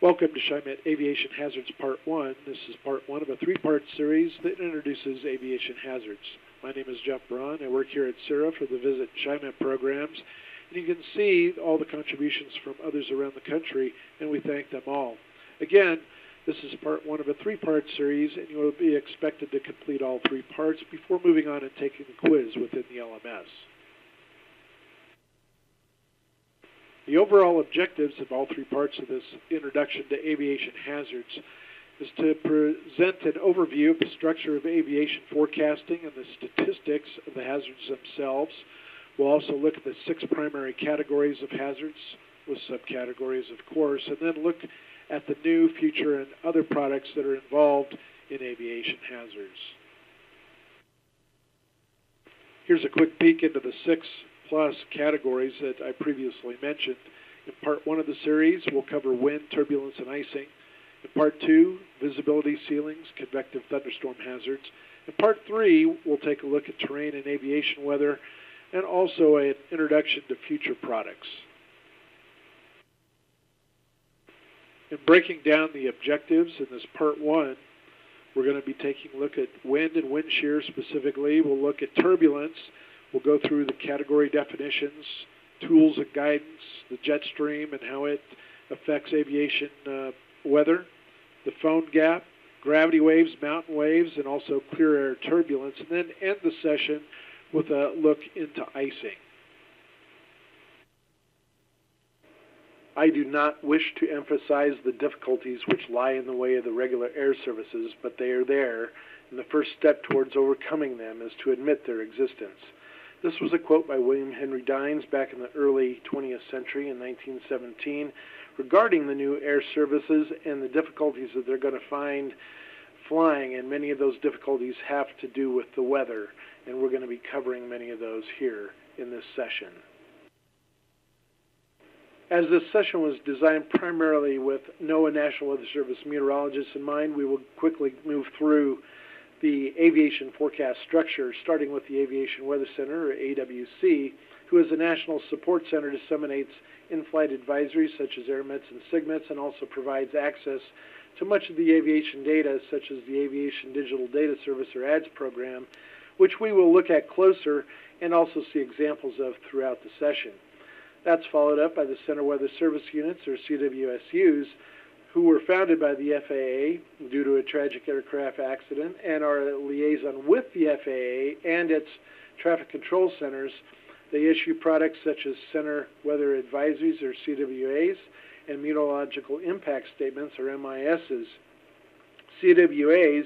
Welcome to Scheimet Aviation Hazards Part 1. This is Part 1 of a three-part series that introduces aviation hazards. My name is Jeff Braun. I work here at CIRA for the Visit Scheimet programs. And you can see all the contributions from others around the country, and we thank them all. Again, this is Part 1 of a three-part series, and you will be expected to complete all three parts before moving on and taking the quiz within the LMS. The overall objectives of all three parts of this introduction to aviation hazards is to present an overview of the structure of aviation forecasting and the statistics of the hazards themselves. We'll also look at the 6 primary categories of hazards, with subcategories, of course, and then look at the new, future, and other products that are involved in aviation hazards. Here's a quick peek into the 6+ categories that I previously mentioned. In Part 1 of the series, we'll cover wind, turbulence, and icing. In Part 2, visibility ceilings, convective thunderstorm hazards. In Part 3, we'll take a look at terrain and aviation weather, and also an introduction to future products. In breaking down the objectives in this Part 1, we're going to be taking a look at wind and wind shear specifically. We'll look at turbulence. We'll go through the category definitions, tools and guidance, the jet stream and how it affects aviation weather, the Foehn gap, gravity waves, mountain waves, and also clear air turbulence, and then end the session with a look into icing. I do not wish to emphasize the difficulties which lie in the way of the regular air services, but they are there, and the first step towards overcoming them is to admit their existence. This was a quote by William Henry Dines back in the early 20th century in 1917 regarding the new air services and the difficulties that they're going to find flying, and many of those difficulties have to do with the weather, and we're going to be covering many of those here in this session. As this session was designed primarily with NOAA National Weather Service meteorologists in mind, we will quickly move through the aviation forecast structure, starting with the Aviation Weather Center, or AWC, who as a national support center disseminates in-flight advisories such as AirMets and SIGMETs, and also provides access to much of the aviation data, such as the Aviation Digital Data Service, or ADS program, which we will look at closer and also see examples of throughout the session. That's followed up by the Center Weather Service Units, or CWSUs, who were founded by the FAA due to a tragic aircraft accident and are a liaison with the FAA and its traffic control centers. They issue products such as Center Weather Advisories, or CWAs, and Meteorological Impact Statements, or MISs. CWAs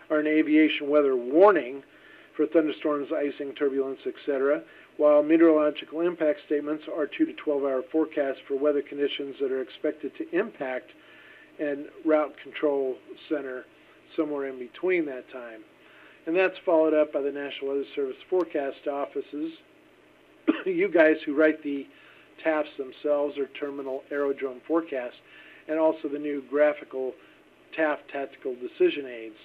are an aviation weather warning for thunderstorms, icing, turbulence, etc., while meteorological impact statements are 2 to 12-hour forecasts for weather conditions that are expected to impact and route control center somewhere in between that time. And that's followed up by the National Weather Service forecast offices, you guys who write the TAFs themselves, or Terminal Aerodrome Forecast, and also the new graphical TAF Tactical Decision Aids.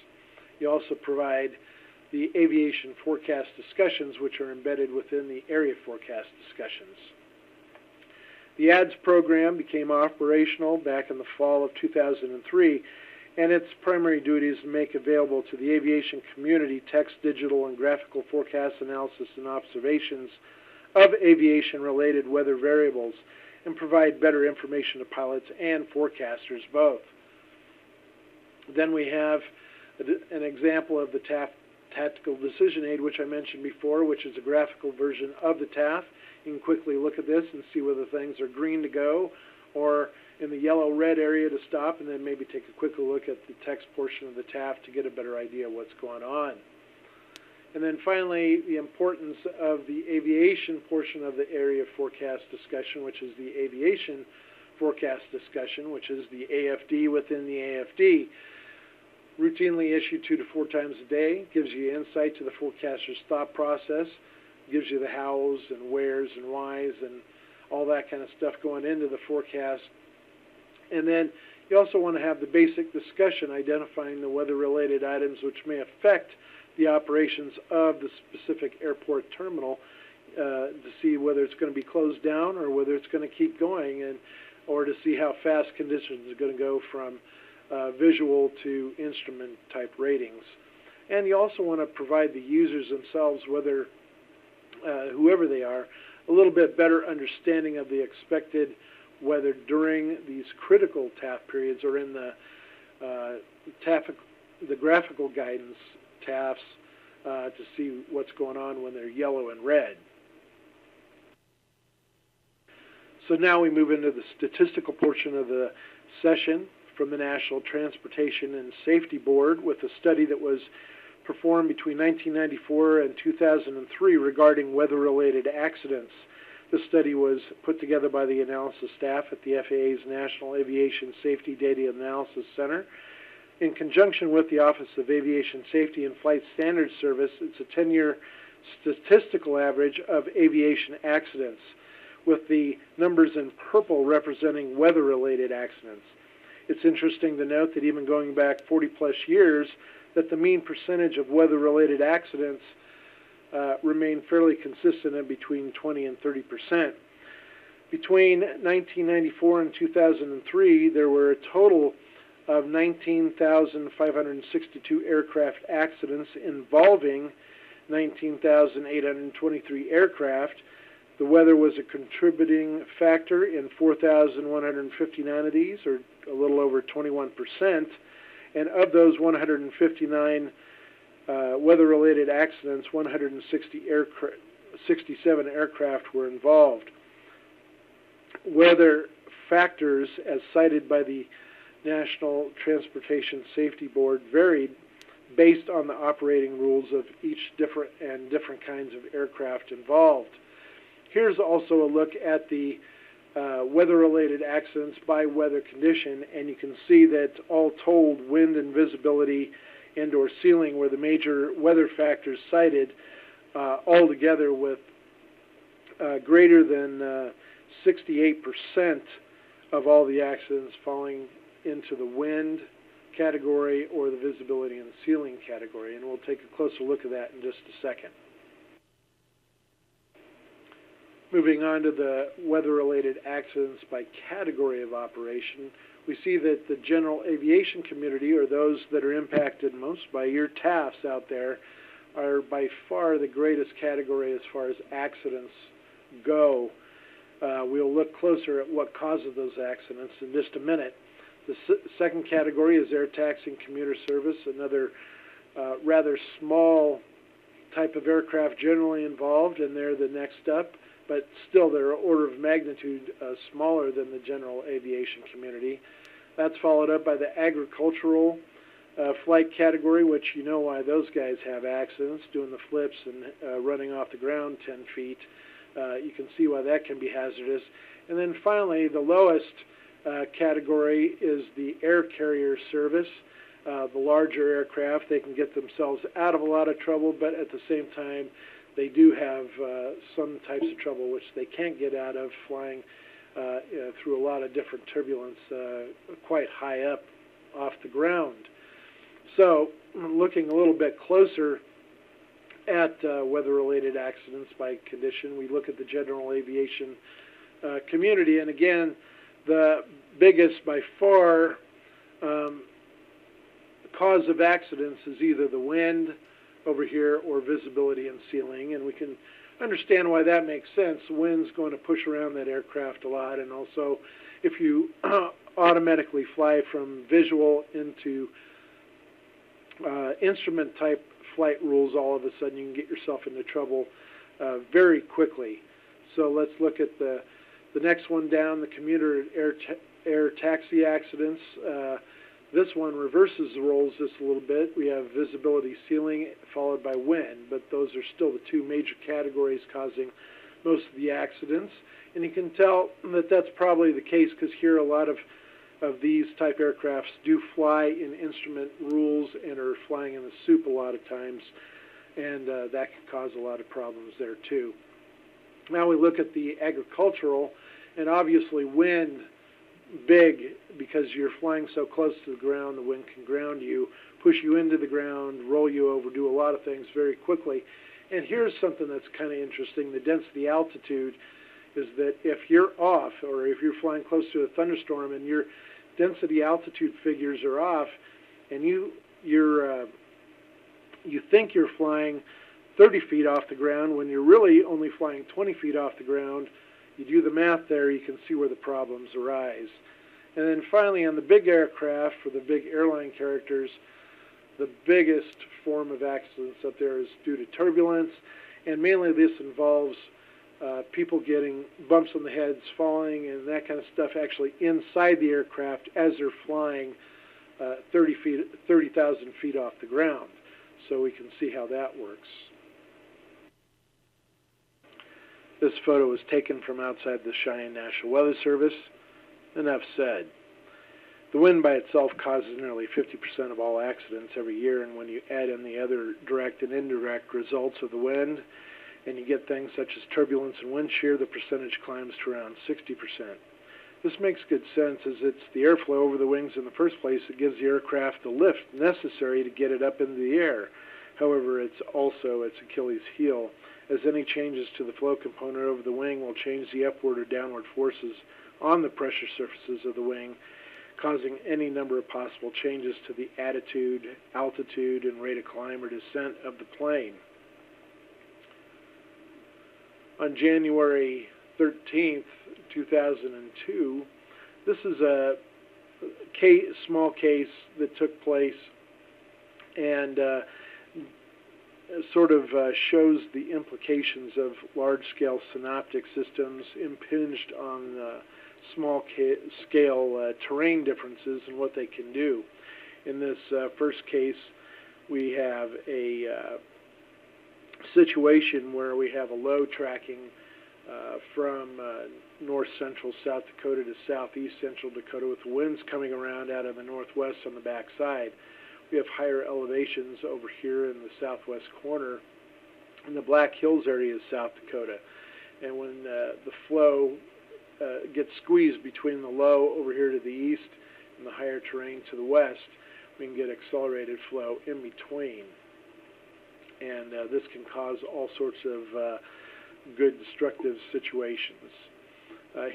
You also provide the aviation forecast discussions, which are embedded within the area forecast discussions. The ADS program became operational back in the fall of 2003, and its primary duty is to make available to the aviation community text, digital, and graphical forecast analysis and observations of aviation-related weather variables, and provide better information to pilots and forecasters both. Then we have an example of the TAF Tactical Decision Aid, which I mentioned before, which is a graphical version of the TAF. You can quickly look at this and see whether things are green to go or in the yellow-red area to stop, and then maybe take a quicker look at the text portion of the TAF to get a better idea of what's going on. And then finally, the importance of the aviation portion of the area forecast discussion, which is the aviation forecast discussion, which is the AFD within the AFD. Routinely issued 2 to 4 times a day, gives you insight to the forecaster's thought process, gives you the hows and wheres and whys and all that kind of stuff going into the forecast. And then you also want to have the basic discussion identifying the weather-related items which may affect the operations of the specific airport terminal to see whether it's going to be closed down or whether it's going to keep going. And or to see how fast conditions are going to go from visual to instrument type ratings. And you also want to provide the users themselves, whether whoever they are, a little bit better understanding of the expected weather during these critical TAF periods, or in the graphical guidance TAFs, to see what's going on when they're yellow and red. So now we move into the statistical portion of the session from the National Transportation and Safety Board, with a study that was performed between 1994 and 2003 regarding weather-related accidents. The study was put together by the analysis staff at the FAA's National Aviation Safety Data Analysis Center in conjunction with the Office of Aviation Safety and Flight Standards Service. It's a 10-year statistical average of aviation accidents, with the numbers in purple representing weather-related accidents. It's interesting to note that even going back 40-plus years, that the mean percentage of weather-related accidents remain fairly consistent at between 20 and 30%. Between 1994 and 2003, there were a total of 19,562 aircraft accidents involving 19,823 aircraft. The weather was a contributing factor in 4,159 of these, or a little over 21%. And of those 159 weather-related accidents, 167 aircraft were involved. Weather factors, as cited by the National Transportation Safety Board, varied based on the operating rules of each different kinds of aircraft involved. Here's also a look at the weather-related accidents by weather condition, and you can see that all told, wind and visibility and/or ceiling were the major weather factors cited, all together, with greater than 68% of all the accidents falling into the wind category or the visibility and ceiling category, and we'll take a closer look at that in just a second. Moving on to the weather-related accidents by category of operation, we see that the general aviation community, or those that are impacted most by your TAFs out there, are by far the greatest category as far as accidents go. We'll look closer at what causes those accidents in just a minute. The second category is air taxi and commuter service, another rather small type of aircraft generally involved, and they're the next up. But still, they're an order of magnitude smaller than the general aviation community. That's followed up by the agricultural flight category, which you know why those guys have accidents, doing the flips and running off the ground 10 feet. You can see why that can be hazardous. And then finally, the lowest category is the air carrier service. The larger aircraft, they can get themselves out of a lot of trouble, but at the same time, they do have some types of trouble which they can't get out of, flying through a lot of different turbulence quite high up off the ground. So, looking a little bit closer at weather-related accidents by condition, we look at the general aviation community, and again, the biggest by far cause of accidents is either the wind over here or visibility and ceiling, and we can understand why that makes sense. The wind's going to push around that aircraft a lot, and also if you automatically fly from visual into instrument type flight rules, all of a sudden you can get yourself into trouble very quickly. So let's look at the next one down, the commuter air taxi accidents. This one reverses the roles just a little bit. We have visibility, ceiling, followed by wind, but those are still the two major categories causing most of the accidents. And you can tell that that's probably the case because here a lot of these type aircrafts do fly in instrument rules and are flying in the soup a lot of times, and that can cause a lot of problems there too. Now we look at the agricultural, and obviously wind, big, because you're flying so close to the ground, the wind can ground you, push you into the ground, roll you over, do a lot of things very quickly. And here's something that's kind of interesting. The density altitude is that if you're off, or if you're flying close to a thunderstorm and your density altitude figures are off, and you think you're flying 30 feet off the ground when you're really only flying 20 feet off the ground, you do the math there, you can see where the problems arise. And then finally, on the big aircraft, for the big airline characters, the biggest form of accidents up there is due to turbulence, and mainly this involves people getting bumps on the heads, falling, and that kind of stuff actually inside the aircraft as they're flying 30,000 feet off the ground. So we can see how that works. This photo was taken from outside the Cheyenne National Weather Service. Enough said. The wind by itself causes nearly 50% of all accidents every year, and when you add in the other direct and indirect results of the wind, and you get things such as turbulence and wind shear, the percentage climbs to around 60%. This makes good sense, as it's the airflow over the wings in the first place that gives the aircraft the lift necessary to get it up into the air. However, it's also its Achilles heel, as any changes to the flow component over the wing will change the upward or downward forces on the pressure surfaces of the wing, causing any number of possible changes to the attitude, altitude, and rate of climb or descent of the plane. On January 13th, 2002, this is a small case that took place, and sort of shows the implications of large-scale synoptic systems impinged on small-scale terrain differences and what they can do. In this first case, we have a situation where we have a low tracking from north-central South Dakota to southeast central Dakota, with the winds coming around out of the northwest on the backside. We have higher elevations over here in the southwest corner in the Black Hills area of South Dakota. And when the flow gets squeezed between the low over here to the east and the higher terrain to the west, we can get accelerated flow in between. And this can cause all sorts of good destructive situations.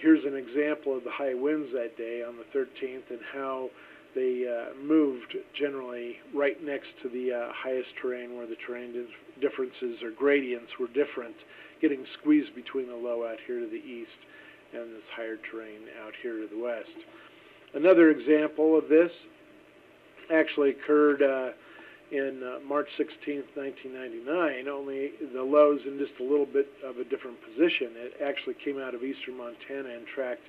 Here's an example of the high winds that day on the 13th and how they moved generally right next to the highest terrain, where the terrain differences or gradients were different, getting squeezed between the low out here to the east and this higher terrain out here to the west. Another example of this actually occurred in March 16th, 1999, only the low's in just a little bit of a different position. It actually came out of eastern Montana and tracked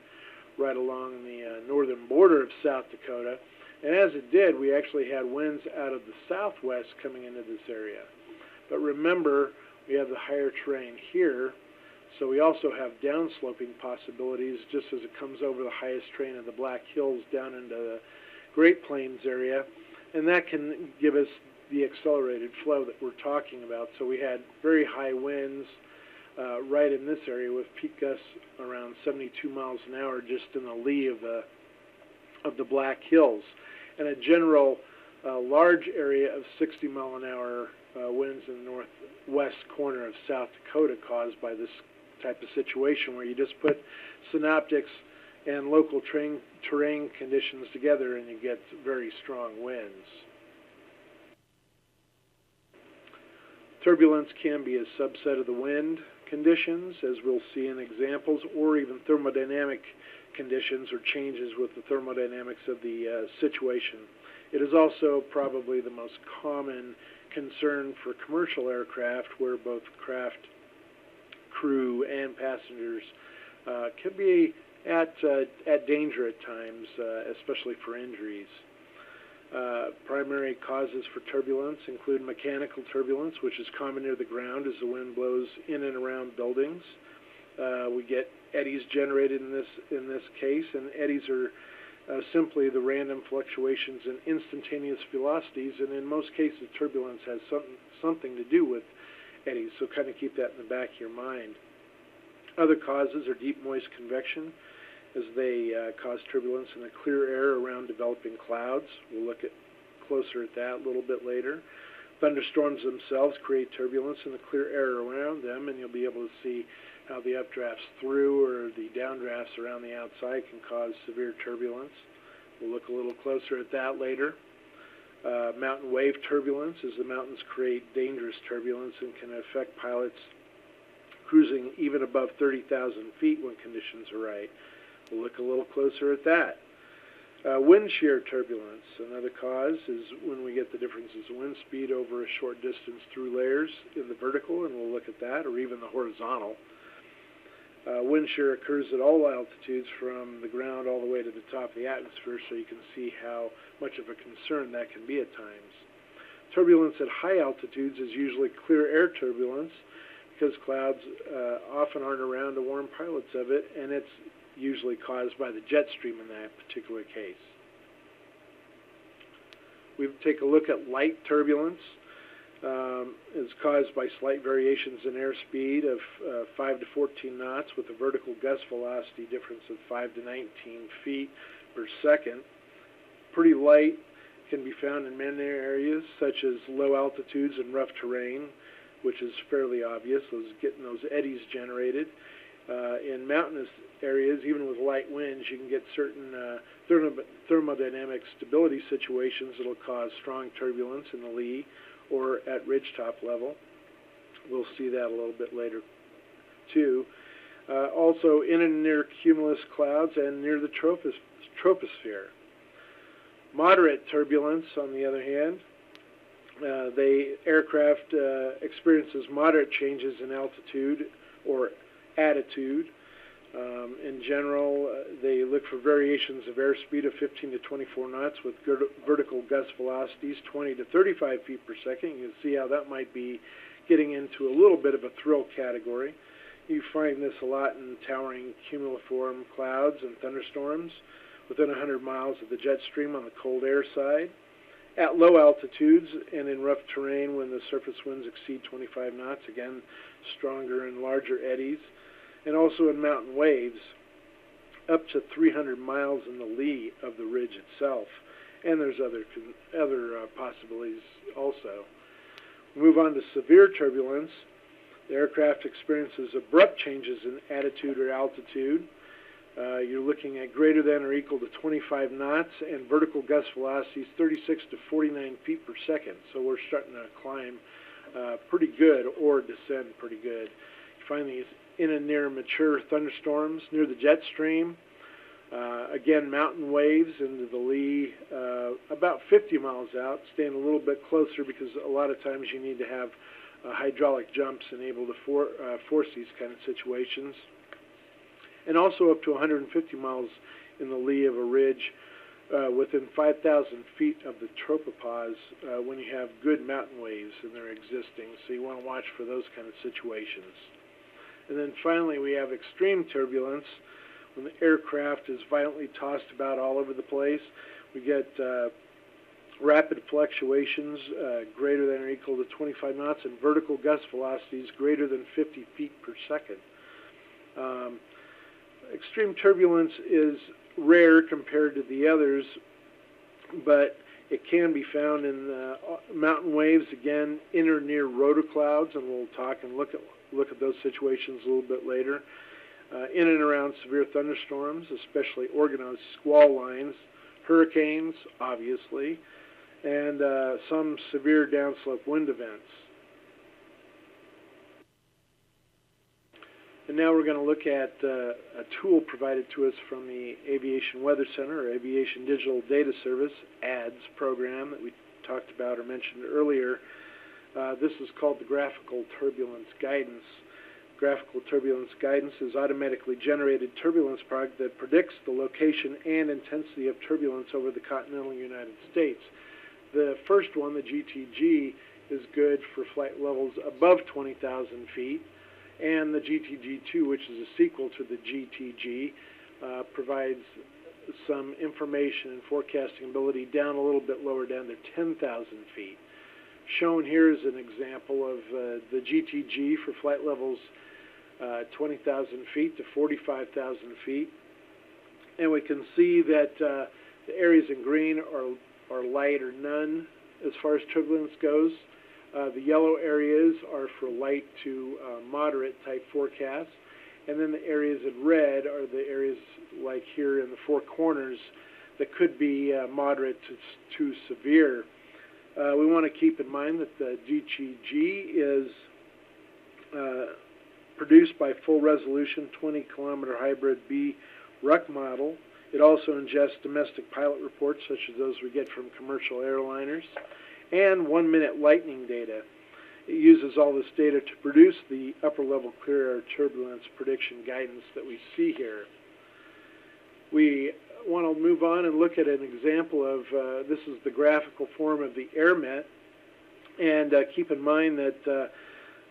right along the northern border of South Dakota. And as it did, we actually had winds out of the southwest coming into this area. But remember, we have the higher terrain here, so we also have downsloping possibilities just as it comes over the highest terrain of the Black Hills down into the Great Plains area, and that can give us the accelerated flow that we're talking about. So we had very high winds right in this area, with peak gusts around 72 miles an hour just in the lee of the Black Hills, and a general large area of 60 mile an hour winds in the northwest corner of South Dakota, caused by this type of situation where you just put synoptics and local terrain conditions together and you get very strong winds. Turbulence can be a subset of the wind conditions, as we'll see in examples, or even thermodynamic conditions or changes with the thermodynamics of the situation. It is also probably the most common concern for commercial aircraft, where both craft crew and passengers can be at danger at times, especially for injuries. Primary causes for turbulence include mechanical turbulence, which is common near the ground as the wind blows in and around buildings. We get eddies generated in this case, and eddies are simply the random fluctuations in instantaneous velocities, and in most cases turbulence has something to do with eddies, so kind of keep that in the back of your mind. Other causes are deep moist convection, as they cause turbulence in the clear air around developing clouds. We'll look closer at that a little bit later. Thunderstorms themselves create turbulence in the clear air around them, and you'll be able to see how the updrafts through or the downdrafts around the outside can cause severe turbulence. We'll look a little closer at that later. Mountain wave turbulence is the mountains create dangerous turbulence and can affect pilots cruising even above 30,000 feet when conditions are right. We'll look a little closer at that. Wind shear turbulence, another cause, is when we get the differences in wind speed over a short distance through layers in the vertical, and we'll look at that, or even the horizontal. Wind shear occurs at all altitudes from the ground all the way to the top of the atmosphere, so you can see how much of a concern that can be at times. Turbulence at high altitudes is usually clear air turbulence because clouds often aren't around to warn pilots of it, and it's usually caused by the jet stream in that particular case. We take a look at light turbulence. It's caused by slight variations in airspeed of 5 to 14 knots with a vertical gust velocity difference of 5 to 19 feet per second. Pretty light can be found in many areas, such as low altitudes and rough terrain, which is fairly obvious, getting those eddies generated. In mountainous areas, even with light winds, you can get certain thermodynamic stability situations that will cause strong turbulence in the lee or at ridgetop level. We'll see that a little bit later, too. Also, in and near cumulus clouds and near the troposphere. Moderate turbulence, on the other hand, the aircraft experiences moderate changes in altitude or attitude. In general, they look for variations of airspeed of 15 to 24 knots with vertical gust velocities 20 to 35 feet per second. You can see how that might be getting into a little bit of a thrill category. You find this a lot in towering cumuliform clouds and thunderstorms within 100 miles of the jet stream on the cold air side. At low altitudes and in rough terrain when the surface winds exceed 25 knots, again, stronger and larger eddies. And also in mountain waves, up to 300 miles in the lee of the ridge itself. And there's other possibilities also. Move on to severe turbulence. The aircraft experiences abrupt changes in attitude or altitude. You're looking at greater than or equal to 25 knots and vertical gust velocities 36 to 49 feet per second. So we're starting to climb pretty good or descend pretty good. You find these in and near mature thunderstorms near the jet stream. Again, mountain waves into the lee about 50 miles out, staying a little bit closer because a lot of times you need to have hydraulic jumps and able to force these kind of situations. And also up to 150 miles in the lee of a ridge within 5,000 feet of the tropopause when you have good mountain waves and they're existing. So you want to watch for those kind of situations. And then finally we have extreme turbulence when the aircraft is violently tossed about all over the place. We get rapid fluctuations greater than or equal to 25 knots and vertical gust velocities greater than 50 feet per second. Extreme turbulence is rare compared to the others, but it can be found in mountain waves, again, in or near rotor clouds, and we'll talk and look at those situations a little bit later. In and around severe thunderstorms, especially organized squall lines, hurricanes, obviously, and some severe downslope wind events. And now we're going to look at a tool provided to us from the Aviation Weather Center, or Aviation Digital Data Service, ADS program that we talked about or mentioned earlier. This is called the Graphical Turbulence Guidance. Graphical Turbulence Guidance is automatically generated turbulence product that predicts the location and intensity of turbulence over the continental United States. The first one, the GTG, is good for flight levels above 20,000 feet. And the GTG2, which is a sequel to the GTG, provides some information and forecasting ability down a little bit lower, down to 10,000 feet. Shown here is an example of the GTG for flight levels 20,000 feet to 45,000 feet. And we can see that the areas in green are light or none as far as turbulence goes. The yellow areas are for light to moderate type forecasts, and then the areas in red are the areas like here in the Four Corners that could be moderate to severe. We want to keep in mind that the GGG is produced by full resolution 20-kilometer hybrid B RUC model. It also ingests domestic pilot reports such as those we get from commercial airliners and 1-minute lightning data. It uses all this data to produce the upper level clear air turbulence prediction guidance that we see here. We want to move on and look at an example of, this is the graphical form of the AirMet, and keep in mind that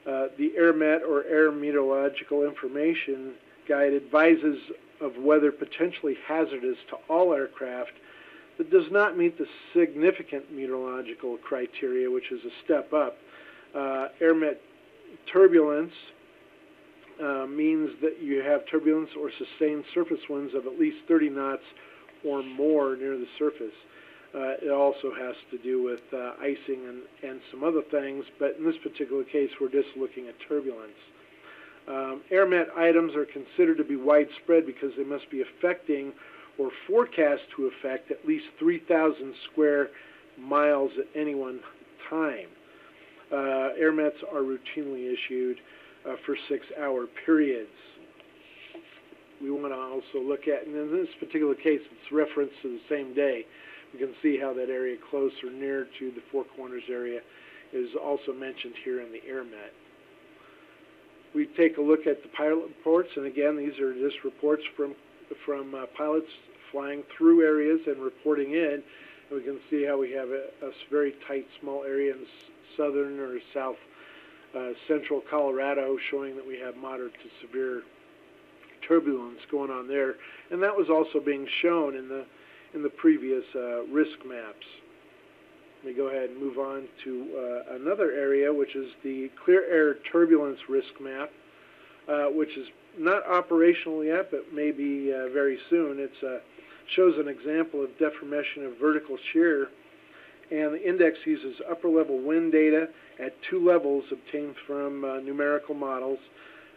the AirMet or Air Meteorological Information Guide advises of weather potentially hazardous to all aircraft that does not meet the significant meteorological criteria, which is a step up. AirMet turbulence means that you have turbulence or sustained surface winds of at least 30 knots or more near the surface. It also has to do with icing and some other things, but in this particular case, we're just looking at turbulence. AirMet items are considered to be widespread because they must be affecting or forecast to affect at least 3,000 square miles at any one time. AirMets are routinely issued for 6-hour periods. We want to also look at, and in this particular case, it's referenced to the same day. You can see how that area close or near to the Four Corners area is also mentioned here in the AirMet. We take a look at the pilot reports, and again, these are just reports from pilots flying through areas and reporting in. And we can see how we have a very tight, small area in southern or south central Colorado, showing that we have moderate to severe turbulence going on there, and that was also being shown in the previous risk maps. Let me go ahead and move on to another area, which is the clear air turbulence risk map, which is not operational yet, but may be very soon. It shows an example of deformation of vertical shear, and the index uses upper level wind data at 2 levels obtained from numerical models,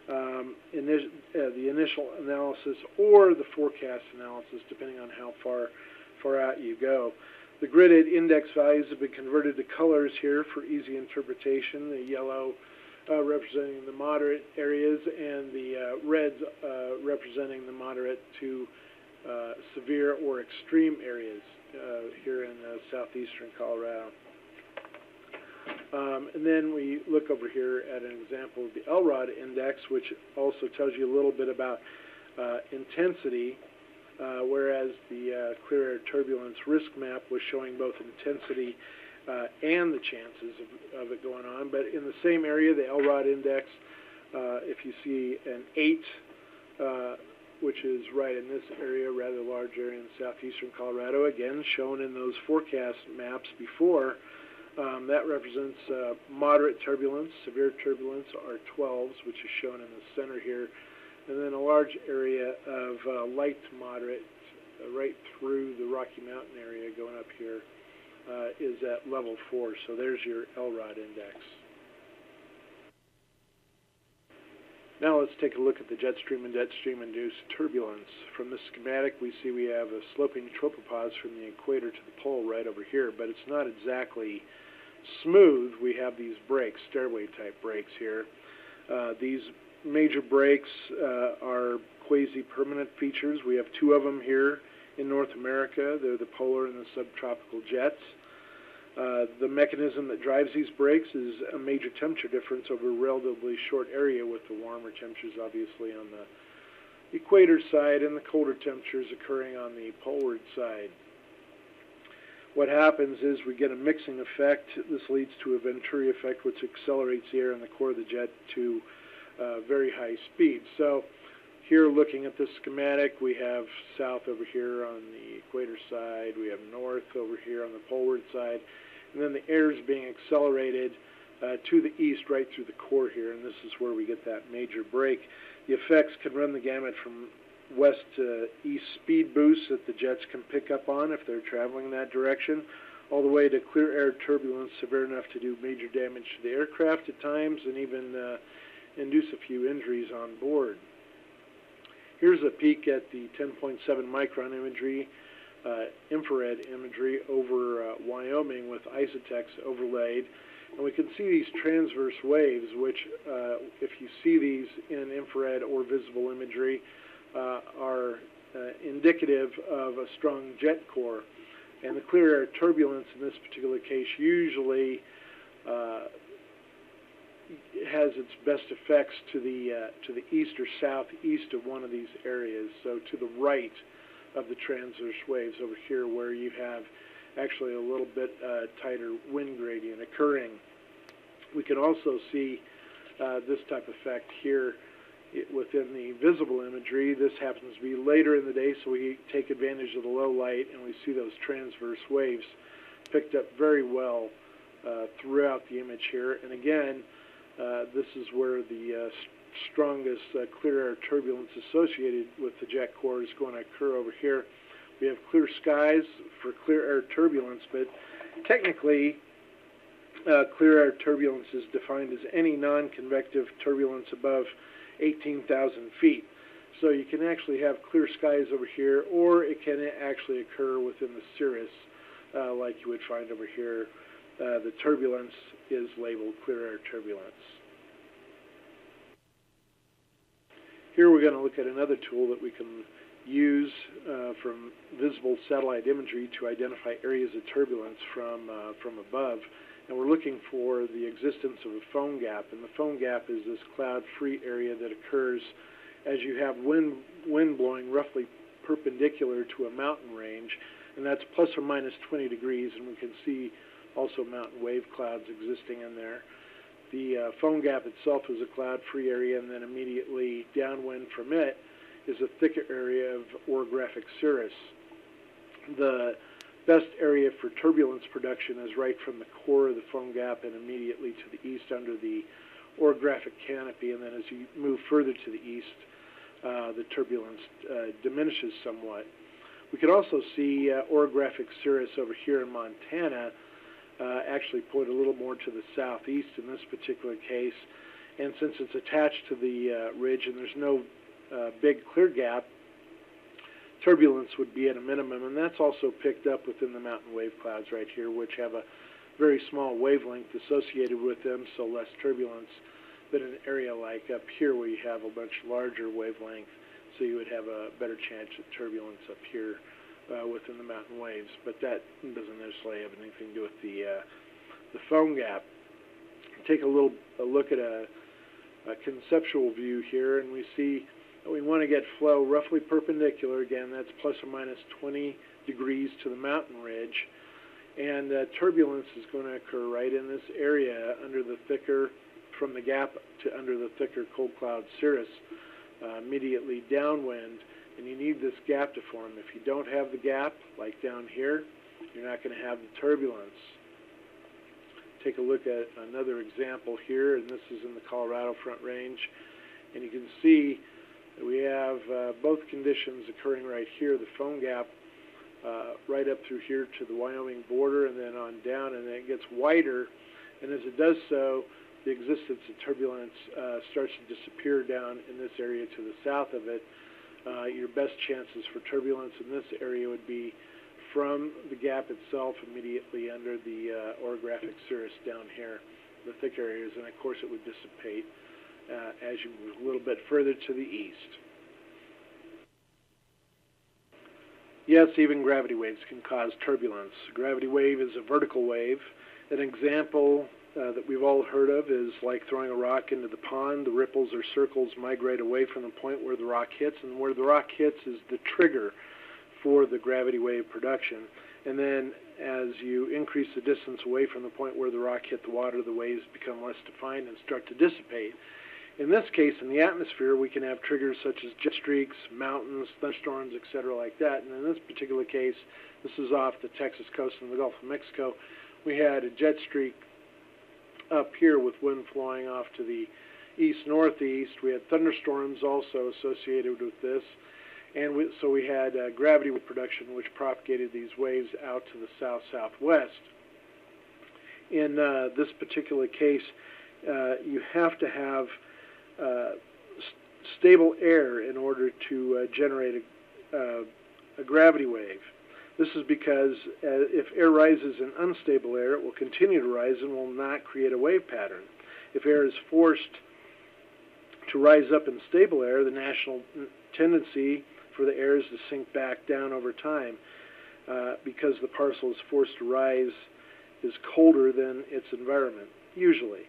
the initial analysis or the forecast analysis, depending on how far out you go. The gridded index values have been converted to colors here for easy interpretation. The yellow representing the moderate areas, and the reds representing the moderate to severe or extreme areas here in southeastern Colorado. And then we look over here at an example of the LROD index, which also tells you a little bit about intensity, whereas the clear air turbulence risk map was showing both intensity and the chances of it going on. But in the same area, the LROD index, if you see an 8, which is right in this area, rather large area in southeastern Colorado, again shown in those forecast maps before, that represents moderate turbulence. Severe turbulence are 12s, which is shown in the center here. And then a large area of light to moderate right through the Rocky Mountain area going up here is at level 4. So there's your LROD index. Now let's take a look at the jet stream and jet stream induced turbulence. From this schematic, we see we have a sloping tropopause from the equator to the pole right over here, but it's not exactly smooth. We have these breaks, stairway type breaks here. These major breaks are quasi-permanent features. We have 2 of them here in North America. They're the polar and the subtropical jets. The mechanism that drives these breaks is a major temperature difference over a relatively short area, with the warmer temperatures obviously on the equator side and the colder temperatures occurring on the poleward side. What happens is we get a mixing effect. This leads to a Venturi effect, which accelerates the air in the core of the jet to very high speed. So here, looking at this schematic, we have south over here on the equator side, we have north over here on the poleward side, and then the air is being accelerated to the east right through the core here, and this is where we get that major break. The effects can run the gamut from west to east speed boosts that the jets can pick up on if they're traveling that direction, all the way to clear air turbulence severe enough to do major damage to the aircraft at times and even induce a few injuries on board. Here's a peek at the 10.7 micron imagery, infrared imagery over Wyoming with isotex overlaid. And we can see these transverse waves, which, if you see these in infrared or visible imagery, are indicative of a strong jet core. And the clear air turbulence in this particular case usually has its best effects to the east or southeast of one of these areas, so to the right of the transverse waves over here, where you have actually a little bit tighter wind gradient occurring. We can also see this type of effect here within the visible imagery. This happens to be later in the day, so we take advantage of the low light, and we see those transverse waves picked up very well throughout the image here. And again, this is where the strongest clear air turbulence associated with the jet core is going to occur over here. We have clear skies for clear air turbulence, but technically clear air turbulence is defined as any non-convective turbulence above 18,000 feet. So you can actually have clear skies over here, or it can actually occur within the cirrus, like you would find over here. The turbulence is labeled clear air turbulence. Here we're going to look at another tool that we can use from visible satellite imagery to identify areas of turbulence from above. And we're looking for the existence of a Foehn gap. And the Foehn gap is this cloud-free area that occurs as you have wind blowing roughly perpendicular to a mountain range, and that's plus or minus 20 degrees, and we can see also mountain wave clouds existing in there. The Foehn gap itself is a cloud-free area, and then immediately downwind from it is a thicker area of orographic cirrus. The best area for turbulence production is right from the core of the Foehn gap and immediately to the east under the orographic canopy, and then as you move further to the east, the turbulence diminishes somewhat. We can also see orographic cirrus over here in Montana actually point a little more to the southeast in this particular case, and since it's attached to the ridge and there's no big clear gap, turbulence would be at a minimum, and that's also picked up within the mountain wave clouds right here, which have a very small wavelength associated with them, so less turbulence than an area like up here where you have a much larger wavelength, so you would have a better chance of turbulence up here within the mountain waves. But that doesn't necessarily have anything to do with the Foehn gap. Take a look at a conceptual view here, and we see we want to get flow roughly perpendicular. Again, that's plus or minus 20 degrees to the mountain ridge. And turbulence is going to occur right in this area under the thicker, from the gap to under the thicker cold cloud cirrus, immediately downwind. And you need this gap to form. If you don't have the gap, like down here, you're not going to have the turbulence. Take a look at another example here, and this is in the Colorado Front Range. And you can see that we have both conditions occurring right here, the Foehn gap right up through here to the Wyoming border and then on down, and then it gets wider, and as it does so, the existence of turbulence starts to disappear down in this area to the south of it. Your best chances for turbulence in this area would be from the gap itself immediately under the orographic cirrus down here, the thick areas, and of course it would dissipate as you move a little bit further to the east. Yes, even gravity waves can cause turbulence. A gravity wave is a vertical wave. An example that we've all heard of is like throwing a rock into the pond. The ripples or circles migrate away from the point where the rock hits, and where the rock hits is the trigger for the gravity wave production. And then as you increase the distance away from the point where the rock hit the water, the waves become less defined and start to dissipate. In this case, in the atmosphere, we can have triggers such as jet streaks, mountains, thunderstorms, etc. like that. And in this particular case, this is off the Texas coast and the Gulf of Mexico. We had a jet streak up here with wind flowing off to the east-northeast. We had thunderstorms also associated with this. And so we had gravity wave production, which propagated these waves out to the south-southwest. In this particular case, you have to have stable air in order to generate a gravity wave. This is because if air rises in unstable air, it will continue to rise and will not create a wave pattern. If air is forced to rise up in stable air, the natural tendency for the air is to sink back down over time because the parcel is forced to rise is colder than its environment, usually.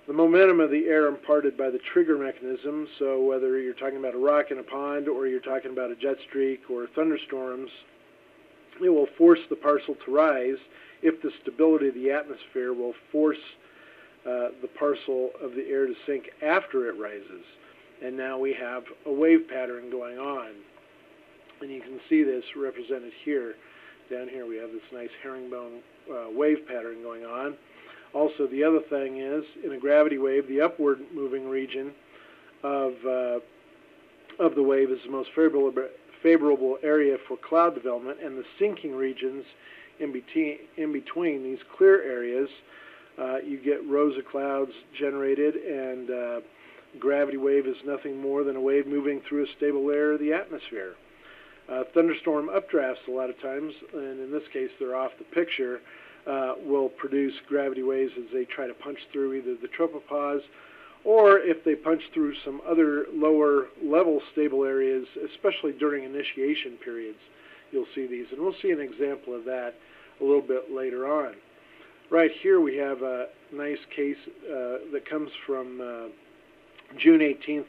The momentum of the air imparted by the trigger mechanism, so whether you're talking about a rock in a pond or you're talking about a jet streak or thunderstorms, it will force the parcel to rise if the stability of the atmosphere will force the parcel of the air to sink after it rises. And now we have a wave pattern going on. And you can see this represented here. Down here we have this nice herringbone wave pattern going on. Also, the other thing is, in a gravity wave, the upward moving region of the wave is the most favorable area for cloud development, and the sinking regions in between these clear areas, you get rows of clouds generated, and gravity wave is nothing more than a wave moving through a stable layer of the atmosphere. Thunderstorm updrafts, a lot of times, and in this case they're off the picture, will produce gravity waves as they try to punch through either the tropopause or if they punch through some other lower level stable areas, especially during initiation periods. You'll see these, and we'll see an example of that a little bit later on. Right here we have a nice case that comes from June 18th,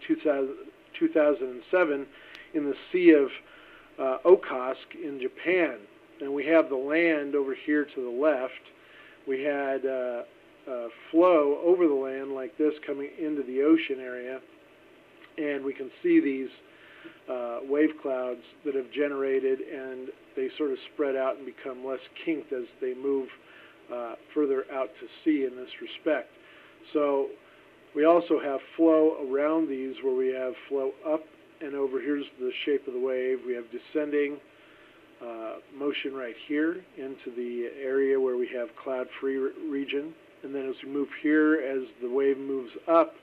2007 in the Sea of Okhotsk in Japan. And we have the land over here to the left. We had flow over the land like this coming into the ocean area. And we can see these wave clouds that have generated, and they sort of spread out and become less kinked as they move further out to sea in this respect. So we also have flow around these where we have flow up and over. Here's the shape of the wave. We have descending motion right here into the area where we have cloud-free region. And then as we move here, as the wave moves up,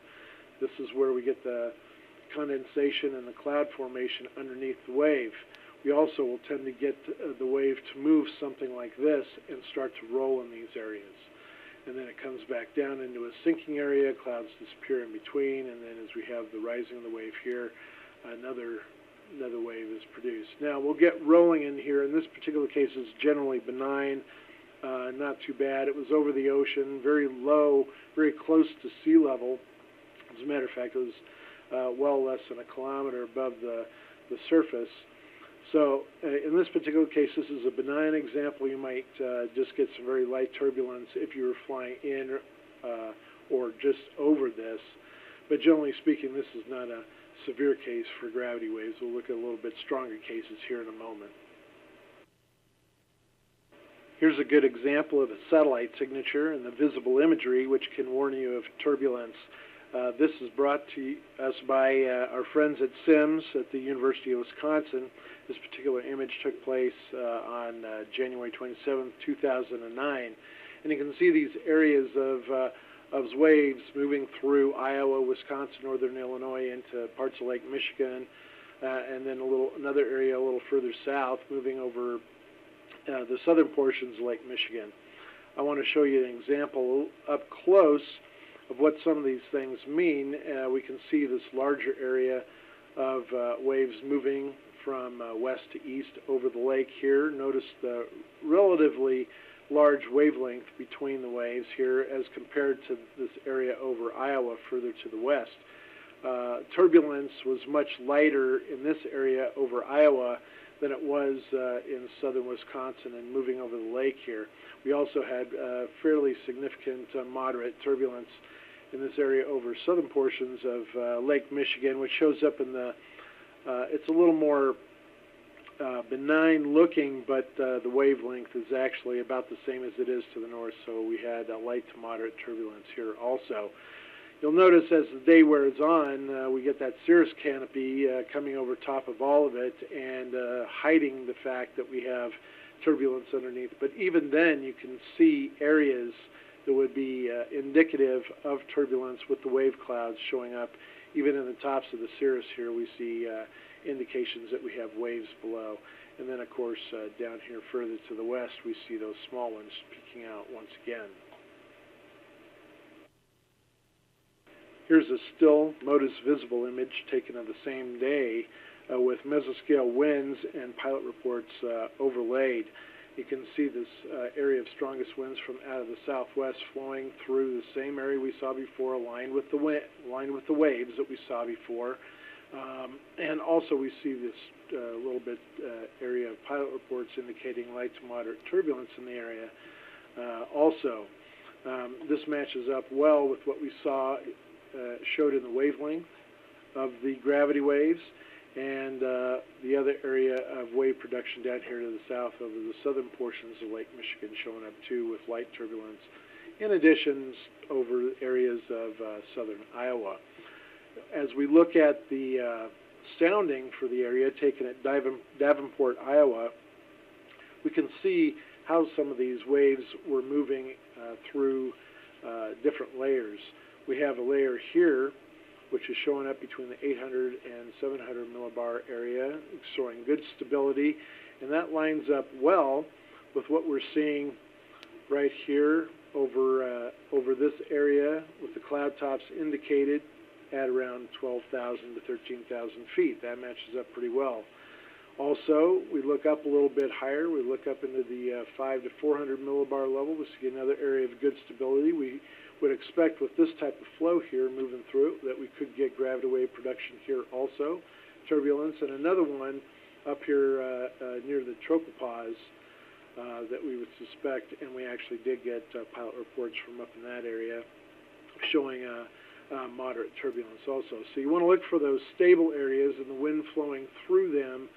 this is where we get the condensation and the cloud formation underneath the wave. We also will tend to get the wave to move something like this and start to roll in these areas. And then it comes back down into a sinking area, clouds disappear in between, and then as we have the rising of the wave here, another wave is produced. Now we'll get rolling in here. In this particular case, it's generally benign, not too bad. It was over the ocean, very low, very close to sea level. As a matter of fact, it was well less than a kilometer above the surface. So in this particular case, this is a benign example. You might just get some very light turbulence if you were flying in or just over this. But generally speaking, this is not a severe case for gravity waves. We'll look at a little bit stronger cases here in a moment. Here's a good example of a satellite signature and the visible imagery, which can warn you of turbulence. This is brought to us by our friends at SIMS at the University of Wisconsin. This particular image took place on January 27, 2009. And you can see these areas of waves moving through Iowa, Wisconsin, northern Illinois into parts of Lake Michigan, and then another area a little further south moving over the southern portions of Lake Michigan. I want to show you an example up close of what some of these things mean. We can see this larger area of waves moving from west to east over the lake here. Notice the relatively large wavelength between the waves here as compared to this area over Iowa further to the west. Turbulence was much lighter in this area over Iowa than it was in southern Wisconsin and moving over the lake here. We also had fairly significant moderate turbulence in this area over southern portions of Lake Michigan, which shows up in the, it's a little more benign looking, but the wavelength is actually about the same as it is to the north, so we had light to moderate turbulence here also. You'll notice as the day wears on, we get that cirrus canopy coming over top of all of it and hiding the fact that we have turbulence underneath. But even then, you can see areas that would be indicative of turbulence with the wave clouds showing up. Even in the tops of the cirrus here, we see indications that we have waves below. And then, of course, down here further to the west, we see those small ones peeking out once again. Here's a still MODIS visible image taken on the same day with mesoscale winds and pilot reports overlaid. You can see this area of strongest winds from out of the southwest flowing through the same area we saw before, aligned with the waves that we saw before. And also we see this little bit area of pilot reports indicating light to moderate turbulence in the area. This matches up well with what we saw showed in the wavelength of the gravity waves, and the other area of wave production down here to the south over the southern portions of Lake Michigan showing up too with light turbulence, in addition over areas of southern Iowa. As we look at the sounding for the area taken at Davenport, Iowa, we can see how some of these waves were moving through different layers. We have a layer here which is showing up between the 800 and 700 millibar area, showing good stability, and that lines up well with what we're seeing right here over this area with the cloud tops indicated at around 12,000 to 13,000 feet. That matches up pretty well. Also, we look up a little bit higher. We look up into the 5 to 400 millibar level. We see another area of good stability. We would expect with this type of flow here moving through that we could get gravity wave production here also, turbulence, and another one up here near the tropopause that we would suspect, and we actually did get pilot reports from up in that area showing moderate turbulence also. So you want to look for those stable areas and the wind flowing through them.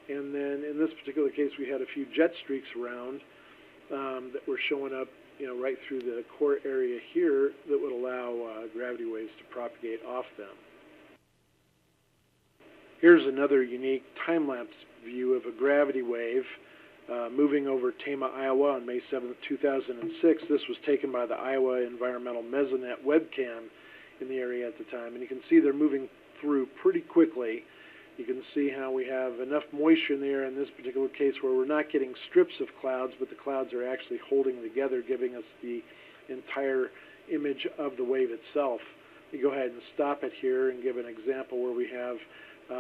And then in this particular case, we had a few jet streaks around that were showing up, right through the core area here that would allow gravity waves to propagate off them. Here's another unique time-lapse view of a gravity wave moving over Tama, Iowa on May 7, 2006. This was taken by the Iowa Environmental Mesonet webcam in the area at the time. And you can see they're moving through pretty quickly. You can see how we have enough moisture in the air in this particular case where we're not getting strips of clouds, but the clouds are actually holding together, giving us the entire image of the wave itself. We go ahead and stop it here and give an example where we have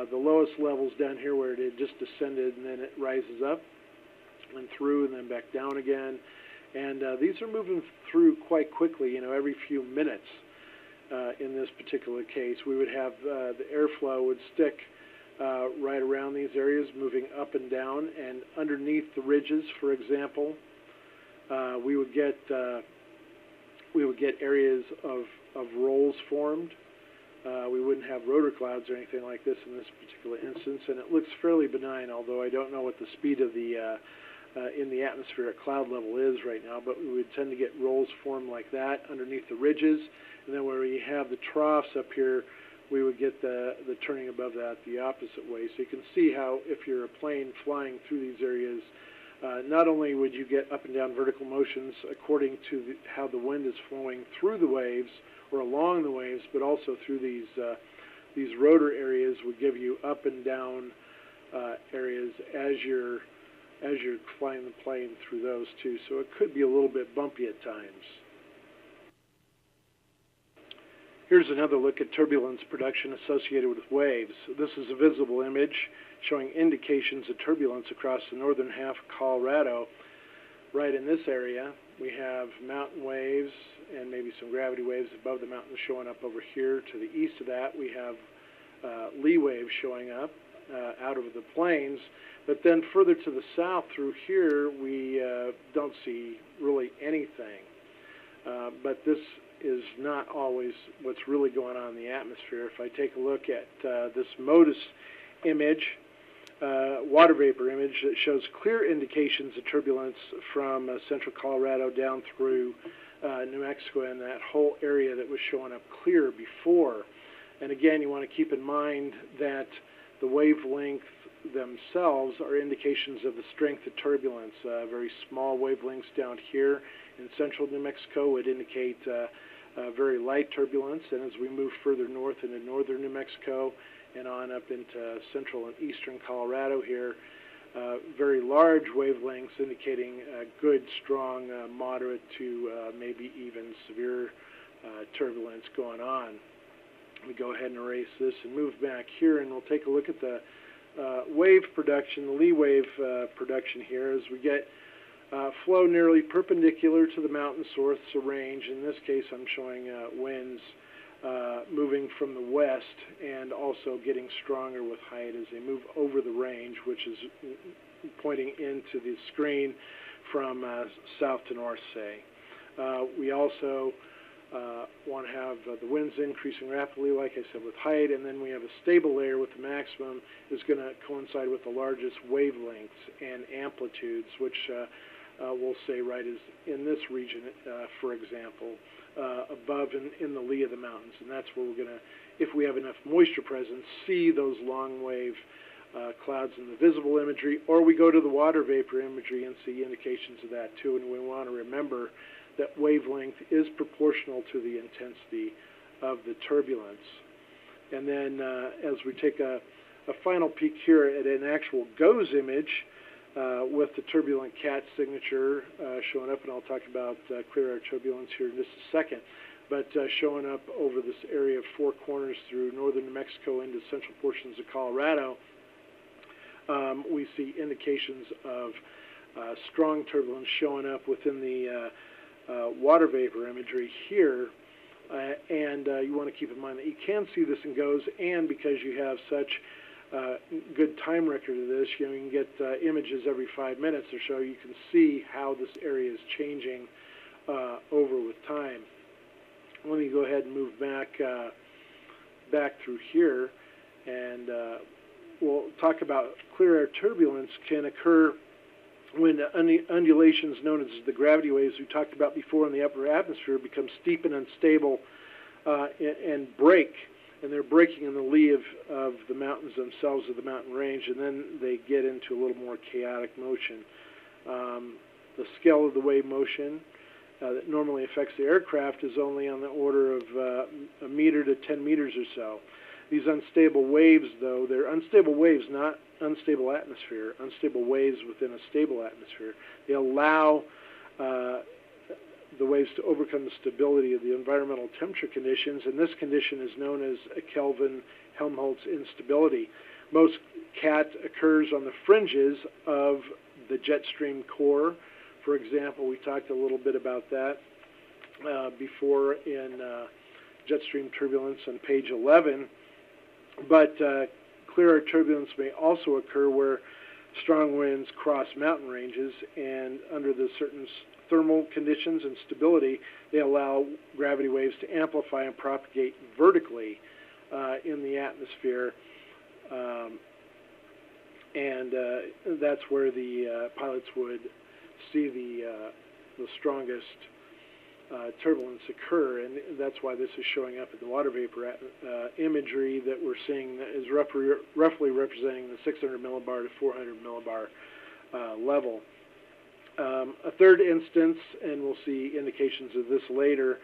the lowest levels down here where it had just descended, and then it rises up and through and then back down again. And these are moving through quite quickly, every few minutes. In this particular case, we would have the airflow would stick right around these areas, moving up and down, and underneath the ridges, for example, we would get areas of rolls formed. We wouldn't have rotor clouds or anything like this in this particular instance, and it looks fairly benign, although I don't know what the speed of the in the atmosphere at cloud level is right now, but we would tend to get rolls formed like that underneath the ridges, and then where we have the troughs up here, we would get the turning above that the opposite way. So you can see how if you're a plane flying through these areas, not only would you get up and down vertical motions according to how the wind is flowing through the waves or along the waves, but also through these rotor areas would give you up and down areas as you're flying the plane through those too. So it could be a little bit bumpy at times. Here's another look at turbulence production associated with waves. This is a visible image showing indications of turbulence across the northern half of Colorado. Right in this area, we have mountain waves and maybe some gravity waves above the mountains showing up over here. To the east of that, we have lee waves showing up out of the plains. But then further to the south through here, we don't see really anything. But this is not always what's really going on in the atmosphere. If I take a look at this MODIS image, water vapor image that shows clear indications of turbulence from central Colorado down through New Mexico and that whole area that was showing up clear before. And again, you want to keep in mind that the wavelengths themselves are indications of the strength of turbulence. Very small wavelengths down here in central New Mexico would indicate very light turbulence, and as we move further north into northern New Mexico and on up into central and eastern Colorado here, very large wavelengths indicating good, strong, moderate to maybe even severe turbulence going on. We go ahead and erase this and move back here, and we'll take a look at the wave production, the lee wave production here, as we get flow nearly perpendicular to the mountain source, a range. In this case, I'm showing winds moving from the west and also getting stronger with height as they move over the range, which is pointing into the screen from south to north, say. We also want to have the winds increasing rapidly, like I said, with height, and then we have a stable layer with the maximum is going to coincide with the largest wavelengths and amplitudes, which we'll say right is in this region, for example, above and in the lee of the mountains, and that's where we're going to, if we have enough moisture present, see those long wave clouds in the visible imagery, or we go to the water vapor imagery and see indications of that too. And we want to remember that wavelength is proportional to the intensity of the turbulence. And then as we take a final peek here at an actual GOES image with the turbulent cat signature showing up, and I'll talk about clear air turbulence here in just a second, but showing up over this area of Four Corners through northern New Mexico into central portions of Colorado, we see indications of strong turbulence showing up within the water vapor imagery here, and you want to keep in mind that you can see this in GOES, and because you have such good time record of this, you can get images every 5 minutes or so. You can see how this area is changing over with time. Let me go ahead and move back through here, and we'll talk about clear air turbulence can occur when undulations known as the gravity waves we talked about before in the upper atmosphere become steep and unstable and break. And they're breaking in the lee of the mountains themselves, of the mountain range, and then they get into a little more chaotic motion. The scale of the wave motion that normally affects the aircraft is only on the order of a meter to 10 meters or so. These unstable waves, though, they're unstable waves, not unstable atmosphere, unstable waves within a stable atmosphere. They allow the waves to overcome the stability of the environmental temperature conditions, and this condition is known as a Kelvin-Helmholtz instability. Most CAT occurs on the fringes of the jet stream core. For example, we talked a little bit about that before in jet stream turbulence on page 11, but clear air turbulence may also occur where strong winds cross mountain ranges, and under the certain thermal conditions and stability, they allow gravity waves to amplify and propagate vertically in the atmosphere, and that's where the pilots would see the strongest turbulence occur, and that's why this is showing up in the water vapor imagery that we're seeing is roughly representing the 600 millibar to 400 millibar level. A third instance, and we'll see indications of this later,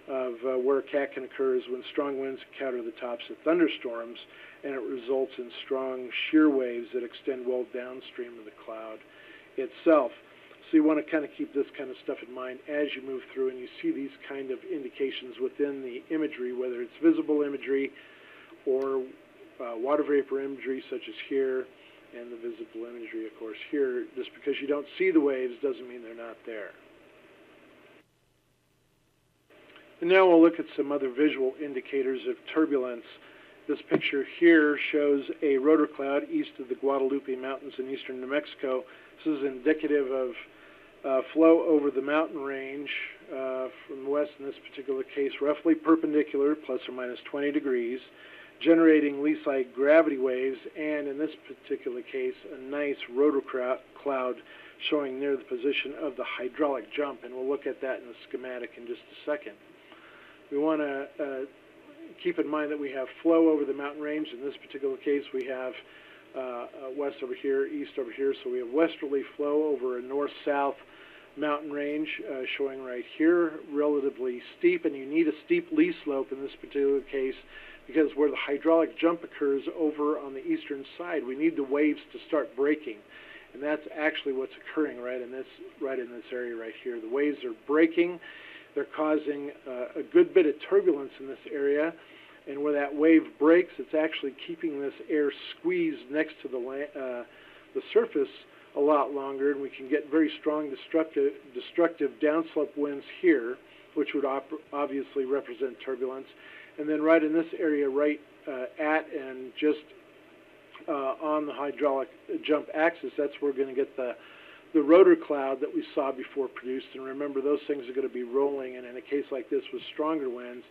of where CAT can occur is when strong winds encounter the tops of thunderstorms, and it results in strong shear waves that extend well downstream of the cloud itself. So you want to kind of keep this kind of stuff in mind as you move through and you see these kind of indications within the imagery, whether it's visible imagery or water vapor imagery such as here, and the visible imagery, of course, here. Just because you don't see the waves doesn't mean they're not there. And now we'll look at some other visual indicators of turbulence. This picture here shows a rotor cloud east of the Guadalupe Mountains in eastern New Mexico. This is indicative of flow over the mountain range from the west, in this particular case, roughly perpendicular, plus or minus 20 degrees, generating lee-side gravity waves, and in this particular case, a nice rotor cloud showing near the position of the hydraulic jump, and we'll look at that in the schematic in just a second. We want to keep in mind that we have flow over the mountain range. In this particular case, we have west over here, east over here, so we have westerly flow over a north-south mountain range showing right here, relatively steep, and you need a steep lee slope in this particular case because where the hydraulic jump occurs over on the eastern side, we need the waves to start breaking, and that's actually what's occurring right in this area right here. The waves are breaking. They're causing a good bit of turbulence in this area, and where that wave breaks, it's actually keeping this air squeezed next to the surface a lot longer, and we can get very strong destructive downslope winds here, which would obviously represent turbulence. And then right in this area, right at and just on the hydraulic jump axis, that's where we're going to get the rotor cloud that we saw before produced. And remember, those things are going to be rolling, and in a case like this with stronger winds,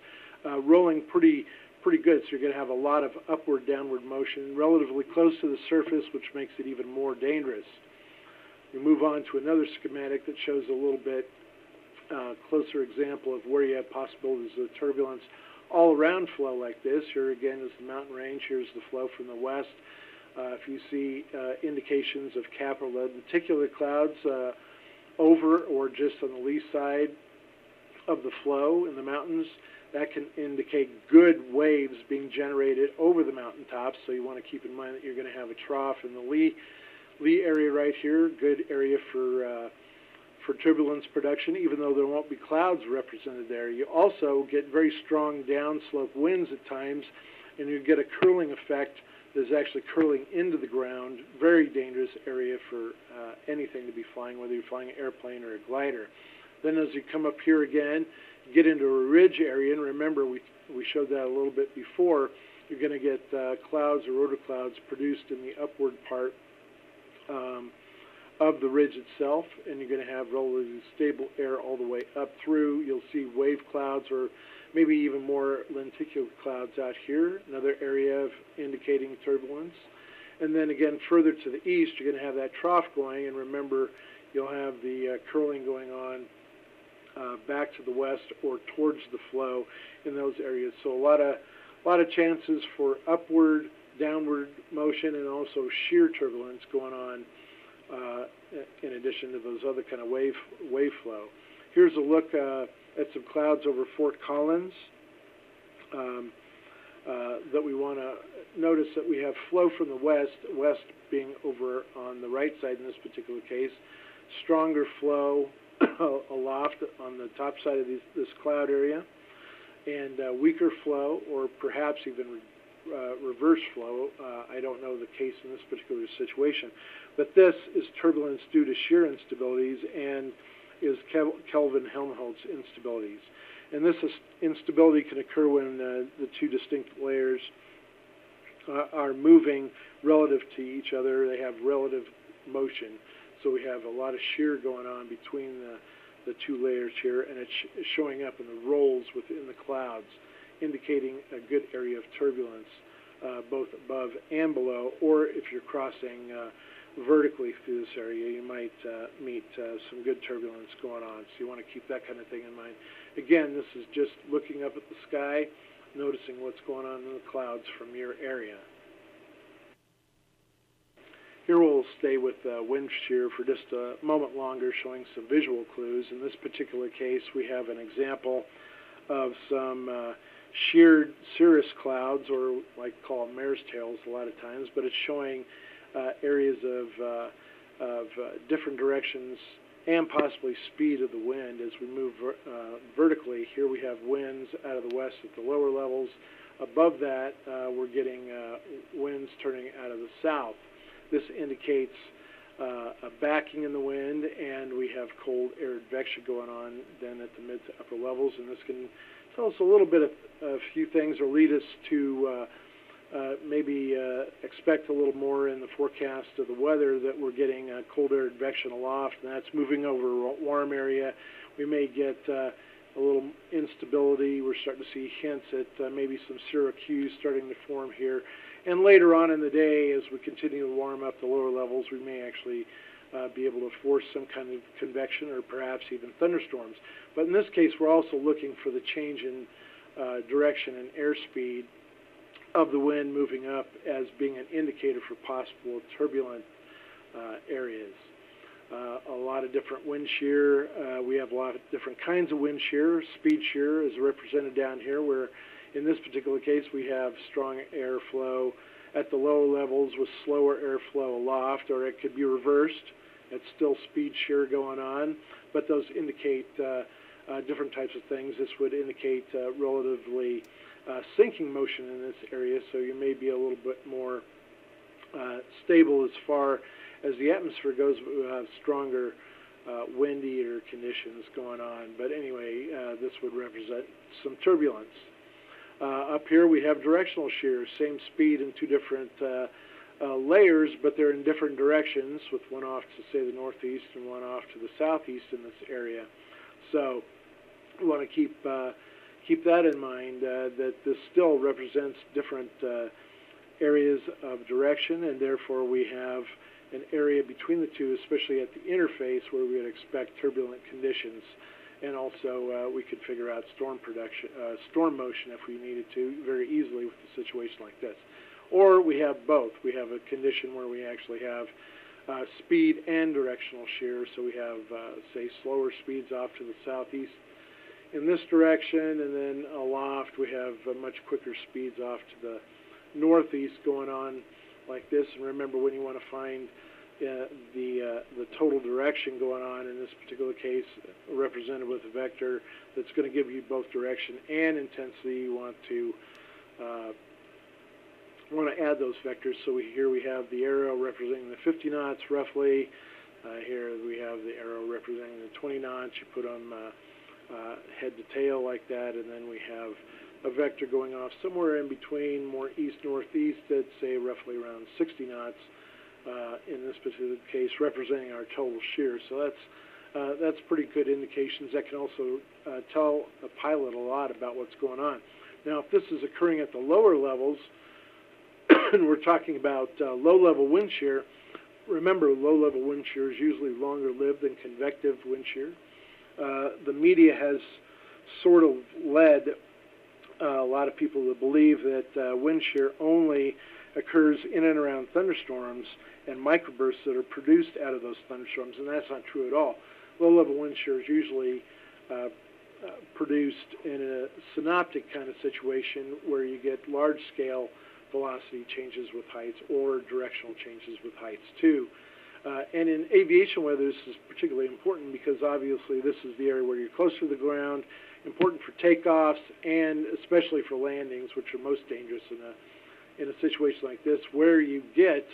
rolling pretty good. So you're going to have a lot of upward, downward motion relatively close to the surface, which makes it even more dangerous. We move on to another schematic that shows a little bit closer example of where you have possibilities of turbulence all around flow like this. Here again is the mountain range. Here's the flow from the west. If you see indications of capital lenticular clouds over or just on the lee side of the flow in the mountains, that can indicate good waves being generated over the mountaintops. So you want to keep in mind that you're going to have a trough in the lee area right here, good area for turbulence production, even though there won't be clouds represented there. You also get very strong downslope winds at times, and you get a curling effect that's actually curling into the ground. Very dangerous area for anything to be flying, whether you're flying an airplane or a glider. Then as you come up here again, you get into a ridge area, and remember we showed that a little bit before. You're going to get clouds or rotor clouds produced in the upward part of the ridge itself, and you're going to have relatively stable air all the way up through. You'll see wave clouds or maybe even more lenticular clouds out here, another area of indicating turbulence. And then again, further to the east, you're going to have that trough going, and remember, you'll have the curling going on back to the west or towards the flow in those areas. So a lot of chances for upward, downward motion, and also shear turbulence going on in addition to those other kind of wave flow. Here's a look at some clouds over Fort Collins that we want to notice that we have flow from the west being over on the right side in this particular case, stronger flow aloft on the top side of this cloud area, and weaker flow or perhaps even reverse flow. I don't know the case in this particular situation, but this is turbulence due to shear instabilities and is Kelvin-Helmholtz instabilities. And this instability can occur when the two distinct layers are moving relative to each other. They have relative motion. So we have a lot of shear going on between the two layers here, and it's showing up in the rolls within the clouds, indicating a good area of turbulence, both above and below, or if you're crossing vertically through this area, you might meet some good turbulence going on. So you want to keep that kind of thing in mind. Again, this is just looking up at the sky, noticing what's going on in the clouds from your area. Here we'll stay with wind shear for just a moment longer, showing some visual clues. In this particular case, we have an example of some sheared cirrus clouds, or like call them mare's tails a lot of times, but it's showing areas of different directions and possibly speed of the wind as we move vertically. Here we have winds out of the west at the lower levels. Above that, we're getting winds turning out of the south. This indicates a backing in the wind, and we have cold air advection going on then at the mid to upper levels, and this can tell us a little bit of a few things, or lead us to maybe expect a little more in the forecast of the weather, that we're getting cold air advection aloft, and that's moving over a warm area. We may get a little instability. We're starting to see hints at maybe some cirrus starting to form here. And later on in the day, as we continue to warm up the lower levels, we may actually be able to force some kind of convection or perhaps even thunderstorms. But in this case, we're also looking for the change in direction and airspeed of the wind moving up as being an indicator for possible turbulent areas. A lot of different wind shear. We have a lot of different kinds of wind shear. Speed shear is represented down here, where in this particular case we have strong airflow at the lower levels with slower airflow aloft, or it could be reversed. It's still speed shear going on, but those indicate different types of things. This would indicate relatively sinking motion in this area, so you may be a little bit more stable as far as the atmosphere goes, but we have stronger windier conditions going on. But anyway, this would represent some turbulence. Up here we have directional shear, same speed in two different layers, but they're in different directions, with one off to, say, the northeast and one off to the southeast in this area. So we want to keep that in mind, that this still represents different areas of direction, and therefore we have an area between the two, especially at the interface, where we would expect turbulent conditions. And also we could figure out storm motion if we needed to very easily with a situation like this. Or we have both. We have a condition where we actually have speed and directional shear, so we have, say, slower speeds off to the southeast in this direction, and then aloft we have much quicker speeds off to the northeast going on like this. And remember, when you want to find the total direction going on, in this particular case represented with a vector that's going to give you both direction and intensity, you want to add those vectors. So here we have the arrow representing the 50 knots roughly. Here we have the arrow representing the 20 knots. You put them head to tail like that, and then we have a vector going off somewhere in between, more east-northeast at, say, roughly around 60 knots in this particular case, representing our total shear. So that's pretty good indications. That can also tell a pilot a lot about what's going on. Now, if this is occurring at the lower levels, and we're talking about low-level wind shear, remember, low-level wind shear is usually longer-lived than convective wind shear. The media has sort of led a lot of people to believe that wind shear only occurs in and around thunderstorms and microbursts that are produced out of those thunderstorms, and that's not true at all. Low-level wind shear is usually produced in a synoptic kind of situation where you get large-scale velocity changes with heights or directional changes with heights too. And in aviation weather, this is particularly important because obviously this is the area where you're closer to the ground, important for takeoffs and especially for landings, which are most dangerous in a situation like this, where you get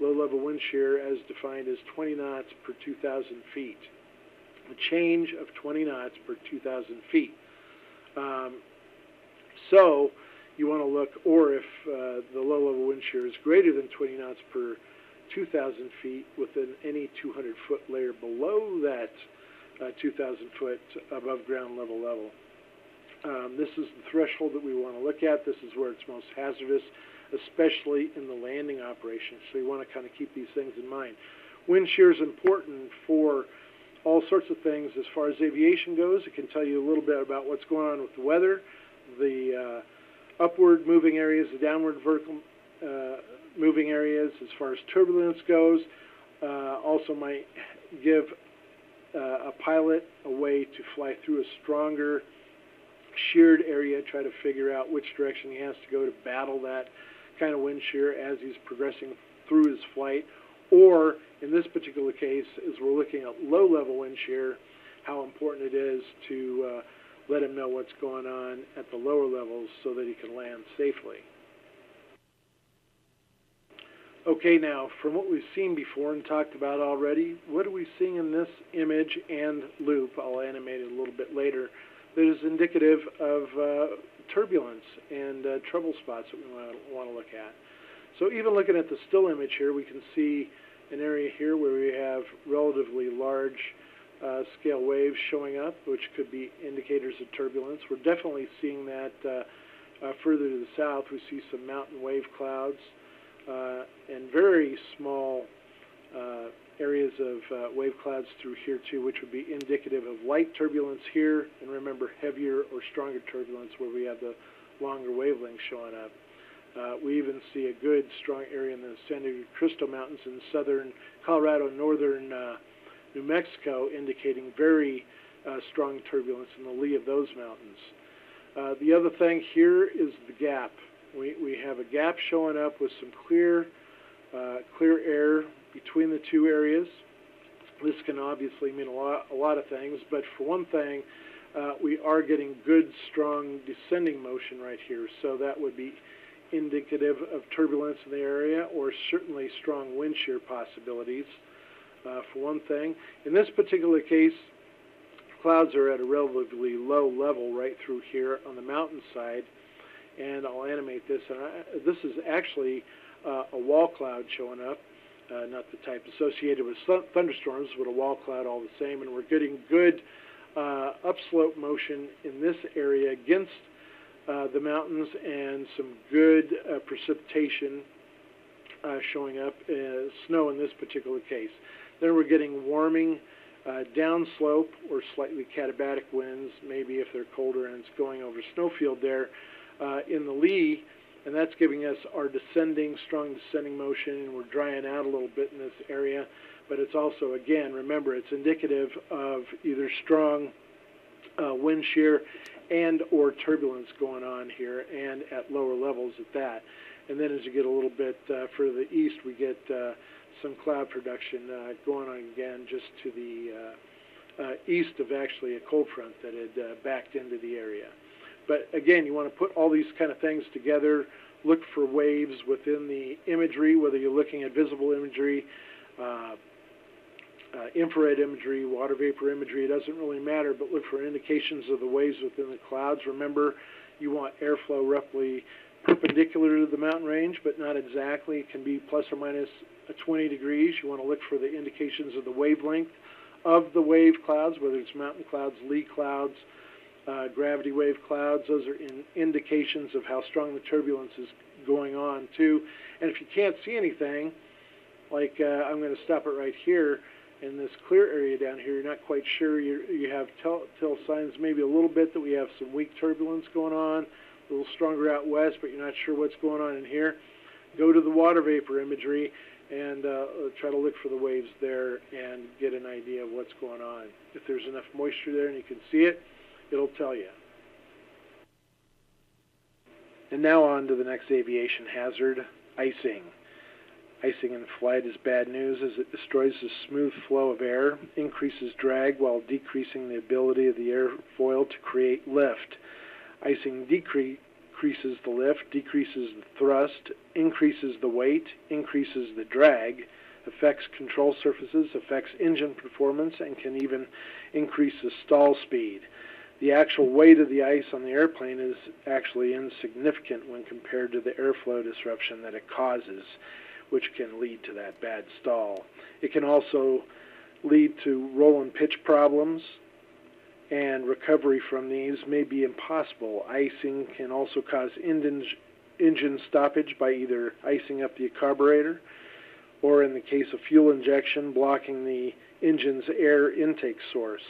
low-level wind shear as defined as 20 knots per 2,000 feet. A change of 20 knots per 2,000 feet. So you want to look, or if the low-level wind shear is greater than 20 knots per 2,000 feet within any 200-foot layer below that 2,000-foot above ground level. This is the threshold that we want to look at. This is where it's most hazardous, especially in the landing operation. So you want to kind of keep these things in mind. Wind shear is important for all sorts of things as far as aviation goes. It can tell you a little bit about what's going on with the weather, the upward moving areas, the downward vertical moving areas as far as turbulence goes. Also might give a pilot a way to fly through a stronger sheared area, try to figure out which direction he has to go to battle that kind of wind shear as he's progressing through his flight. Or in this particular case, as we're looking at low-level wind shear, how important it is to let him know what's going on at the lower levels so that he can land safely. Okay, now, from what we've seen before and talked about already, what are we seeing in this image and loop? I'll animate it a little bit later. That is indicative of turbulence and trouble spots that we want to look at. So even looking at the still image here, we can see an area here where we have relatively large scale waves showing up, which could be indicators of turbulence. We're definitely seeing that further to the south. We see some mountain wave clouds and very small areas of wave clouds through here too, which would be indicative of light turbulence here, and remember, heavier or stronger turbulence where we have the longer wavelengths showing up. We even see a good strong area in the San Diego Cristo Mountains in southern Colorado, northern New Mexico, indicating very strong turbulence in the lee of those mountains. The other thing here is the gap. We have a gap showing up with some clear air between the two areas. This can obviously mean a lot of things, but for one thing, we are getting good, strong descending motion right here, so that would be indicative of turbulence in the area, or certainly strong wind shear possibilities, for one thing. In this particular case, clouds are at a relatively low level right through here on the mountainside, and I'll animate this. And this is actually a wall cloud showing up, not the type associated with thunderstorms, but a wall cloud all the same, and we're getting good upslope motion in this area against the mountains, and some good precipitation showing up, snow in this particular case. Then we're getting warming downslope or slightly catabatic winds, maybe if they're colder and it's going over snowfield there in the lee, and that's giving us our strong descending motion, and we're drying out a little bit in this area. But it's also, again, remember, it's indicative of either strong wind shear and or turbulence going on here, and at lower levels at that. And then as you get a little bit further east, we get some cloud production going on again just to the east of actually a cold front that had backed into the area. But again, you want to put all these kind of things together, look for waves within the imagery, whether you're looking at visible imagery, infrared imagery, water vapor imagery, it doesn't really matter, but look for indications of the waves within the clouds. Remember, you want airflow roughly perpendicular to the mountain range, but not exactly. It can be plus or minus 20 degrees. You want to look for the indications of the wavelength of the wave clouds, whether it's mountain clouds, lee clouds, gravity wave clouds. Those are indications of how strong the turbulence is going on too. And if you can't see anything, like I'm going to stop it right here, in this clear area down here, you're not quite sure. You have tell signs maybe a little bit that we have some weak turbulence going on, a little stronger out west, but you're not sure what's going on in here. Go to the water vapor imagery and try to look for the waves there and get an idea of what's going on. If there's enough moisture there and you can see it, it'll tell you. And now on to the next aviation hazard, icing. Icing in flight is bad news as it destroys the smooth flow of air, increases drag while decreasing the ability of the airfoil to create lift. Icing decreases the lift, decreases the thrust, increases the weight, increases the drag, affects control surfaces, affects engine performance, and can even increase the stall speed. The actual weight of the ice on the airplane is actually insignificant when compared to the airflow disruption that it causes, which can lead to that bad stall. It can also lead to roll and pitch problems, and recovery from these may be impossible. Icing can also cause engine stoppage by either icing up the carburetor, or in the case of fuel injection, blocking the engine's air intake source.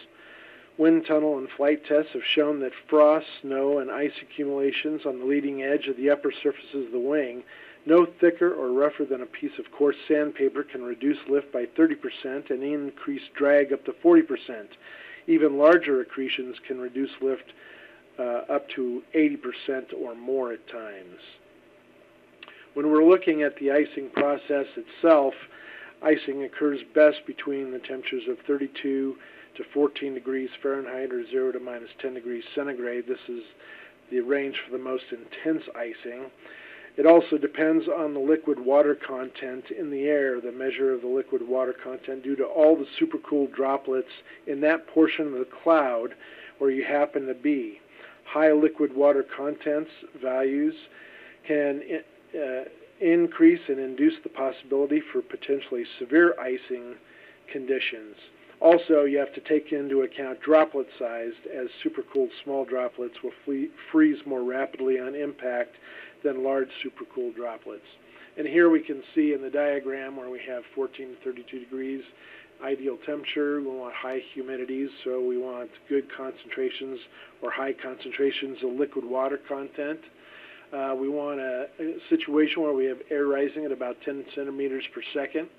Wind tunnel and flight tests have shown that frost, snow, and ice accumulations on the leading edge of the upper surfaces of the wing, no thicker or rougher than a piece of coarse sandpaper, can reduce lift by 30% and increase drag up to 40%. Even larger accretions can reduce lift up to 80% or more at times. When we're looking at the icing process itself, icing occurs best between the temperatures of 32 to 14 degrees Fahrenheit or 0 to minus 10 degrees centigrade. This is the range for the most intense icing. It also depends on the liquid water content in the air, the measure of the liquid water content due to all the supercooled droplets in that portion of the cloud where you happen to be. High liquid water contents values can increase and induce the possibility for potentially severe icing conditions. Also, you have to take into account droplet size, as supercooled small droplets will freeze more rapidly on impact than large supercooled droplets. And here we can see in the diagram where we have 14 to 32 degrees ideal temperature. We want high humidities, so we want good concentrations or high concentrations of liquid water content. We want a situation where we have air rising at about 10 centimeters per second.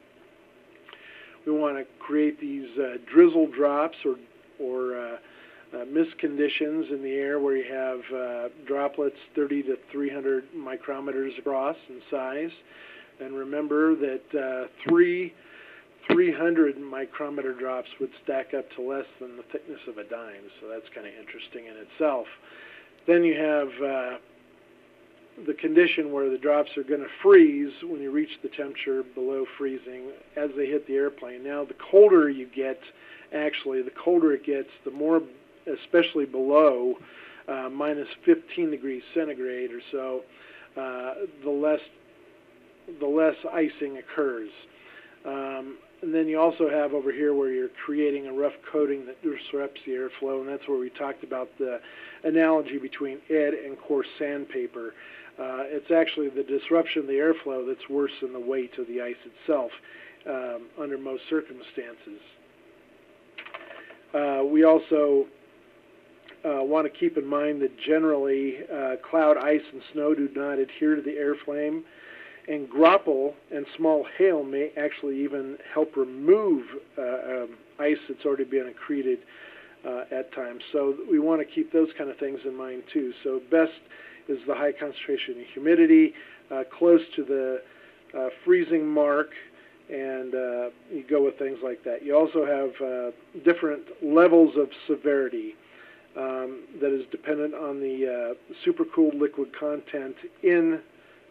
We want to create these drizzle drops or mist conditions in the air where you have droplets 30 to 300 micrometers across in size. And remember that 300 micrometer drops would stack up to less than the thickness of a dime, so that's kind of interesting in itself. Then you have the condition where the drops are going to freeze when you reach the temperature below freezing as they hit the airplane. Now, the colder you get, the colder it gets, the more, especially below minus 15 degrees centigrade or so, the less icing occurs. And then you also have over here where you're creating a rough coating that disrupts the airflow, and that's where we talked about the analogy between ED and coarse sandpaper. It's actually the disruption of the airflow that's worse than the weight of the ice itself under most circumstances. We also want to keep in mind that generally cloud, ice, and snow do not adhere to the airframe, and grapple and small hail may actually even help remove ice that's already been accreted at times. So we want to keep those kind of things in mind too. So best is the high concentration of humidity, close to the freezing mark, and you go with things like that. You also have different levels of severity that is dependent on the supercooled liquid content in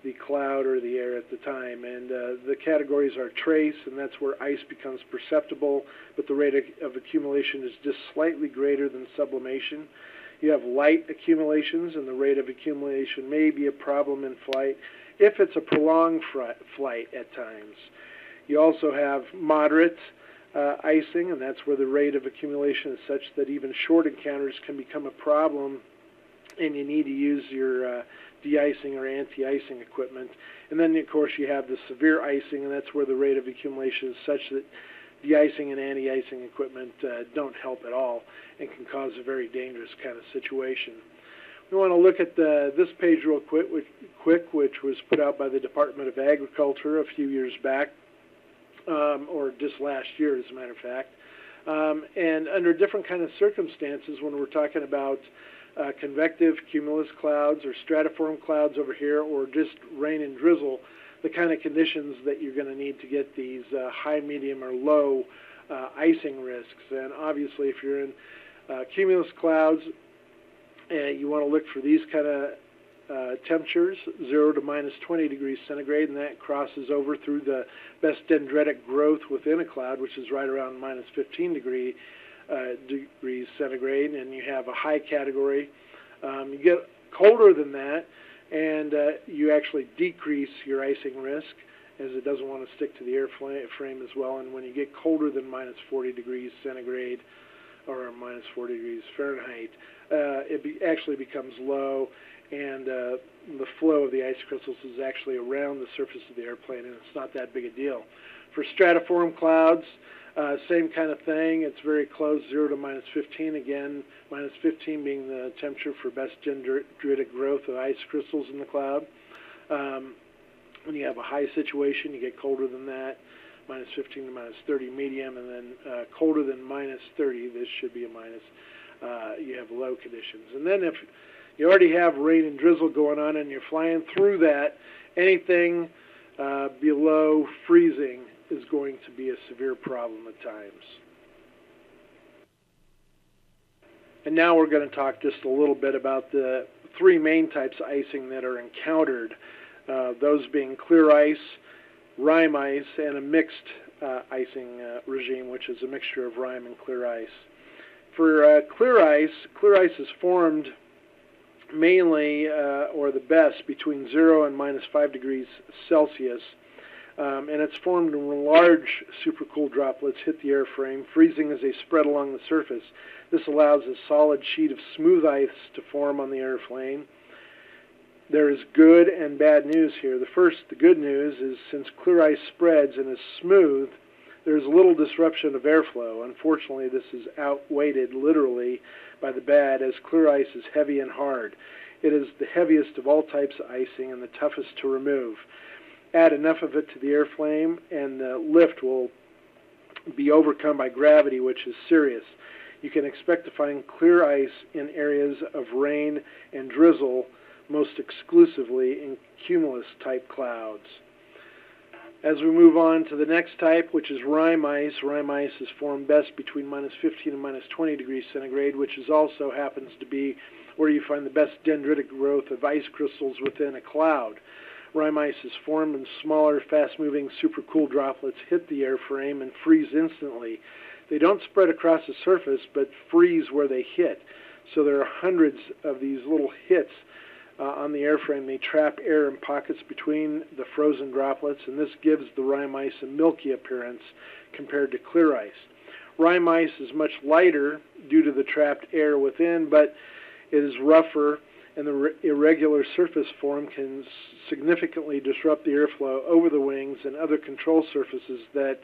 the cloud or the air at the time. And the categories are trace, and that's where ice becomes perceptible, but the rate of accumulation is just slightly greater than sublimation. You have light accumulations, and the rate of accumulation may be a problem in flight if it's a prolonged flight at times. You also have moderate icing, and that's where the rate of accumulation is such that even short encounters can become a problem, and you need to use your de-icing or anti-icing equipment. And then, of course, you have the severe icing, and that's where the rate of accumulation is such that de-icing and anti-icing equipment don't help at all and can cause a very dangerous kind of situation. We want to look at this page real quick, which was put out by the Department of Agriculture a few years back, or just last year, as a matter of fact. And under different kind of circumstances, when we're talking about convective cumulus clouds or stratiform clouds over here, or just rain and drizzle, the kind of conditions that you're going to need to get these high, medium, or low icing risks. And obviously, if you're in cumulus clouds, you want to look for these kind of temperatures, 0 to minus 20 degrees centigrade, and that crosses over through the best dendritic growth within a cloud, which is right around minus 15 degrees centigrade, and you have a high category. You get colder than that, and you actually decrease your icing risk, as it doesn't want to stick to the airframe as well. And when you get colder than minus 40 degrees centigrade or minus 40 degrees Fahrenheit, it actually becomes low, and the flow of the ice crystals is actually around the surface of the airplane, and it's not that big a deal. For stratiform clouds, same kind of thing. It's very close, 0 to minus 15. Again, minus 15 being the temperature for best dendritic growth of ice crystals in the cloud. When you have a high situation, you get colder than that, minus 15 to minus 30 medium, and then colder than minus 30, this should be a minus, you have low conditions. And then if you already have rain and drizzle going on and you're flying through that, anything below freezing is going to be a severe problem at times. And now we're going to talk just a little bit about the three main types of icing that are encountered, those being clear ice, rime ice, and a mixed icing regime, which is a mixture of rime and clear ice. For clear ice is formed mainly, or the best, between 0 and minus 5 degrees Celsius. and it's formed when large supercooled droplets hit the airframe, freezing as they spread along the surface. This allows a solid sheet of smooth ice to form on the airplane. There is good and bad news here. The good news is since clear ice spreads and is smooth, there's little disruption of airflow. Unfortunately, this is outweighed literally by the bad, as clear ice is heavy and hard. It is the heaviest of all types of icing and the toughest to remove. Add enough of it to the airframe and the lift will be overcome by gravity, which is serious. You can expect to find clear ice in areas of rain and drizzle, most exclusively in cumulus-type clouds. As we move on to the next type, which is rime ice is formed best between -15 and -20 degrees centigrade, which is also happens to be where you find the best dendritic growth of ice crystals within a cloud. Rime ice is formed when smaller, fast-moving, supercooled droplets hit the airframe and freeze instantly. They don't spread across the surface, but freeze where they hit. So there are hundreds of these little hits on the airframe. They trap air in pockets between the frozen droplets, and this gives the rime ice a milky appearance compared to clear ice. Rime ice is much lighter due to the trapped air within, but it is rougher, and the irregular surface form can significantly disrupt the airflow over the wings and other control surfaces that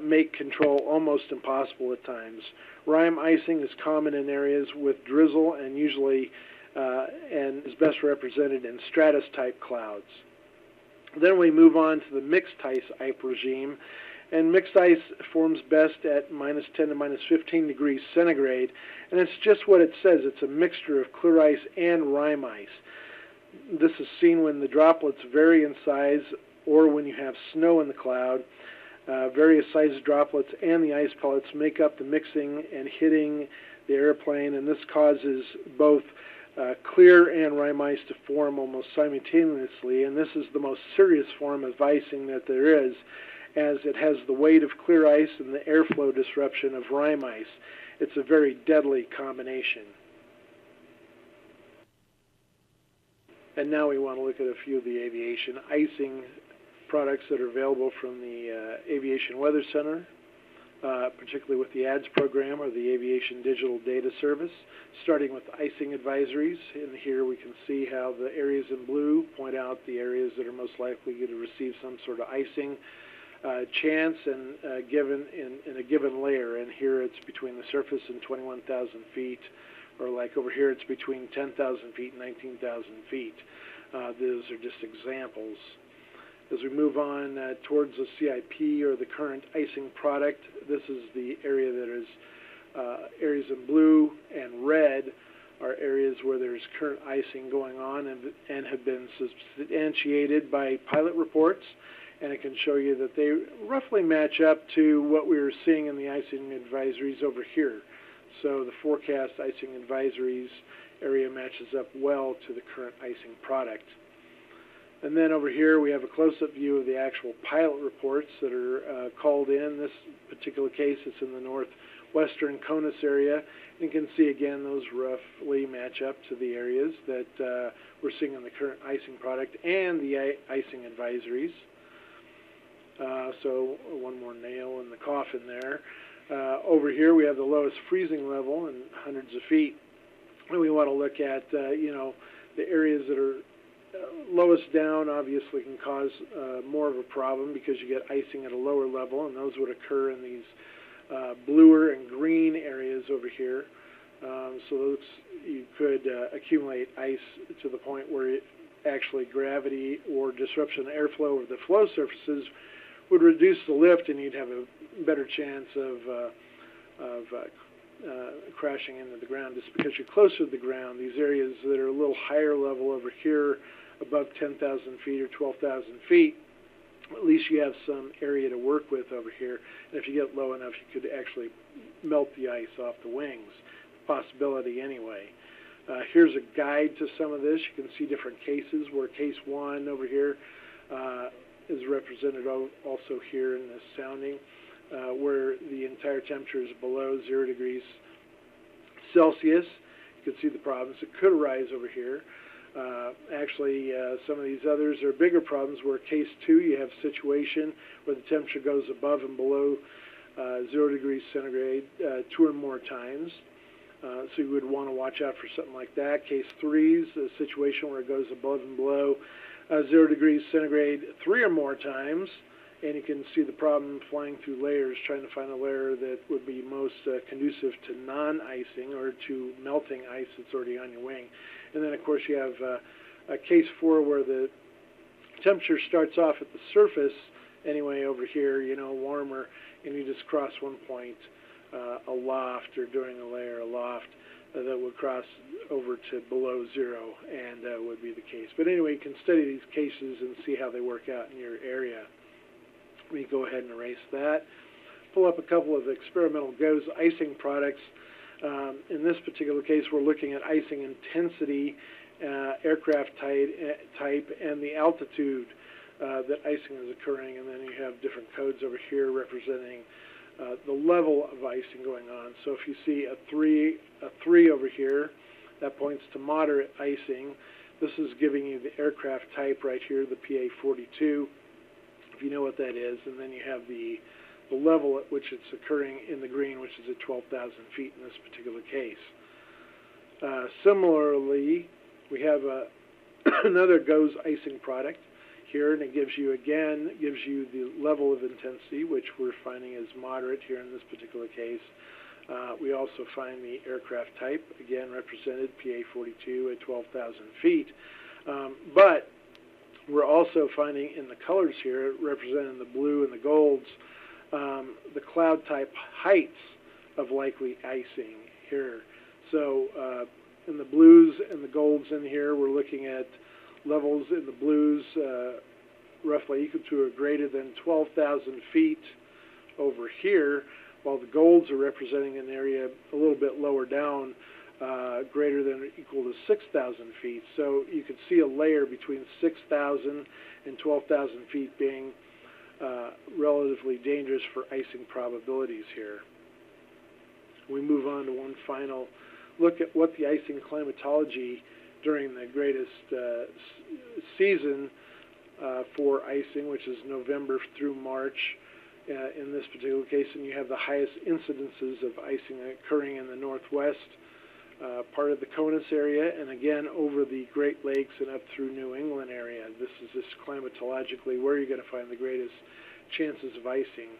make control almost impossible at times. Rime icing is common in areas with drizzle and usually and is best represented in stratus-type clouds. Then we move on to the mixed ice regime, and mixed ice forms best at -10 to -15 degrees centigrade, and it's just what it says. It's a mixture of clear ice and rime ice. This is seen when the droplets vary in size or when you have snow in the cloud. Various sized droplets and the ice pellets make up the mixing and hitting the airplane, and this causes both clear and rime ice to form almost simultaneously, and this is the most serious form of icing that there is, as it has the weight of clear ice and the airflow disruption of rime ice. It's a very deadly combination. And now we want to look at a few of the aviation icing products that are available from the Aviation Weather Center, particularly with the ADS program or the Aviation Digital Data Service, starting with icing advisories. And here we can see how the areas in blue point out the areas that are most likely to receive some sort of icing chance and given in a given layer. And here it's between the surface and 21,000 feet, or like over here it's between 10,000 feet and 19,000 feet. Those are just examples. As we move on towards the CIP or the current icing product, this is the area that is areas in blue and red are areas where there's current icing going on and have been substantiated by pilot reports, and it can show you that they roughly match up to what we were seeing in the icing advisories over here. So the forecast icing advisories area matches up well to the current icing product. And then over here we have a close-up view of the actual pilot reports that are called in. This particular case, it's in the northwestern CONUS area. You can see again those roughly match up to the areas that we're seeing in the current icing product and the icing advisories. So one more nail in the coffin there. Over here we have the lowest freezing level in hundreds of feet. And we want to look at the areas that are lowest down obviously can cause more of a problem because you get icing at a lower level, and those would occur in these bluer and green areas over here. So those, you could accumulate ice to the point where actually gravity or disruption of airflow over the flow surfaces would reduce the lift, and you'd have a better chance of crashing into the ground just because you're closer to the ground. These areas that are a little higher level over here, above 10,000 feet or 12,000 feet, at least you have some area to work with over here. And if you get low enough, you could actually melt the ice off the wings. Possibility anyway. Here's a guide to some of this. You can see different cases where case 1 over here is represented also here in this sounding, where the entire temperature is below 0 degrees Celsius. You can see the problems that could arise over here. Actually, some of these others are bigger problems where case 2, you have a situation where the temperature goes above and below 0 degrees centigrade 2 or more times. So you would want to watch out for something like that. Case 3 is a situation where it goes above and below 0 degrees centigrade 3 or more times. And you can see the problem flying through layers, trying to find a layer that would be most conducive to non-icing or to melting ice that's already on your wing. And then, of course, you have case 4 where the temperature starts off at the surface anyway over here, warmer, and you just cross one point aloft or during a layer aloft that would cross over to below 0, and would be the case. But anyway, you can study these cases and see how they work out in your area. We go ahead and erase that. Pull up a couple of experimental GOES icing products. In this particular case, we're looking at icing intensity, aircraft type, and the altitude that icing is occurring. And then you have different codes over here representing the level of icing going on. So if you see a 3 over here, that points to moderate icing. This is giving you the aircraft type right here, the PA-42. If you know what that is, and then you have the level at which it's occurring in the green, which is at 12,000 feet in this particular case. Similarly, we have another GOES icing product here, and it gives you the level of intensity, which we're finding is moderate here in this particular case. We also find the aircraft type, again represented PA-42 at 12,000 feet. But we're also finding in the colors here, representing the blue and the golds, the cloud type heights of likely icing here. So in the blues and the golds in here, we're looking at levels in the blues roughly equal to or greater than 12,000 feet over here, while the golds are representing an area a little bit lower down, greater than or equal to 6,000 feet. So you could see a layer between 6,000 and 12,000 feet being relatively dangerous for icing probabilities here. We move on to one final look at what the icing climatology during the greatest season for icing, which is November through March in this particular case, and you have the highest incidences of icing occurring in the northwest part of the CONUS area, and again over the Great Lakes and up through New England area. This is just climatologically where you're going to find the greatest chances of icing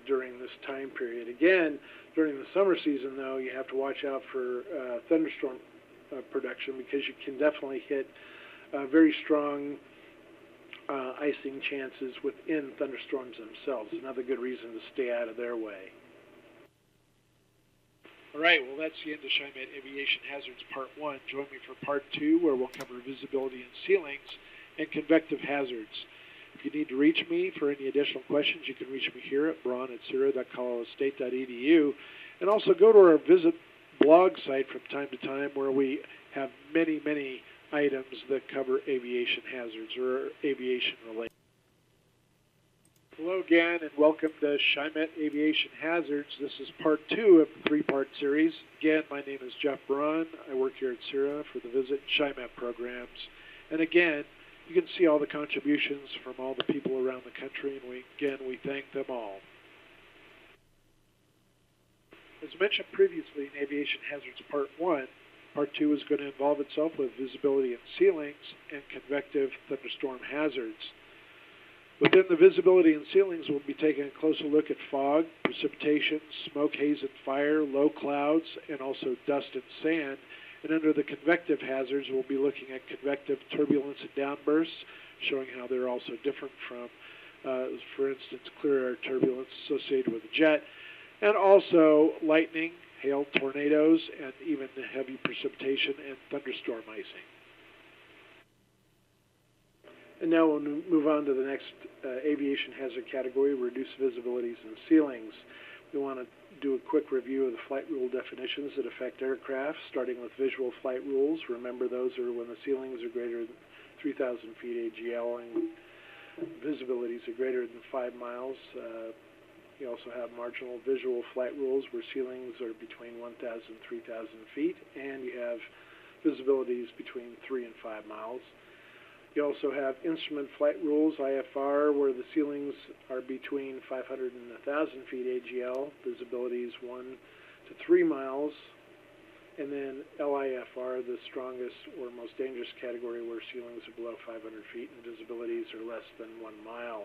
during this time period. Again, during the summer season, though, you have to watch out for thunderstorm production, because you can definitely hit very strong icing chances within thunderstorms themselves. Another good reason to stay out of their way. All right, well, that's the end of Scheimet Aviation Hazards Part 1. Join me for Part 2, where we'll cover visibility and ceilings and convective hazards. If you need to reach me for any additional questions, you can reach me here at braun@coloradostate.edu, and also go to our visit blog site from time to time, where we have many, many items that cover aviation hazards or aviation related. Hello again, and welcome to Scheimet Aviation Hazards. This is Part 2 of the 3-part series. Again, my name is Jeff Braun. I work here at CIRA for the Visit Scheimet programs. And again, you can see all the contributions from all the people around the country, and we thank them all. As mentioned previously in Aviation Hazards Part 1, Part 2 is going to involve itself with visibility and ceilings and convective thunderstorm hazards. Within the visibility and ceilings, we'll be taking a closer look at fog, precipitation, smoke, haze, and fire, low clouds, and also dust and sand. And under the convective hazards, we'll be looking at convective turbulence and downbursts, showing how they're also different from, for instance, clear air turbulence associated with a jet, and also lightning, hail, tornadoes, and even heavy precipitation and thunderstorm icing. And now we'll move on to the next aviation hazard category, reduced visibilities and ceilings. We want to do a quick review of the flight rule definitions that affect aircraft, starting with visual flight rules. Remember, those are when the ceilings are greater than 3,000 feet AGL and visibilities are greater than 5 miles. You also have marginal visual flight rules where ceilings are between 1,000 and 3,000 feet, and you have visibilities between 3 and 5 miles. You also have instrument flight rules, IFR, where the ceilings are between 500 and 1,000 feet AGL, visibilities 1 to 3 miles, and then LIFR, the strongest or most dangerous category, where ceilings are below 500 feet and visibilities are less than 1 mile.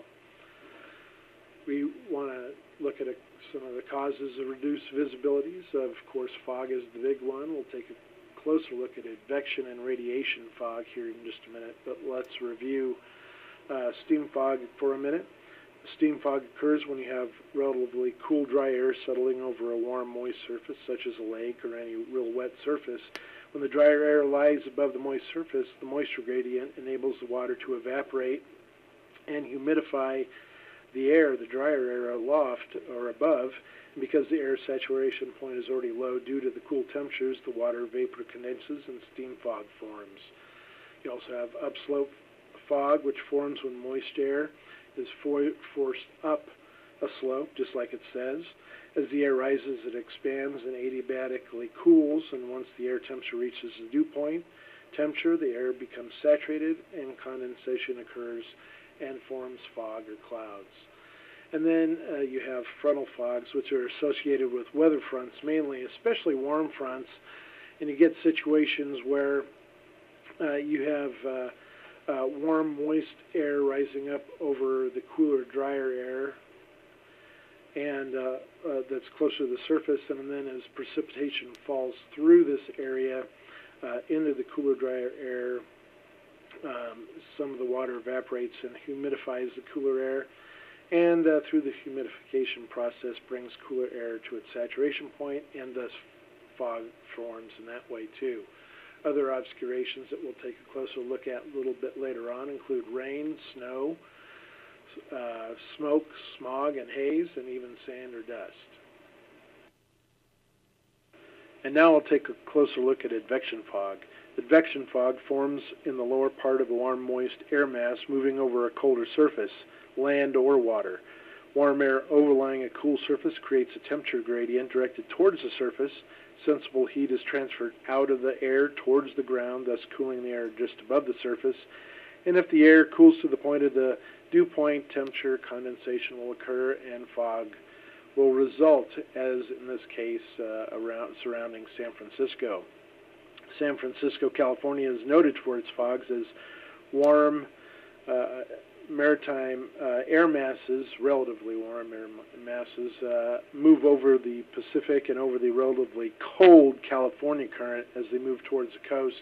We want to look at some of the causes of reduced visibilities. Of course, fog is the big one. We'll take a closer look at advection and radiation fog here in just a minute, but let's review steam fog for a minute. Steam fog occurs when you have relatively cool, dry air settling over a warm, moist surface, such as a lake or any real wet surface. When the drier air lies above the moist surface, the moisture gradient enables the water to evaporate and humidify the air, the drier air aloft or above. And because the air saturation point is already low due to the cool temperatures, the water vapor condenses and steam fog forms. You also have upslope fog, which forms when moist air is forced up a slope, just like it says. As the air rises, it expands and adiabatically cools, and once the air temperature reaches the dew point temperature, the air becomes saturated and condensation occurs and forms fog or clouds. And then you have frontal fogs, which are associated with weather fronts mainly, especially warm fronts, and you get situations where you have warm, moist air rising up over the cooler, drier air, and that's closer to the surface, and then as precipitation falls through this area into the cooler, drier air, some of the water evaporates and humidifies the cooler air, and through the humidification process brings cooler air to its saturation point, and thus fog forms in that way too. Other obscurations that we'll take a closer look at a little bit later on include rain, snow, smoke, smog, and haze, and even sand or dust. And now I'll take a closer look at advection fog. Advection fog forms in the lower part of a warm, moist air mass moving over a colder surface, land or water. Warm air overlying a cool surface creates a temperature gradient directed towards the surface. Sensible heat is transferred out of the air towards the ground, thus cooling the air just above the surface. And if the air cools to the point of the dew point temperature, condensation will occur and fog will result, as in this case surrounding San Francisco. San Francisco, California is noted for its fogs as warm maritime air masses, relatively warm air masses, move over the Pacific and over the relatively cold California current as they move towards the coast,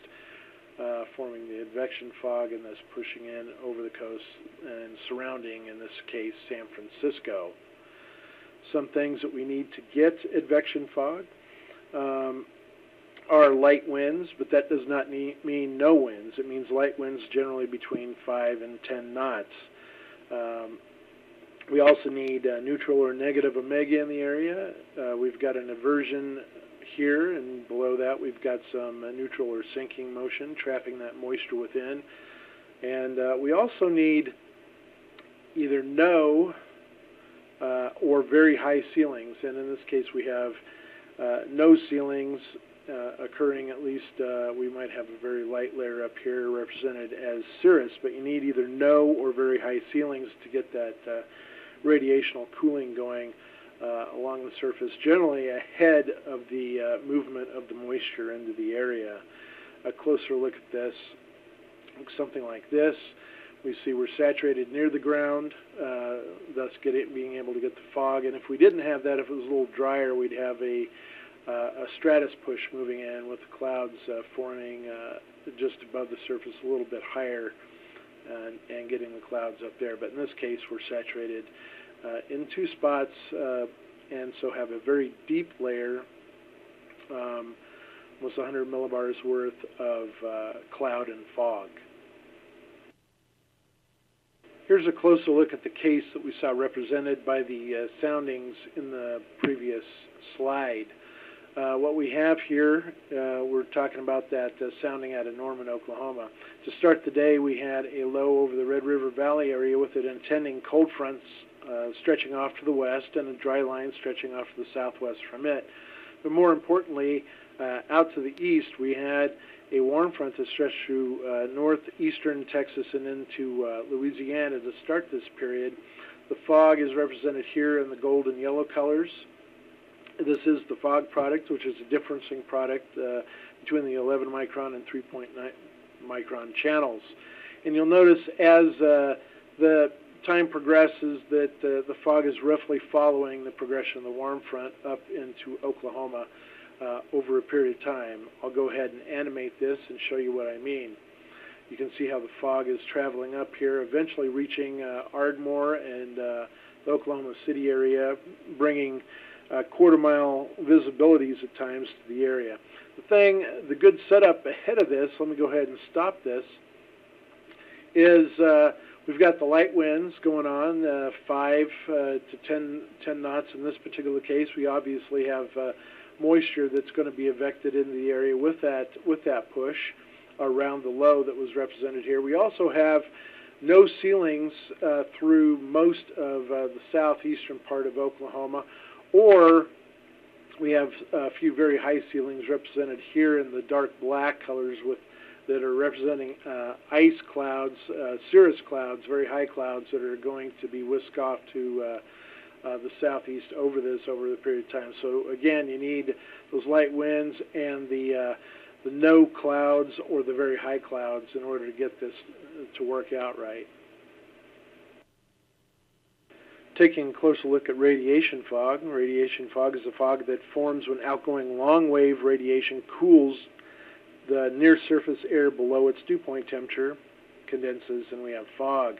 forming the advection fog and thus pushing in over the coast and surrounding, in this case, San Francisco. Some things that we need to get advection fog are light winds, but that does not mean no winds. It means light winds generally between 5 and 10 knots. We also need neutral or negative omega in the area. We've got an aversion here, and below that we've got some neutral or sinking motion, trapping that moisture within. And we also need either no or very high ceilings, and in this case we have no ceilings occurring. At least we might have a very light layer up here represented as cirrus, but you need either no or very high ceilings to get that radiational cooling going along the surface, generally ahead of the movement of the moisture into the area. A closer look at this looks something like this. We see we're saturated near the ground, thus being able to get the fog. And if we didn't have that, if it was a little drier, we'd have a stratus push moving in with the clouds forming just above the surface a little bit higher and getting the clouds up there. But in this case, we're saturated in two spots and so have a very deep layer, almost 100 millibars worth of cloud and fog. Here's a closer look at the case that we saw represented by the soundings in the previous slide. What we have here, we're talking about that sounding out of Norman, Oklahoma. To start the day, we had a low over the Red River Valley area with it intending cold fronts stretching off to the west and a dry line stretching off to the southwest from it. But more importantly, Out to the east, we had a warm front that stretched through northeastern Texas and into Louisiana to start this period. The fog is represented here in the gold and yellow colors. This is the fog product, which is a differencing product between the 11 micron and 3.9 micron channels. And you'll notice as the time progresses that the fog is roughly following the progression of the warm front up into Oklahoma over a period of time. I'll go ahead and animate this and show you what I mean. You can see how the fog is traveling up here, eventually reaching Ardmore and the Oklahoma City area, bringing quarter-mile visibilities at times to the area. The good setup ahead of this, let me go ahead and stop this, is we've got the light winds going on, 5 to 10 knots in this particular case. We obviously have moisture that's going to be evected into the area with that push around the low that was represented here. We also have no ceilings through most of the southeastern part of Oklahoma, or we have a few very high ceilings represented here in the dark black colors that are representing ice clouds, cirrus clouds, very high clouds that are going to be whisked off to the southeast over the period of time. So again, you need those light winds and the no clouds or the very high clouds in order to get this to work out right. Taking a closer look at radiation fog. Radiation fog is a fog that forms when outgoing long-wave radiation cools the near-surface air below its dew point temperature, condenses, and we have fog.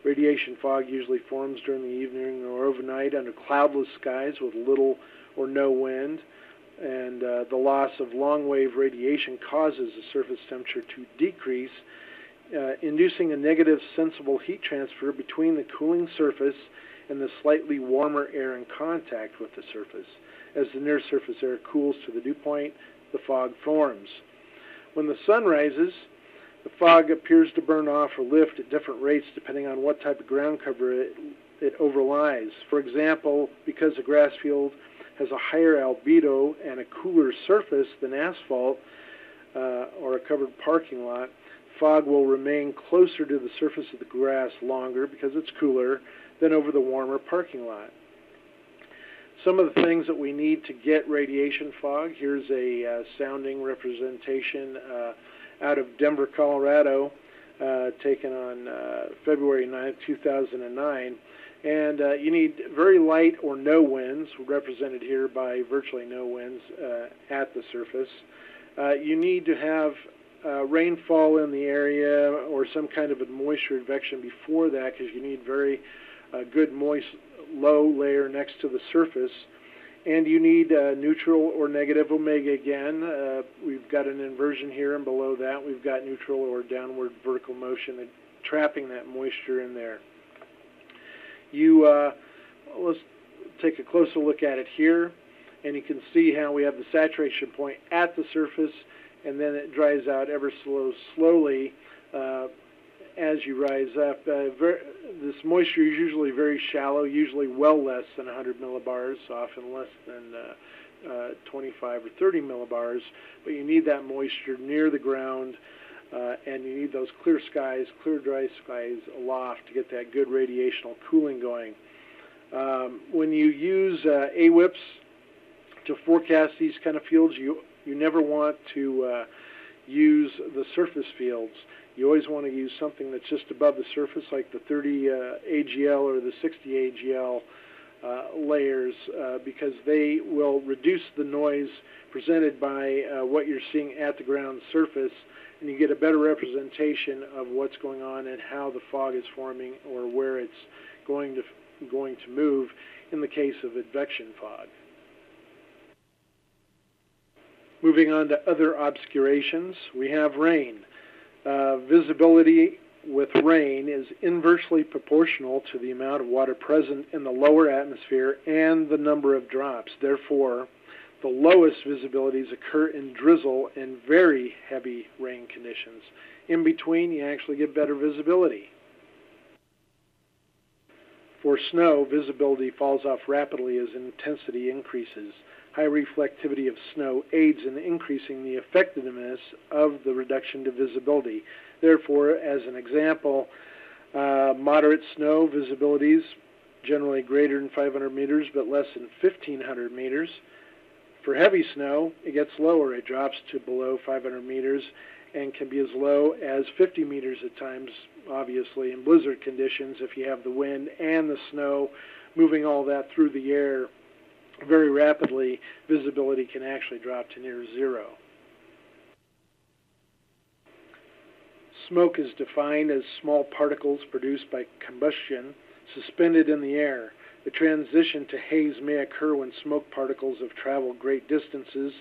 Radiation fog usually forms during the evening or overnight under cloudless skies with little or no wind, and the loss of long-wave radiation causes the surface temperature to decrease, inducing a negative sensible heat transfer between the cooling surface and the slightly warmer air in contact with the surface. As the near-surface air cools to the dew point, the fog forms. When the sun rises, the fog appears to burn off or lift at different rates depending on what type of ground cover it overlies. For example, because a grass field has a higher albedo and a cooler surface than asphalt or a covered parking lot, fog will remain closer to the surface of the grass longer because it's cooler than over the warmer parking lot. Some of the things that we need to get radiation fog, here's a sounding representation out of Denver, Colorado, taken on February 9th, 2009. And you need very light or no winds, represented here by virtually no winds at the surface. You need to have rainfall in the area or some kind of a moisture advection before that, because you need very good moist low layer next to the surface. And you need neutral or negative omega again. We've got an inversion here, and below that we've got neutral or downward vertical motion and trapping that moisture in there. Let's take a closer look at it here, and you can see how we have the saturation point at the surface, and then it dries out ever slowly as you rise up. This moisture is usually very shallow, usually well less than 100 millibars, often less than 25 or 30 millibars, but you need that moisture near the ground, and you need those clear skies, clear dry skies aloft to get that good radiational cooling going. When you use AWIPS to forecast these kind of fields, you never want to use the surface fields. You always want to use something that's just above the surface, like the 30 AGL or the 60 AGL layers, because they will reduce the noise presented by what you're seeing at the ground surface, and you get a better representation of what's going on and how the fog is forming or where it's going to move in the case of advection fog. Moving on to other obscurations, we have rain. Visibility with rain is inversely proportional to the amount of water present in the lower atmosphere and the number of drops. Therefore, the lowest visibilities occur in drizzle and very heavy rain conditions. In between, you actually get better visibility. For snow, visibility falls off rapidly as intensity increases. high reflectivity of snow aids in increasing the effectiveness of the reduction to visibility. Therefore, as an example, moderate snow visibilities generally greater than 500 meters but less than 1,500 meters. For heavy snow, it gets lower. It drops to below 500 meters and can be as low as 50 meters at times, obviously, in blizzard conditions. If you have the wind and the snow moving all that through the air very rapidly, visibility can actually drop to near zero. Smoke is defined as small particles produced by combustion suspended in the air. The transition to haze may occur when smoke particles have traveled great distances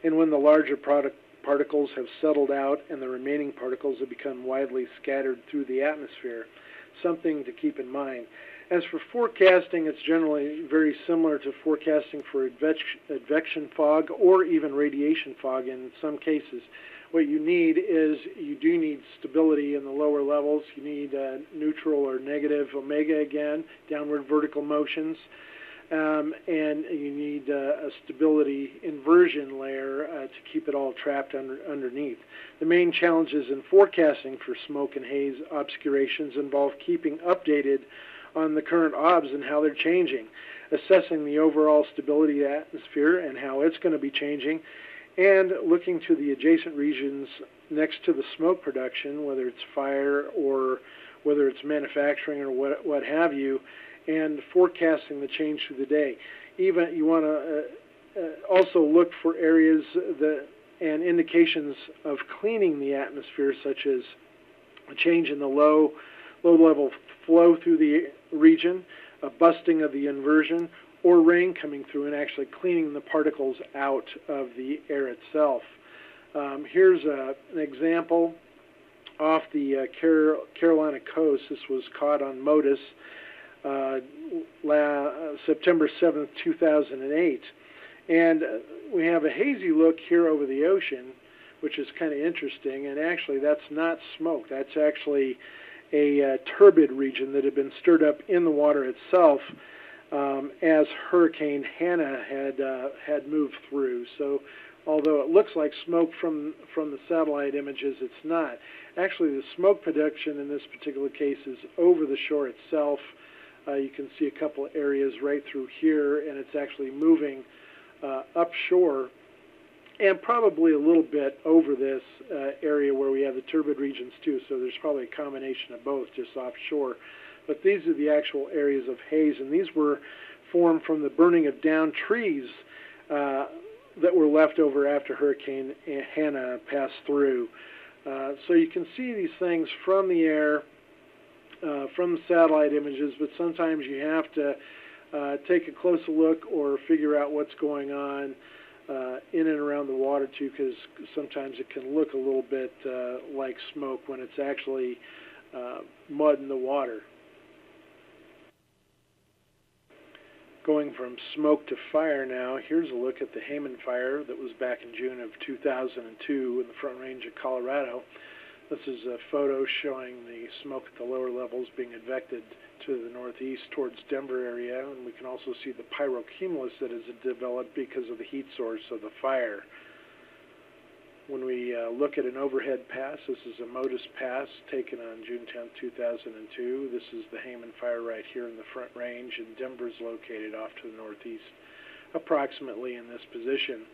and when the larger particles have settled out and the remaining particles have become widely scattered through the atmosphere. Something to keep in mind. As for forecasting, it's generally very similar to forecasting for advection fog or even radiation fog in some cases. What you need is, you do need stability in the lower levels. You need neutral or negative omega again, downward vertical motions, and you need a stability inversion layer to keep it all trapped underneath. The main challenges in forecasting for smoke and haze obscurations involve keeping updated on the current OBS and how they're changing, assessing the overall stability of the atmosphere and how it's going to be changing, and looking to the adjacent regions next to the smoke production, whether it's fire or whether it's manufacturing or what have you, and forecasting the change through the day. Even you want to also look for areas and indications of cleaning the atmosphere, such as a change in the low-level flow through the region, a busting of the inversion, or rain coming through and actually cleaning the particles out of the air itself. Here's an example off the Carolina coast. This was caught on MODIS September 7th, 2008. And we have a hazy look here over the ocean, which is kind of interesting. And actually, that's not smoke. That's actually a turbid region that had been stirred up in the water itself as Hurricane Hannah had moved through. So although it looks like smoke from the satellite images, it's not. Actually, the smoke production in this particular case is over the shore itself. You can see a couple of areas right through here, and it's actually moving upshore and probably a little bit over this area where we have the turbid regions too. So there's probably a combination of both just offshore. But these are the actual areas of haze, and these were formed from the burning of downed trees that were left over after Hurricane Hannah passed through. So you can see these things from the air, from the satellite images, but sometimes you have to take a closer look or figure out what's going on in and around the water too, because sometimes it can look a little bit like smoke when it's actually mud in the water. Going from smoke to fire now, here's a look at the Hayman fire that was back in June of 2002 in the Front Range of Colorado. This is a photo showing the smoke at the lower levels being advected to the northeast towards Denver area, and we can also see the pyrocumulus that has developed because of the heat source of the fire. When we look at an overhead pass, this is a MODIS pass taken on June 10, 2002. This is the Hayman fire right here in the Front Range, and Denver is located off to the northeast, approximately in this position.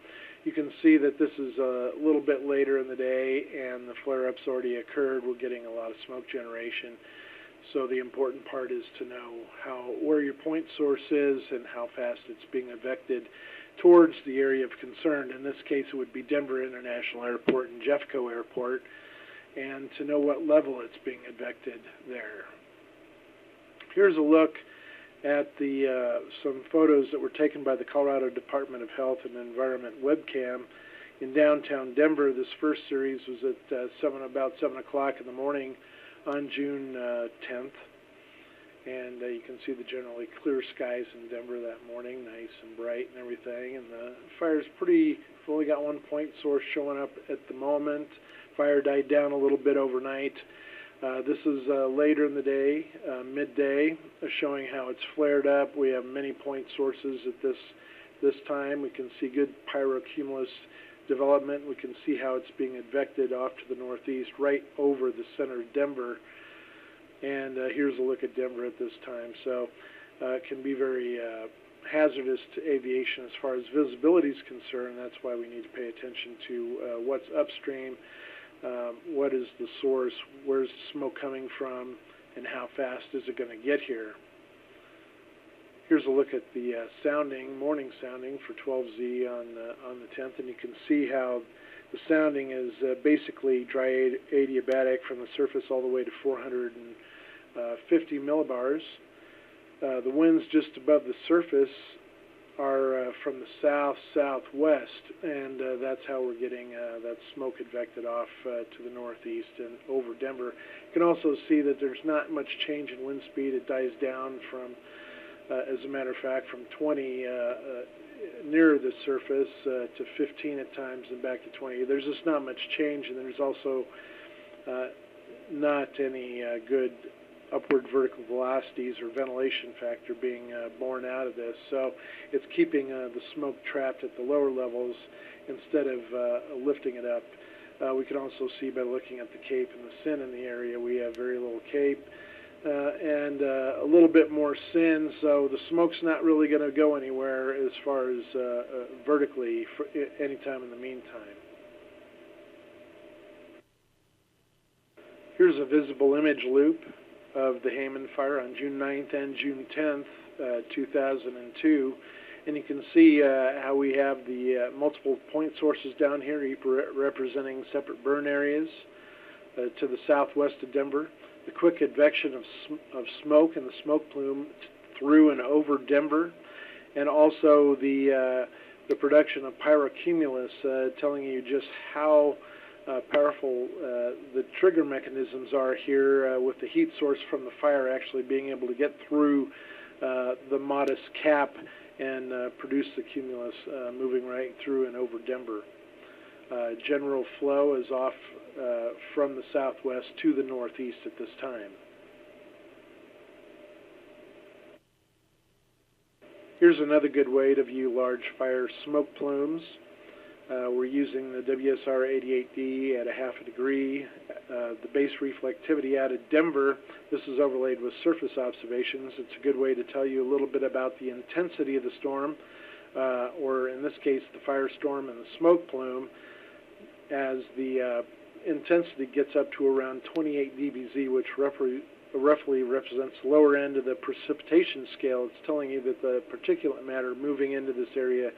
You can see that this is a little bit later in the day, and the flare-ups already occurred. We're getting a lot of smoke generation. So the important part is to know where your point source is and how fast it's being advected towards the area of concern. In this case, it would be Denver International Airport and Jeffco Airport, and to know what level it's being advected there. Here's a look at some photos that were taken by the Colorado Department of Health and Environment webcam in downtown Denver. This first series was at about 7 o'clock in the morning on June 10th. And you can see the generally clear skies in Denver that morning, nice and bright and everything. And the fire's we've only got one point source showing up at the moment. Fire died down a little bit overnight. This is later in the day, midday, showing how it's flared up. We have many point sources at this this time. We can see good pyrocumulus development. We can see how it's being advected off to the northeast, right over the center of Denver. And here's a look at Denver at this time. So it can be very hazardous to aviation as far as visibility is concerned. That's why we need to pay attention to what's upstream, what is the source, where's the smoke coming from, and how fast is it going to get here. Here's a look at the sounding, morning sounding for 12Z on the 10th, and you can see how the sounding is basically dry adiabatic from the surface all the way to 450 millibars. The winds just above the surface are from the south-southwest, and that's how we're getting that smoke advected off to the northeast and over Denver. You can also see that there's not much change in wind speed. It dies down from, as a matter of fact, from 20 near the surface to 15 at times and back to 20. There's just not much change, and there's also not any good upward vertical velocities or ventilation factor being born out of this. So it's keeping the smoke trapped at the lower levels instead of lifting it up. We can also see by looking at the CAPE and the SIN in the area, we have very little CAPE and a little bit more SIN, so the smoke's not really going to go anywhere as far as vertically for any time in the meantime. Here's a visible image loop of the Hayman fire on June 9th and June 10th, 2002. And you can see how we have the multiple point sources down here representing separate burn areas to the southwest of Denver. The quick advection of smoke and the smoke plume through and over Denver, and also the production of pyrocumulus, telling you just how powerful the trigger mechanisms are here with the heat source from the fire actually being able to get through the modest cap and produce the cumulus moving right through and over Denver. General flow is off from the southwest to the northeast at this time. Here's another good way to view large fire smoke plumes. We're using the WSR-88D at a half a degree. The base reflectivity out of Denver, this is overlaid with surface observations. It's a good way to tell you a little bit about the intensity of the storm, or in this case, the firestorm and the smoke plume. As the intensity gets up to around 28 dBz, which roughly represents the lower end of the precipitation scale, it's telling you that the particulate matter moving into this area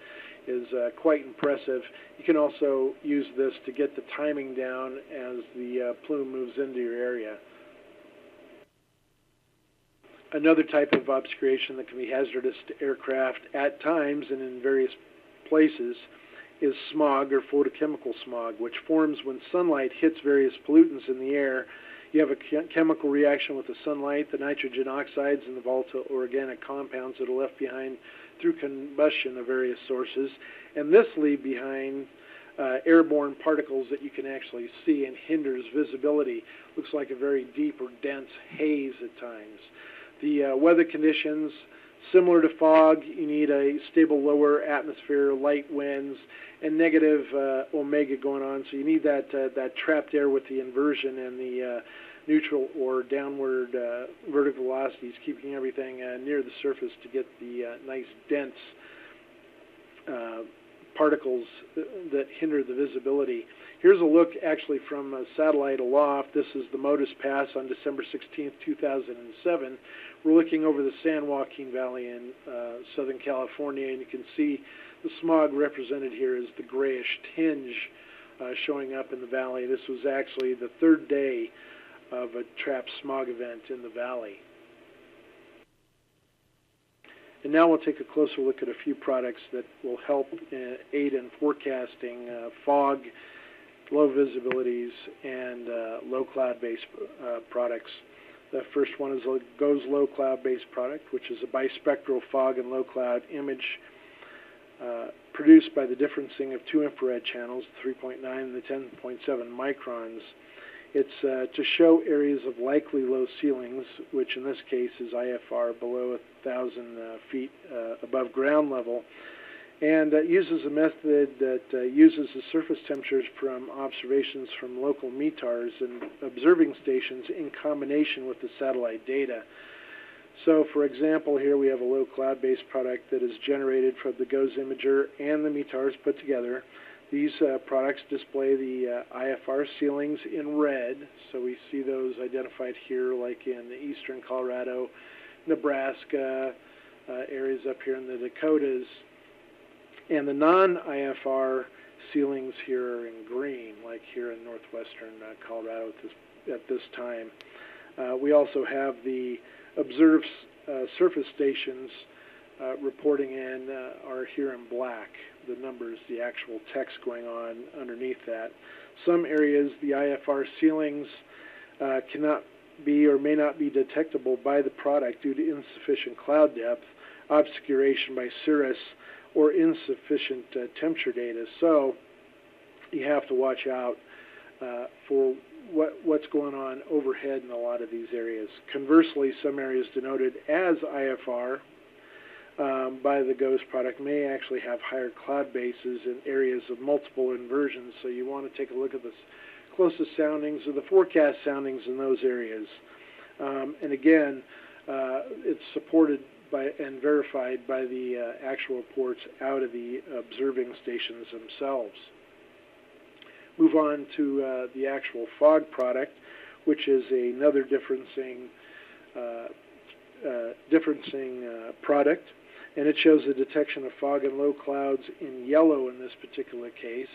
is quite impressive. You can also use this to get the timing down as the plume moves into your area. Another type of obscuration that can be hazardous to aircraft at times and in various places is smog or photochemical smog, which forms when sunlight hits various pollutants in the air. You have a chemical reaction with the sunlight, the nitrogen oxides, and the volatile organic compounds that are left behind through combustion of various sources, and this leave behind airborne particles that you can actually see and hinders visibility. Looks like a very deep or dense haze at times. The weather conditions, similar to fog, you need a stable lower atmosphere, light winds, and negative omega going on, so you need that trapped air with the inversion and the neutral or downward vertical velocities, keeping everything near the surface to get the nice dense particles that hinder the visibility. Here's a look actually from a satellite aloft. This is the Modus Pass on December 16th, 2007. We're looking over the San Joaquin Valley in Southern California, and you can see the smog represented here is the grayish tinge showing up in the valley. This was actually the third day of a trapped smog event in the valley. And now we'll take a closer look at a few products that will help aid in forecasting fog, low visibilities, and low cloud-based products. The first one is a GOES low cloud-based product, which is a bispectral fog and low cloud image produced by the differencing of two infrared channels, the 3.9 and the 10.7 microns. It's to show areas of likely low ceilings, which in this case is IFR below 1,000 feet above ground level. and uses a method that uses the surface temperatures from observations from local METARs and observing stations in combination with the satellite data. So, for example, here we have a low cloud-based product that is generated from the GOES imager and the METARs put together. These products display the IFR ceilings in red, so we see those identified here like in eastern Colorado, Nebraska, areas up here in the Dakotas. And the non-IFR ceilings here are in green, like here in northwestern Colorado at this time. We also have the observed surface stations reporting in are here in black. The numbers, the actual text going on underneath that. Some areas, the IFR ceilings cannot be or may not be detectable by the product due to insufficient cloud depth, obscuration by cirrus, or insufficient temperature data. So you have to watch out for what's going on overhead in a lot of these areas. Conversely, some areas denoted as IFR by the GOES product may actually have higher cloud bases in areas of multiple inversions, so you want to take a look at the closest soundings or the forecast soundings in those areas. And again, it's supported by and verified by the actual reports out of the observing stations themselves. Move on to the actual fog product, which is another differencing product, and it shows the detection of fog and low clouds in yellow in this particular case.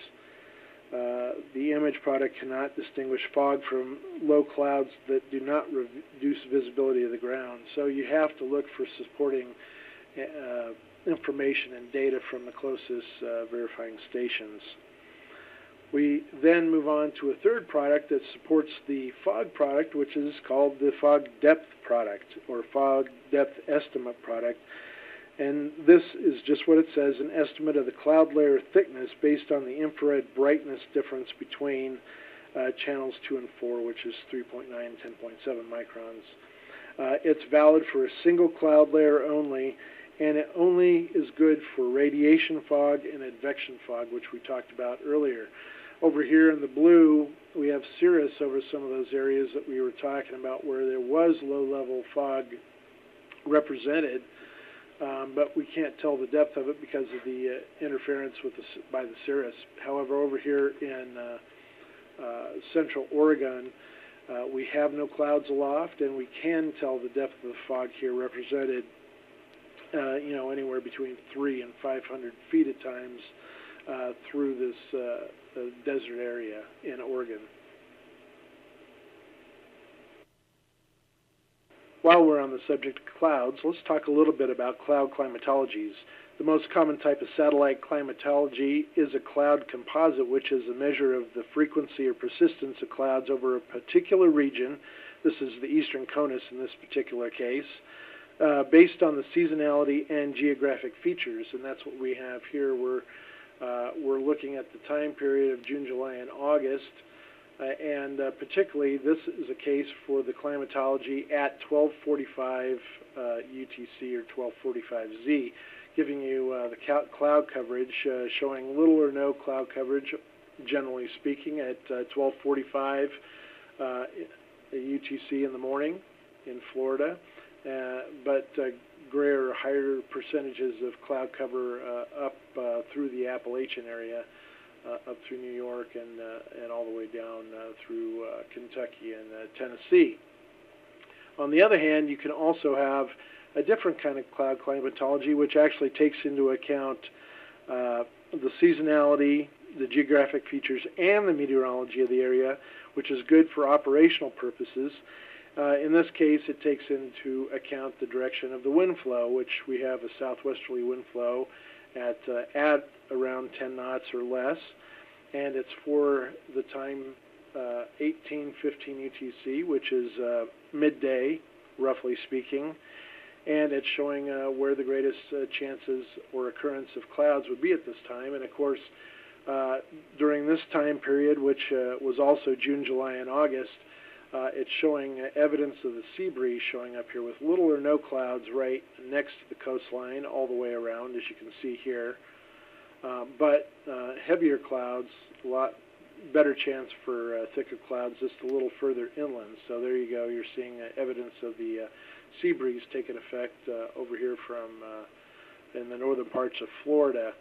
The image product cannot distinguish fog from low clouds that do not reduce visibility of the ground, so you have to look for supporting information and data from the closest verifying stations. We then move on to a third product that supports the fog product, which is called the fog depth product, or fog depth estimate product. And this is just what it says, an estimate of the cloud layer thickness based on the infrared brightness difference between channels 2 and 4, which is 3.9 and 10.7 microns. It's valid for a single cloud layer only, and it only is good for radiation fog and advection fog, which we talked about earlier. Over here in the blue, we have cirrus over some of those areas that we were talking about where there was low-level fog represented, but we can't tell the depth of it because of the interference by the cirrus. However, over here in central Oregon, we have no clouds aloft, and we can tell the depth of the fog here represented, anywhere between 300 and 500 feet at times through this desert area in Oregon. While we're on the subject of clouds, let's talk a little bit about cloud climatologies. The most common type of satellite climatology is a cloud composite, which is a measure of the frequency or persistence of clouds over a particular region. This is the eastern CONUS in this particular case, based on the seasonality and geographic features, and that's what we have here. We're looking at the time period of June, July, and August, and particularly this is a case for the climatology at 1245 UTC or 1245 Z, giving you the cloud coverage, showing little or no cloud coverage, generally speaking, at 1245 UTC in the morning in Florida, but greater or higher percentages of cloud cover up through the Appalachian area, up through New York and all the way down through Kentucky and Tennessee. On the other hand, you can also have a different kind of cloud climatology, which actually takes into account the seasonality, the geographic features, and the meteorology of the area, which is good for operational purposes. In this case, it takes into account the direction of the wind flow, which we have a southwesterly wind flow at around 10 knots or less, and it's for the time 1815 UTC, which is midday, roughly speaking, and it's showing where the greatest chances or occurrence of clouds would be at this time. And of course, during this time period, which was also June, July, and August, it's showing evidence of the sea breeze showing up here with little or no clouds right next to the coastline all the way around, as you can see here. but heavier clouds, a lot better chance for thicker clouds just a little further inland. So there you go. You're seeing evidence of the sea breeze taking effect over here from in the northern parts of Florida.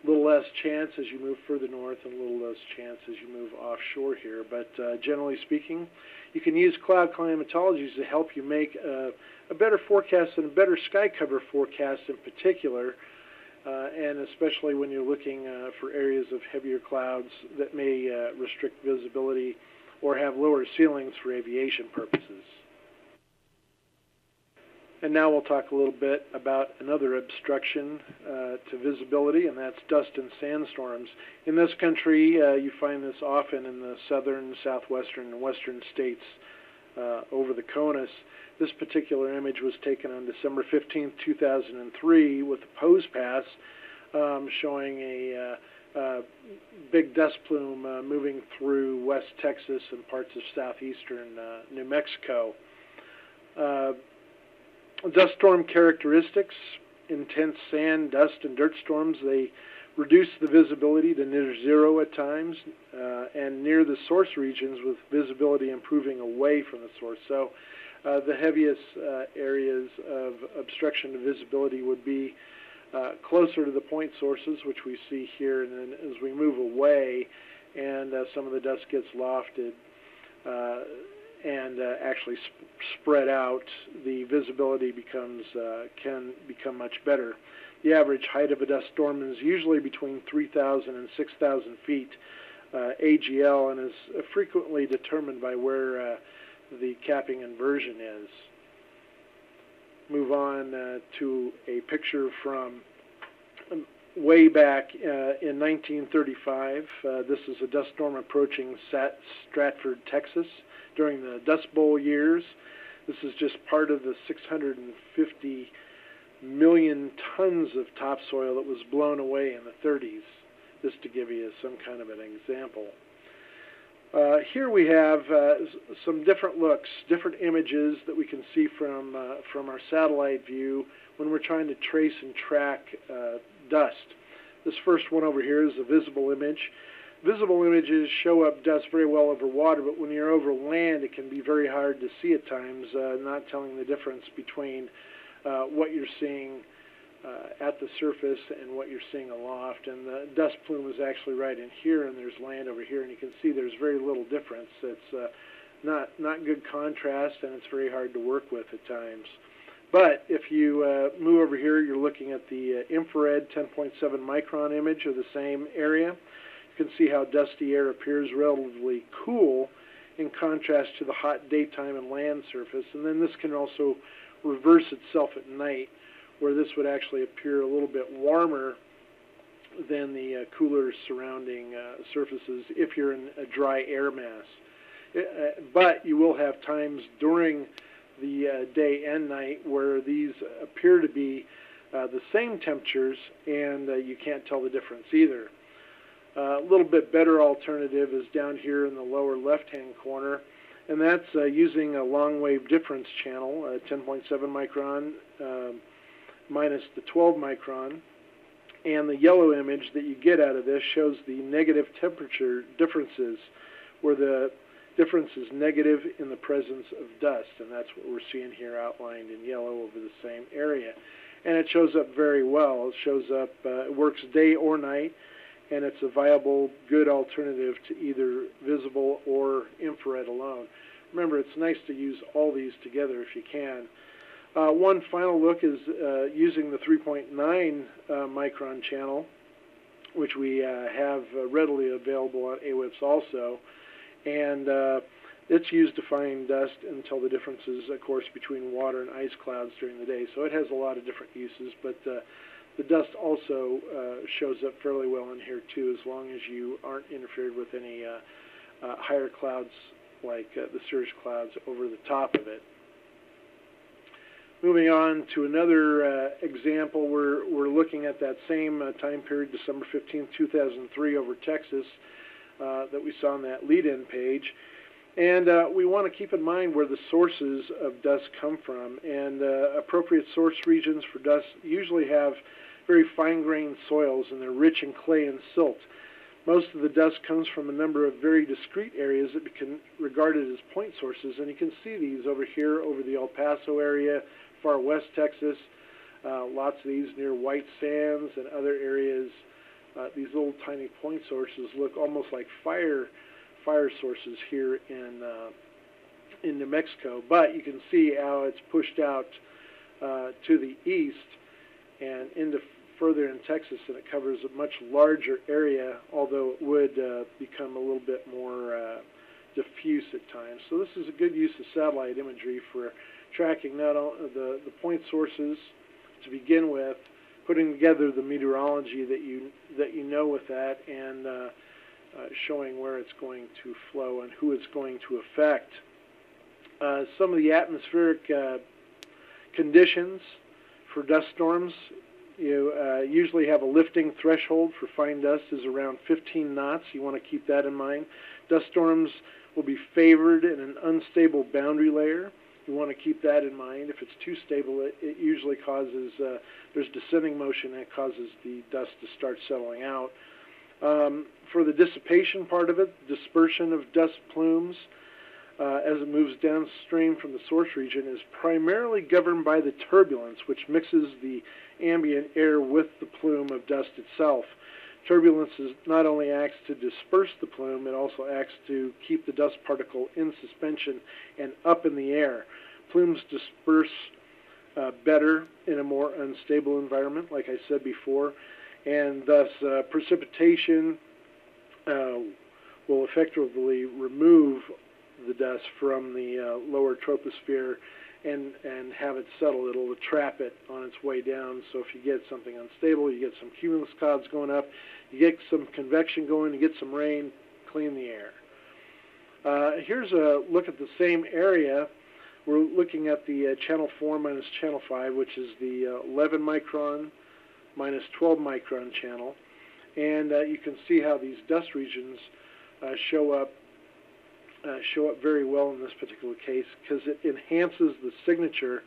A little less chance as you move further north and a little less chance as you move offshore here. But generally speaking, you can use cloud climatologies to help you make a better forecast and a better sky cover forecast in particular, and especially when you're looking for areas of heavier clouds that may restrict visibility or have lower ceilings for aviation purposes. And now we'll talk a little bit about another obstruction to visibility, and that's dust and sandstorms. In this country, you find this often in the southern, southwestern, and western states over the CONUS. This particular image was taken on December 15, 2003 with the Pose Pass, showing a big dust plume moving through West Texas and parts of southeastern New Mexico. Dust storm characteristics: intense sand, dust, and dirt storms. They reduce the visibility to near zero at times, and near the source regions with visibility improving away from the source. So the heaviest areas of obstruction to visibility would be closer to the point sources, which we see here, and then as we move away and some of the dust gets lofted, and actually spread out, the visibility can become much better. The average height of a dust storm is usually between 3,000 and 6,000 feet AGL, and is frequently determined by where the capping inversion is. Move on to a picture from way back in 1935. This is a dust storm approaching Stratford, Texas, during the Dust Bowl years. This is just part of the 650 million tons of topsoil that was blown away in the 30s, just to give you some kind of an example. Here we have some different looks, different images that we can see from our satellite view when we're trying to trace and track dust. This first one over here is a visible image. Visible images show up dust very well over water, but when you're over land, it can be very hard to see at times, not telling the difference between what you're seeing at the surface and what you're seeing aloft. And the dust plume is actually right in here, and there's land over here, and you can see there's very little difference. It's not good contrast, and it's very hard to work with at times. But if you move over here, you're looking at the infrared 10.7 micron image of the same area. You can see how dusty air appears relatively cool in contrast to the hot daytime and land surface. And then this can also reverse itself at night, where this would actually appear a little bit warmer than the cooler surrounding surfaces if you're in a dry air mass. But you will have times during the day and night where these appear to be the same temperatures, and you can't tell the difference either. A little bit better alternative is down here in the lower left-hand corner, and that's using a long-wave difference channel, 10.7 micron minus the 12 micron. And the yellow image that you get out of this shows the negative temperature differences, where the difference is negative in the presence of dust, and that's what we're seeing here outlined in yellow over the same area. And it shows up very well. It shows up, it works day or night, and it's a viable, good alternative to either visible or infrared alone. Remember, it's nice to use all these together if you can. One final look is using the 3.9 micron channel, which we have readily available on AWIPS also. And it's used to find dust and tell the differences, of course, between water and ice clouds during the day. So it has a lot of different uses, but the dust also shows up fairly well in here too, as long as you aren't interfered with any higher clouds like the cirrus clouds over the top of it. Moving on to another example, we're looking at that same time period, December 15, 2003, over Texas, that we saw on that lead-in page. And we want to keep in mind where the sources of dust come from. And appropriate source regions for dust usually have very fine-grained soils, and they're rich in clay and silt. Most of the dust comes from a number of very discrete areas that can be regarded as point sources, and you can see these over here over the El Paso area, far west Texas, lots of these near White Sands and other areas. These little tiny point sources look almost like fire sources here in New Mexico, but you can see how it's pushed out to the east and into further in Texas, and it covers a much larger area, although it would become a little bit more diffuse at times. So this is a good use of satellite imagery for tracking not only the point sources to begin with, putting together the meteorology that you know with that, and showing where it's going to flow and who it's going to affect. Some of the atmospheric conditions for dust storms, you usually have a lifting threshold for fine dust is around 15 knots. You want to keep that in mind. Dust storms will be favored in an unstable boundary layer. You want to keep that in mind. If it's too stable, it usually causes, there's descending motion, and it causes the dust to start settling out. For the dissipation part of it, dispersion of dust plumes as it moves downstream from the source region is primarily governed by the turbulence, which mixes the ambient air with the plume of dust itself. Turbulence not only acts to disperse the plume, it also acts to keep the dust particle in suspension and up in the air. Plumes disperse better in a more unstable environment, like I said before, and thus precipitation will effectively remove the dust from the lower troposphere and have it settle. It'll trap it on its way down. So if you get something unstable, you get some cumulus clouds going up, you get some convection going, you get some rain, clean the air. Here's a look at the same area. We're looking at the channel 4 minus channel 5, which is the 11 micron minus 12 micron channel. And you can see how these dust regions show up very well in this particular case, because it enhances the signature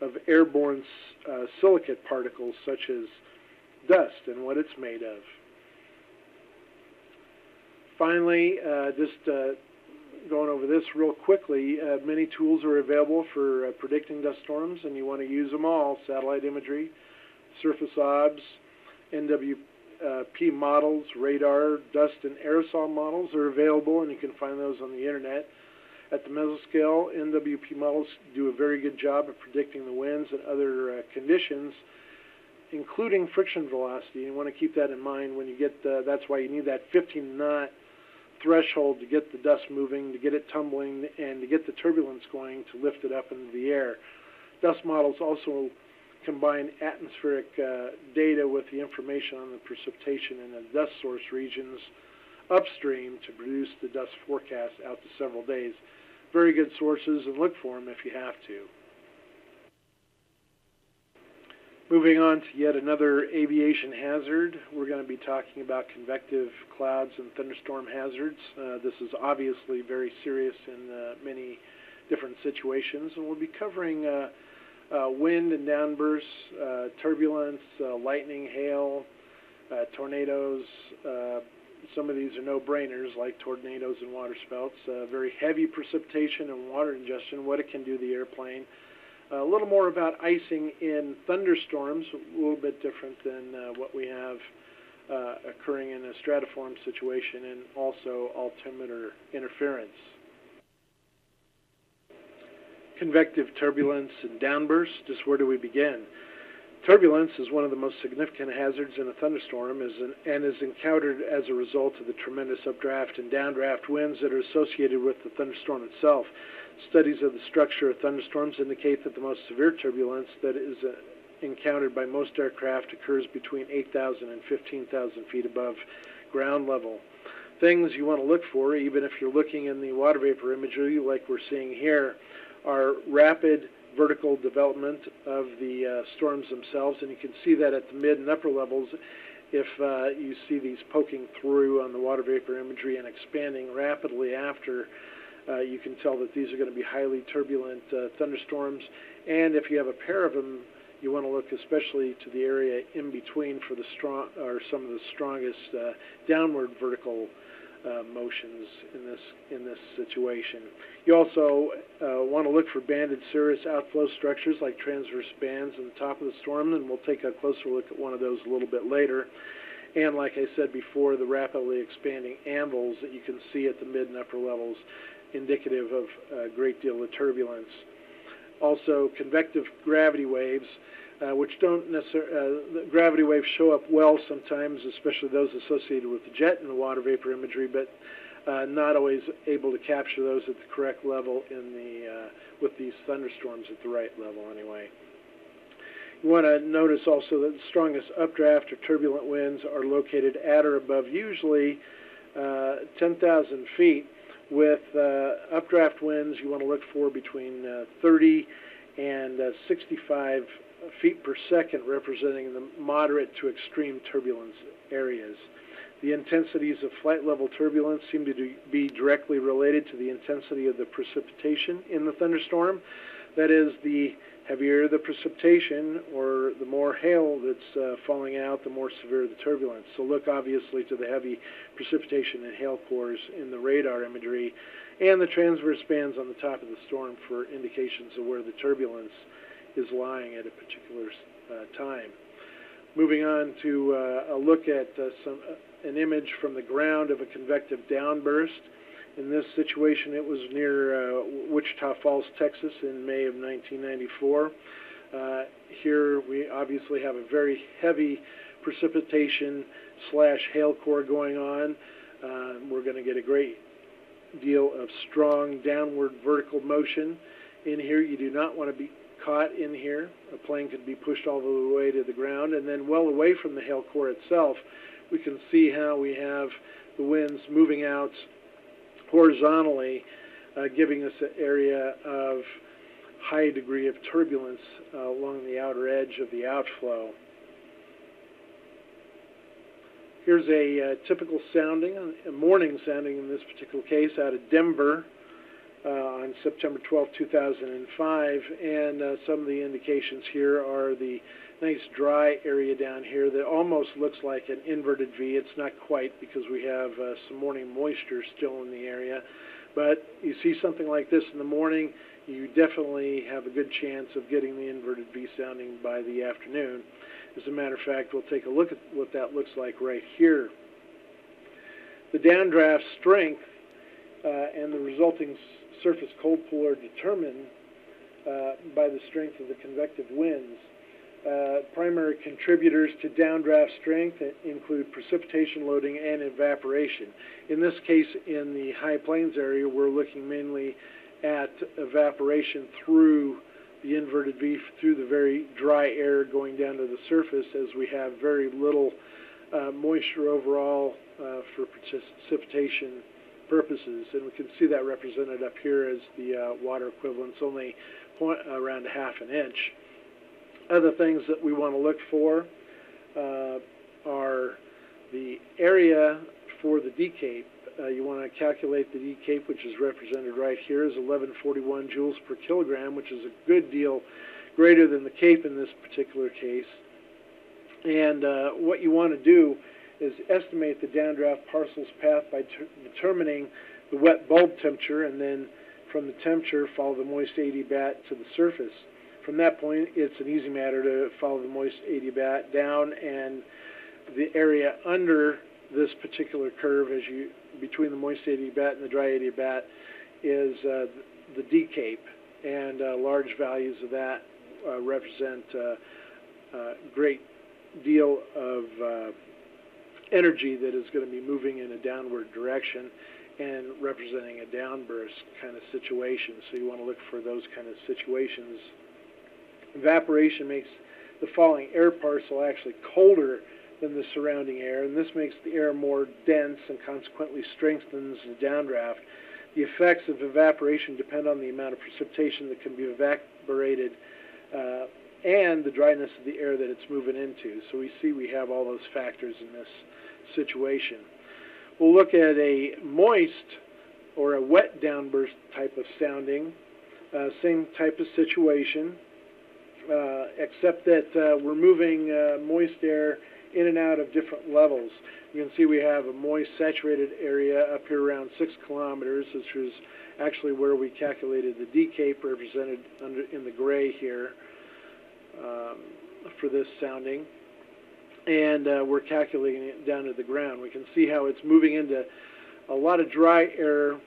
of airborne silicate particles such as dust and what it's made of. Finally, just going over this real quickly, many tools are available for predicting dust storms, and you want to use them all. Satellite imagery, surface obs, NWP models, radar, dust and aerosol models are available, and you can find those on the internet. At the mesoscale, NWP models do a very good job of predicting the winds and other conditions, including friction velocity. You want to keep that in mind when you get, that's why you need that 15-knot threshold to get the dust moving, to get it tumbling, and to get the turbulence going to lift it up into the air. Dust models also combine atmospheric data with the information on the precipitation in the dust source regions upstream to produce the dust forecast out to several days. Very good sources, and look for them if you have to. Moving on to yet another aviation hazard, we're going to be talking about convective clouds and thunderstorm hazards. This is obviously very serious in many different situations, and we'll be covering wind and downbursts, turbulence, lightning, hail, tornadoes. Some of these are no-brainers, like tornadoes and waterspouts. Very heavy precipitation and water ingestion, what it can do to the airplane. A little more about icing in thunderstorms, a little bit different than what we have occurring in a stratiform situation, and also altimeter interference. Convective turbulence and downbursts, just where do we begin? Turbulence is one of the most significant hazards in a thunderstorm and is encountered as a result of the tremendous updraft and downdraft winds that are associated with the thunderstorm itself. Studies of the structure of thunderstorms indicate that the most severe turbulence that is encountered by most aircraft occurs between 8,000 and 15,000 feet above ground level. Things you want to look for, even if you're looking in the water vapor imagery like we're seeing here, are rapid vertical development of the storms themselves, and you can see that at the mid and upper levels. If you see these poking through on the water vapor imagery and expanding rapidly after, you can tell that these are going to be highly turbulent thunderstorms, and if you have a pair of them, you want to look especially to the area in between for the some of the strongest downward vertical motions in this situation. You also want to look for banded cirrus outflow structures like transverse bands in the top of the storm, and we'll take a closer look at one of those a little bit later. And like I said before, the rapidly expanding anvils that you can see at the mid and upper levels, indicative of a great deal of turbulence. Also, convective gravity waves, which don't necessarily, the gravity waves show up well sometimes, especially those associated with the jet and the water vapor imagery, but not always able to capture those at the correct level with these thunderstorms at the right level anyway. You want to notice also that the strongest updraft or turbulent winds are located at or above usually 10,000 feet, with updraft winds you want to look for between 30 and 65 feet per second, representing the moderate to extreme turbulence areas. The intensities of flight level turbulence seem to be directly related to the intensity of the precipitation in the thunderstorm. That is, the heavier the precipitation, or the more hail that's falling out, the more severe the turbulence. So look obviously to the heavy precipitation and hail cores in the radar imagery, and the transverse bands on the top of the storm for indications of where the turbulence is lying at a particular time. Moving on to a look at an image from the ground of a convective downburst. In this situation, it was near Wichita Falls, Texas in May of 1994. Here we obviously have a very heavy precipitation / hail core going on. We're going to get a great deal of strong downward vertical motion in here. You do not want to be caught in here. A plane could be pushed all the way to the ground, and then well away from the hail core itself, we can see how we have the winds moving out horizontally, giving us an area of high degree of turbulence along the outer edge of the outflow. Here's a typical sounding, a morning sounding in this particular case, out of Denver on September 12, 2005, and some of the indications here are the nice dry area down here that almost looks like an inverted V. It's not quite, because we have some morning moisture still in the area, but you see something like this in the morning, you definitely have a good chance of getting the inverted V sounding by the afternoon. As a matter of fact, we'll take a look at what that looks like right here. The downdraft strength and the resulting surface cold pool are determined by the strength of the convective winds. Primary contributors to downdraft strength include precipitation loading and evaporation. In this case, in the high plains area, we're looking mainly at evaporation through the inverted V, through the very dry air going down to the surface, as we have very little moisture overall for precipitation purposes. And we can see that represented up here as the water equivalent's only around ½ an inch. Other things that we want to look for are the area for the D-cape. You want to calculate the D-cape, which is represented right here as 1141 joules per kilogram, which is a good deal greater than the cape in this particular case. And what you want to do is estimate the downdraft parcel's path by determining the wet bulb temperature, and then from the temperature follow the moist adiabat to the surface. From that point, it's an easy matter to follow the moist adiabat down, and the area under this particular curve, between the moist adiabat and the dry adiabat, is the D-cape, and large values of that represent a great deal of energy that is going to be moving in a downward direction and representing a downburst kind of situation. So you want to look for those kind of situations. Evaporation makes the falling air parcel actually colder than the surrounding air, and this makes the air more dense and consequently strengthens the downdraft. The effects of evaporation depend on the amount of precipitation that can be evaporated and the dryness of the air that it's moving into. So we have all those factors in this situation. We'll look at a moist or a wet downburst type of sounding, same type of situation. except that we're moving moist air in and out of different levels. You can see we have a moist saturated area up here around 6 kilometers, which is actually where we calculated the decape, represented in the gray here for this sounding. And we're calculating it down to the ground. We can see how it's moving into a lot of dry air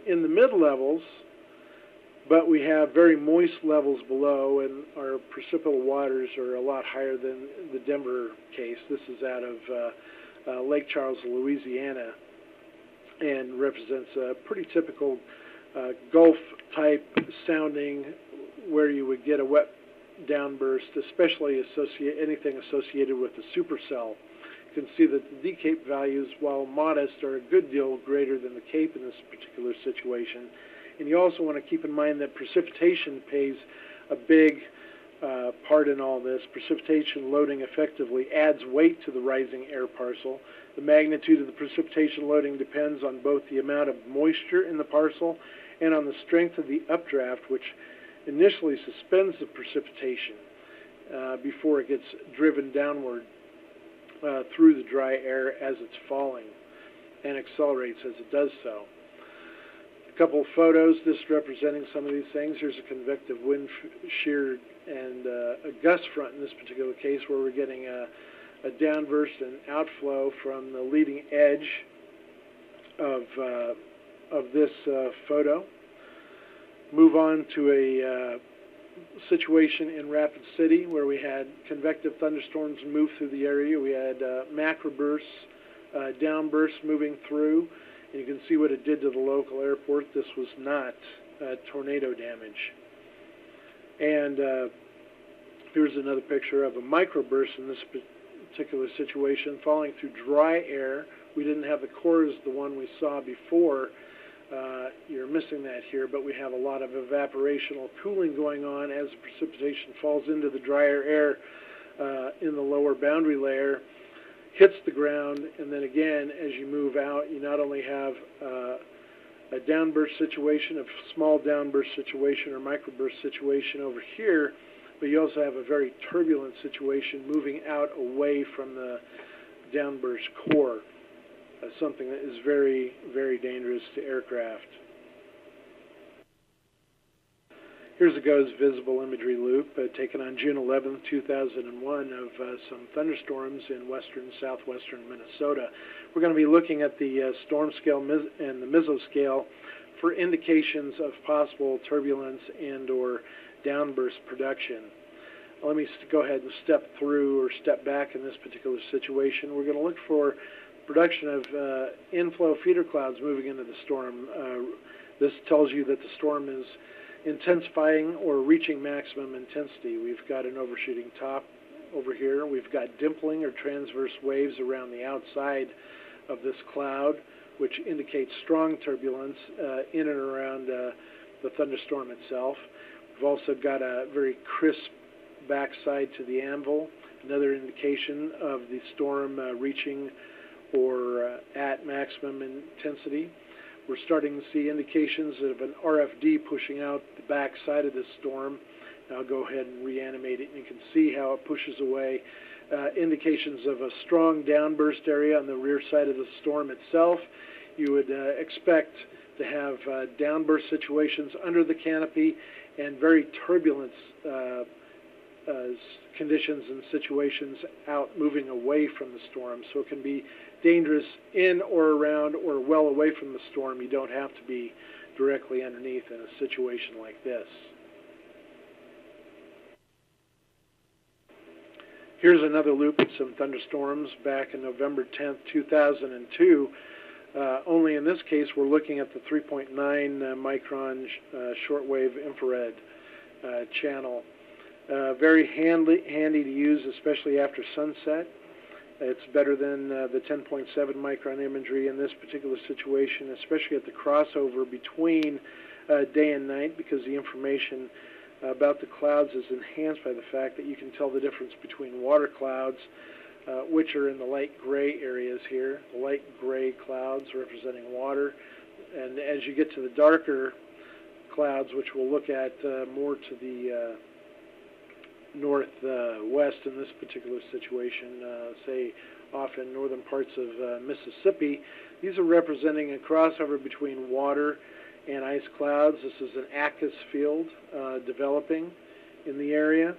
in the mid-levels, but we have very moist levels below, and our precipitable waters are a lot higher than the Denver case. This is out of Lake Charles, Louisiana, and represents a pretty typical Gulf-type sounding where you would get a wet downburst, especially anything associated with the supercell. You can see that the decape values, while modest, are a good deal greater than the cape in this particular situation. And you also want to keep in mind that precipitation plays a big part in all this. Precipitation loading effectively adds weight to the rising air parcel. The magnitude of the precipitation loading depends on both the amount of moisture in the parcel and on the strength of the updraft, which initially suspends the precipitation before it gets driven downward through the dry air as it's falling, and accelerates as it does so. A couple of photos just representing some of these things. Here's a convective wind shear and a gust front in this particular case, where we're getting a downburst and outflow from the leading edge of this photo. Move on to a situation in Rapid City where we had convective thunderstorms move through the area. We had macrobursts, downbursts moving through, and you can see what it did to the local airport. This was not tornado damage. And here's another picture of a microburst in this particular situation, falling through dry air. We didn't have the core as the one we saw before. You're missing that here, but we have a lot of evaporational cooling going on as the precipitation falls into the drier air in the lower boundary layer, hits the ground, and then again, as you move out, you not only have a downburst situation, a small downburst situation or microburst situation over here, but you also have a very turbulent situation moving out away from the downburst core. Something that is very, very dangerous to aircraft. Here's a GOES visible imagery loop taken on June 11, 2001 of some thunderstorms in southwestern Minnesota. We're going to be looking at the storm scale and the mesoscale for indications of possible turbulence and or downburst production. Let me go ahead and step back in this particular situation. We're going to look for production of inflow feeder clouds moving into the storm. This tells you that the storm is intensifying or reaching maximum intensity. We've got an overshooting top over here. We've got dimpling or transverse waves around the outside of this cloud, which indicates strong turbulence in and around the thunderstorm itself. We've also got a very crisp backside to the anvil, another indication of the storm reaching or at maximum intensity. We're starting to see indications of an RFD pushing out the back side of this storm. I'll go ahead and reanimate it, and you can see how it pushes away. Indications of a strong downburst area on the rear side of the storm itself. You would expect to have downburst situations under the canopy and very turbulent conditions and situations out moving away from the storm. So it can be dangerous in or around or well away from the storm. You don't have to be directly underneath in a situation like this. Here's another loop of some thunderstorms back in November 10th, 2002. Only in this case, we're looking at the 3.9 micron shortwave infrared channel. Very handy to use, especially after sunset. It's better than the 10.7 micron imagery in this particular situation, especially at the crossover between day and night, because the information about the clouds is enhanced by the fact that you can tell the difference between water clouds, which are in the light gray areas here, the light gray clouds representing water, and as you get to the darker clouds, which we'll look at more to the northwest in this particular situation, say off in northern parts of Mississippi. These are representing a crossover between water and ice clouds. This is an Acus field developing in the area.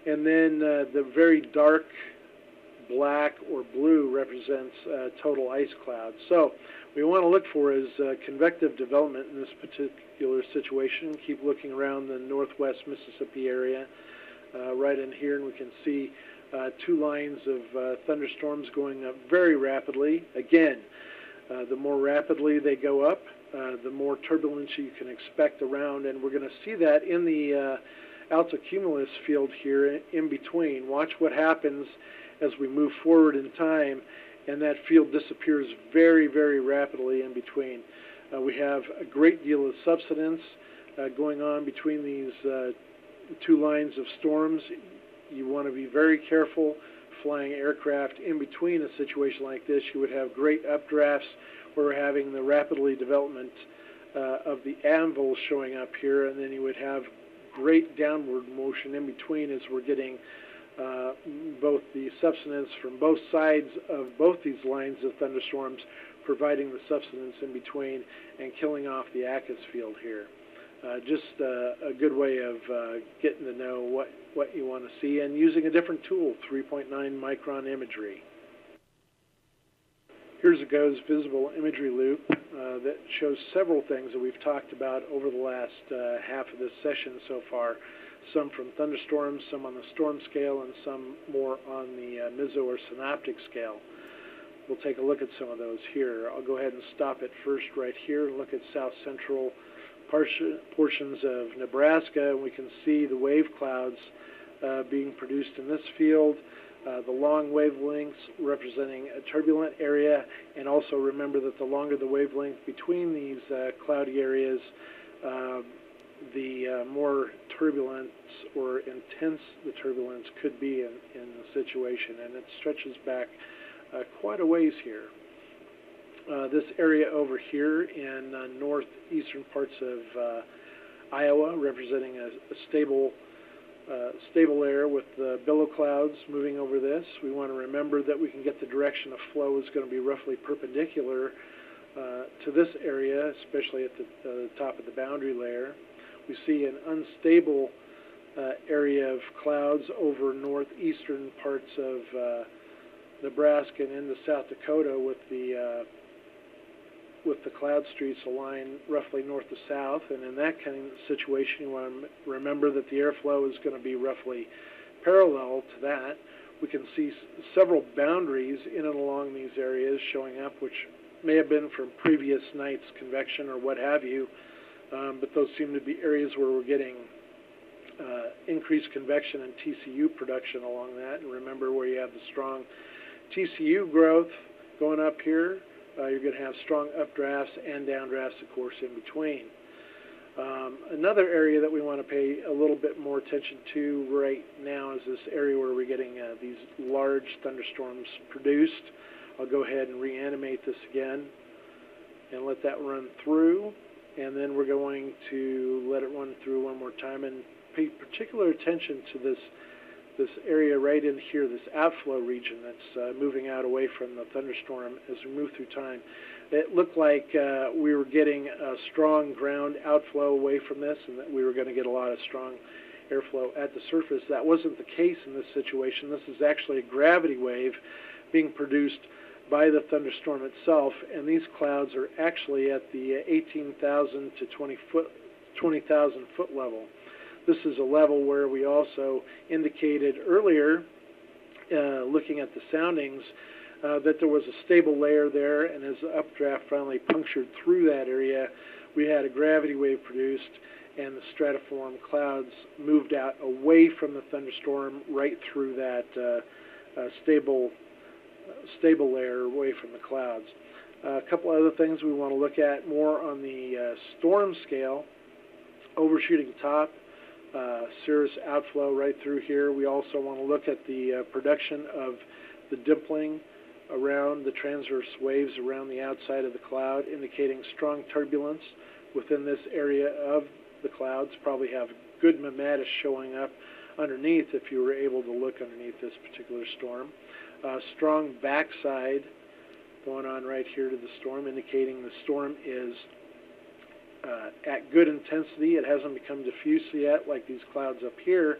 And then the very dark black or blue represents total ice clouds. So what we want to look for is convective development in this particular situation. Keep looking around the northwest Mississippi area right in here, and we can see two lines of thunderstorms going up very rapidly. Again, the more rapidly they go up, the more turbulence you can expect around, and we're going to see that in the altocumulus field here in between. Watch what happens as we move forward in time, and that field disappears very, very rapidly in between. We have a great deal of subsidence going on between these two lines of storms. You want to be very careful flying aircraft in between a situation like this. You would have great updrafts where we're having the rapidly development of the anvil showing up here, and then you would have great downward motion in between as we're getting both the subsidence from both sides of both these lines of thunderstorms, providing the subsidence in between and killing off the Acus field here. Just a good way of getting to know what you want to see and using a different tool, 3.9 micron imagery. Here's a GOES visible imagery loop that shows several things that we've talked about over the last half of this session so far. Some from thunderstorms, some on the storm scale, and some more on the meso or synoptic scale. We'll take a look at some of those here. I'll go ahead and stop it first right here and look at south central portions of Nebraska, and we can see the wave clouds being produced in this field. The long wavelengths representing a turbulent area, and also remember that the longer the wavelength between these cloudy areas, the more turbulence or intense the turbulence could be in the situation, and it stretches back quite a ways here. This area over here in northeastern parts of Iowa, representing a stable air with billow clouds moving over this. We want to remember that we can get the direction of flow is going to be roughly perpendicular to this area, especially at the top of the boundary layer. We see an unstable area of clouds over northeastern parts of Nebraska and into South Dakota with the cloud streets aligned roughly north to south. And in that kind of situation, you want to remember that the airflow is going to be roughly parallel to that. We can see several boundaries in and along these areas showing up, which may have been from previous night's convection or what have you. But those seem to be areas where we're getting increased convection and TCU production along that. And remember, where you have the strong TCU growth going up here, you're going to have strong updrafts and downdrafts, of course, in between. Another area that we want to pay a little bit more attention to right now is this area where we're getting these large thunderstorms produced. I'll go ahead and reanimate this again and let that run through. And then we're going to let it run through one more time and pay particular attention to this area right in here, this outflow region that's moving out away from the thunderstorm as we move through time. It looked like we were getting a strong ground outflow away from this, and that we were going to get a lot of strong airflow at the surface. That wasn't the case in this situation. This is actually a gravity wave being produced by the thunderstorm itself, and these clouds are actually at the 18,000 to 20,000 foot level. This is a level where we also indicated earlier, looking at the soundings, that there was a stable layer there, and as the updraft finally punctured through that area, we had a gravity wave produced, and the stratiform clouds moved out away from the thunderstorm right through that stable layer away from the clouds. A couple other things we want to look at more on the storm scale. Overshooting top, cirrus outflow right through here. We also want to look at the production of the dimpling around the transverse waves around the outside of the cloud, indicating strong turbulence within this area of the clouds. Probably have good mammatus showing up underneath if you were able to look underneath this particular storm. Strong backside going on right here to the storm, indicating the storm is at good intensity. It hasn't become diffuse yet, like these clouds up here,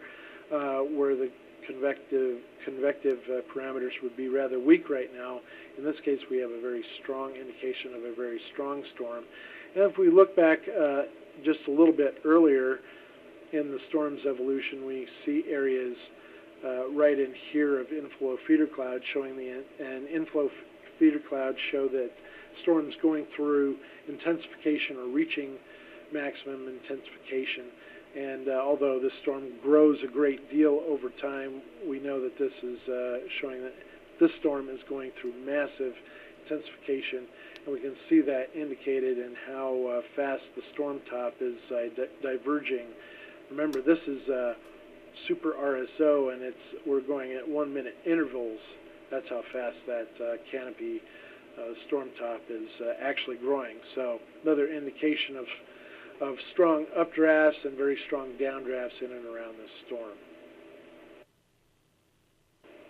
where the convective parameters would be rather weak right now. In this case, we have a very strong indication of a very strong storm. And if we look back just a little bit earlier in the storm's evolution, we see areas right in here of inflow feeder clouds showing and inflow feeder clouds show that storms going through intensification or reaching maximum intensification. And although this storm grows a great deal over time, we know that this is showing that this storm is going through massive intensification, and we can see that indicated in how fast the storm top is diverging. Remember, this is super RSO, and we're going at 1 minute intervals. That's how fast that canopy storm top is actually growing. So another indication of strong updrafts and very strong downdrafts in and around this storm.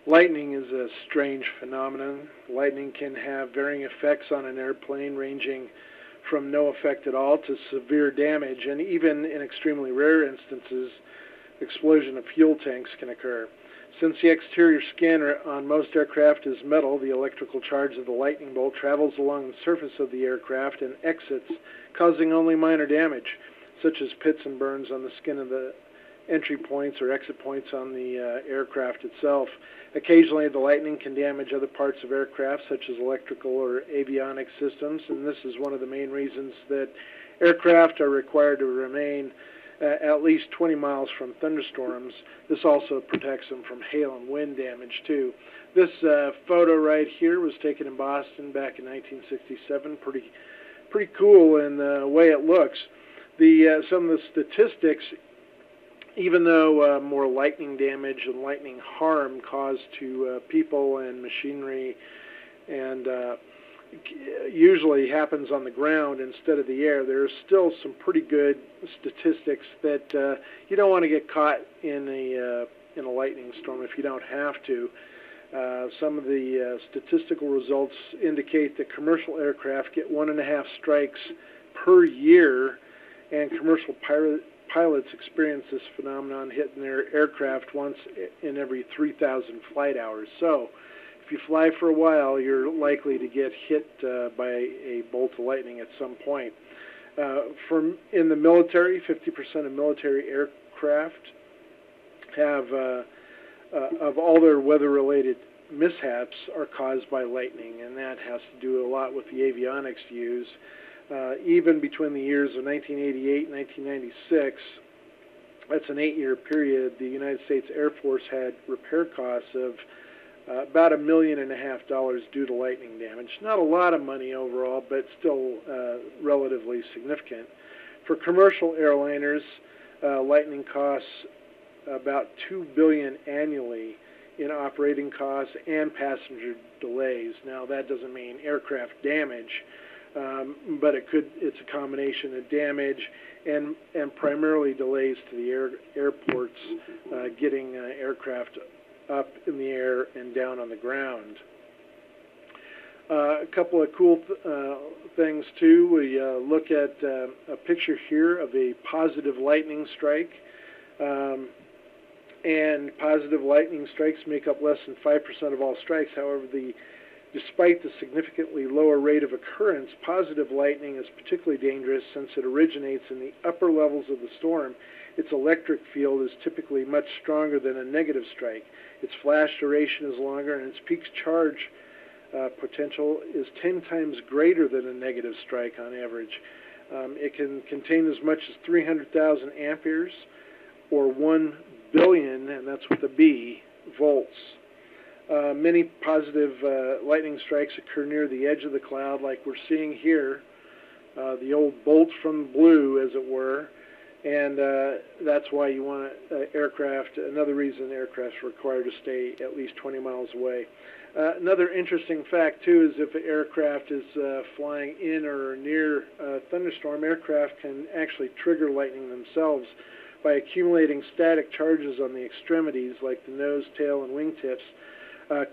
Lightning is a strange phenomenon. Lightning can have varying effects on an airplane, ranging from no effect at all to severe damage, and even in extremely rare instances, explosion of fuel tanks can occur. Since the exterior skin on most aircraft is metal, the electrical charge of the lightning bolt travels along the surface of the aircraft and exits, causing only minor damage, such as pits and burns on the skin of the entry points or exit points on the aircraft itself. Occasionally, the lightning can damage other parts of aircraft, such as electrical or avionics systems, and this is one of the main reasons that aircraft are required to remain at least 20 miles from thunderstorms. This also protects them from hail and wind damage, too. This photo right here was taken in Boston back in 1967. Pretty cool in the way it looks. Some of the statistics, even though more lightning damage and lightning harm caused to people and machinery and usually happens on the ground instead of the air, there's still some pretty good statistics that you don't want to get caught in a lightning storm if you don't have to. Some of the statistical results indicate that commercial aircraft get 1.5 strikes per year, and commercial pilots experience this phenomenon hitting their aircraft once in every 3,000 flight hours. So if you fly for a while, you're likely to get hit by a bolt of lightning at some point. In the military, 50% of military aircraft have, of all their weather-related mishaps, are caused by lightning, and that has to do a lot with the avionics used. Even between the years of 1988 and 1996, that's an 8-year period, the United States Air Force had repair costs of about $1.5 million due to lightning damage. Not a lot of money overall, but still relatively significant. For commercial airliners, lightning costs about $2 billion annually in operating costs and passenger delays. Now, that doesn't mean aircraft damage, but it's a combination of damage and primarily delays to the airports getting aircraft up in the air and down on the ground. A couple of cool things too. We look at a picture here of a positive lightning strike, and positive lightning strikes make up less than 5% of all strikes. However, despite the significantly lower rate of occurrence, positive lightning is particularly dangerous since it originates in the upper levels of the storm. Its electric field is typically much stronger than a negative strike. Its flash duration is longer, and its peak charge potential is 10 times greater than a negative strike on average. It can contain as much as 300,000 amperes, or 1 billion, and that's with a B, volts. Many positive lightning strikes occur near the edge of the cloud, like we're seeing here, the old bolt from the blue, as it were, and that's why you want another reason aircraft are required to stay at least 20 miles away. Another interesting fact, too, is if an aircraft is flying in or near a thunderstorm, aircraft can actually trigger lightning themselves by accumulating static charges on the extremities like the nose, tail, and wingtips,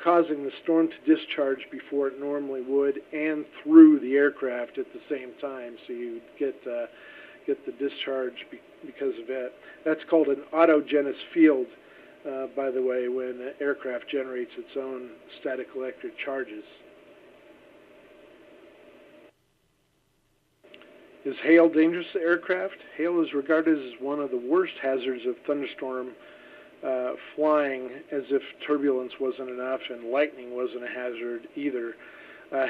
causing the storm to discharge before it normally would and through the aircraft at the same time. So you get the discharge because of it. That's called an autogenous field, by the way, when an aircraft generates its own static electric charges. Is hail dangerous to aircraft? Hail is regarded as one of the worst hazards of thunderstorm flying, as if turbulence wasn't enough and lightning wasn't a hazard either.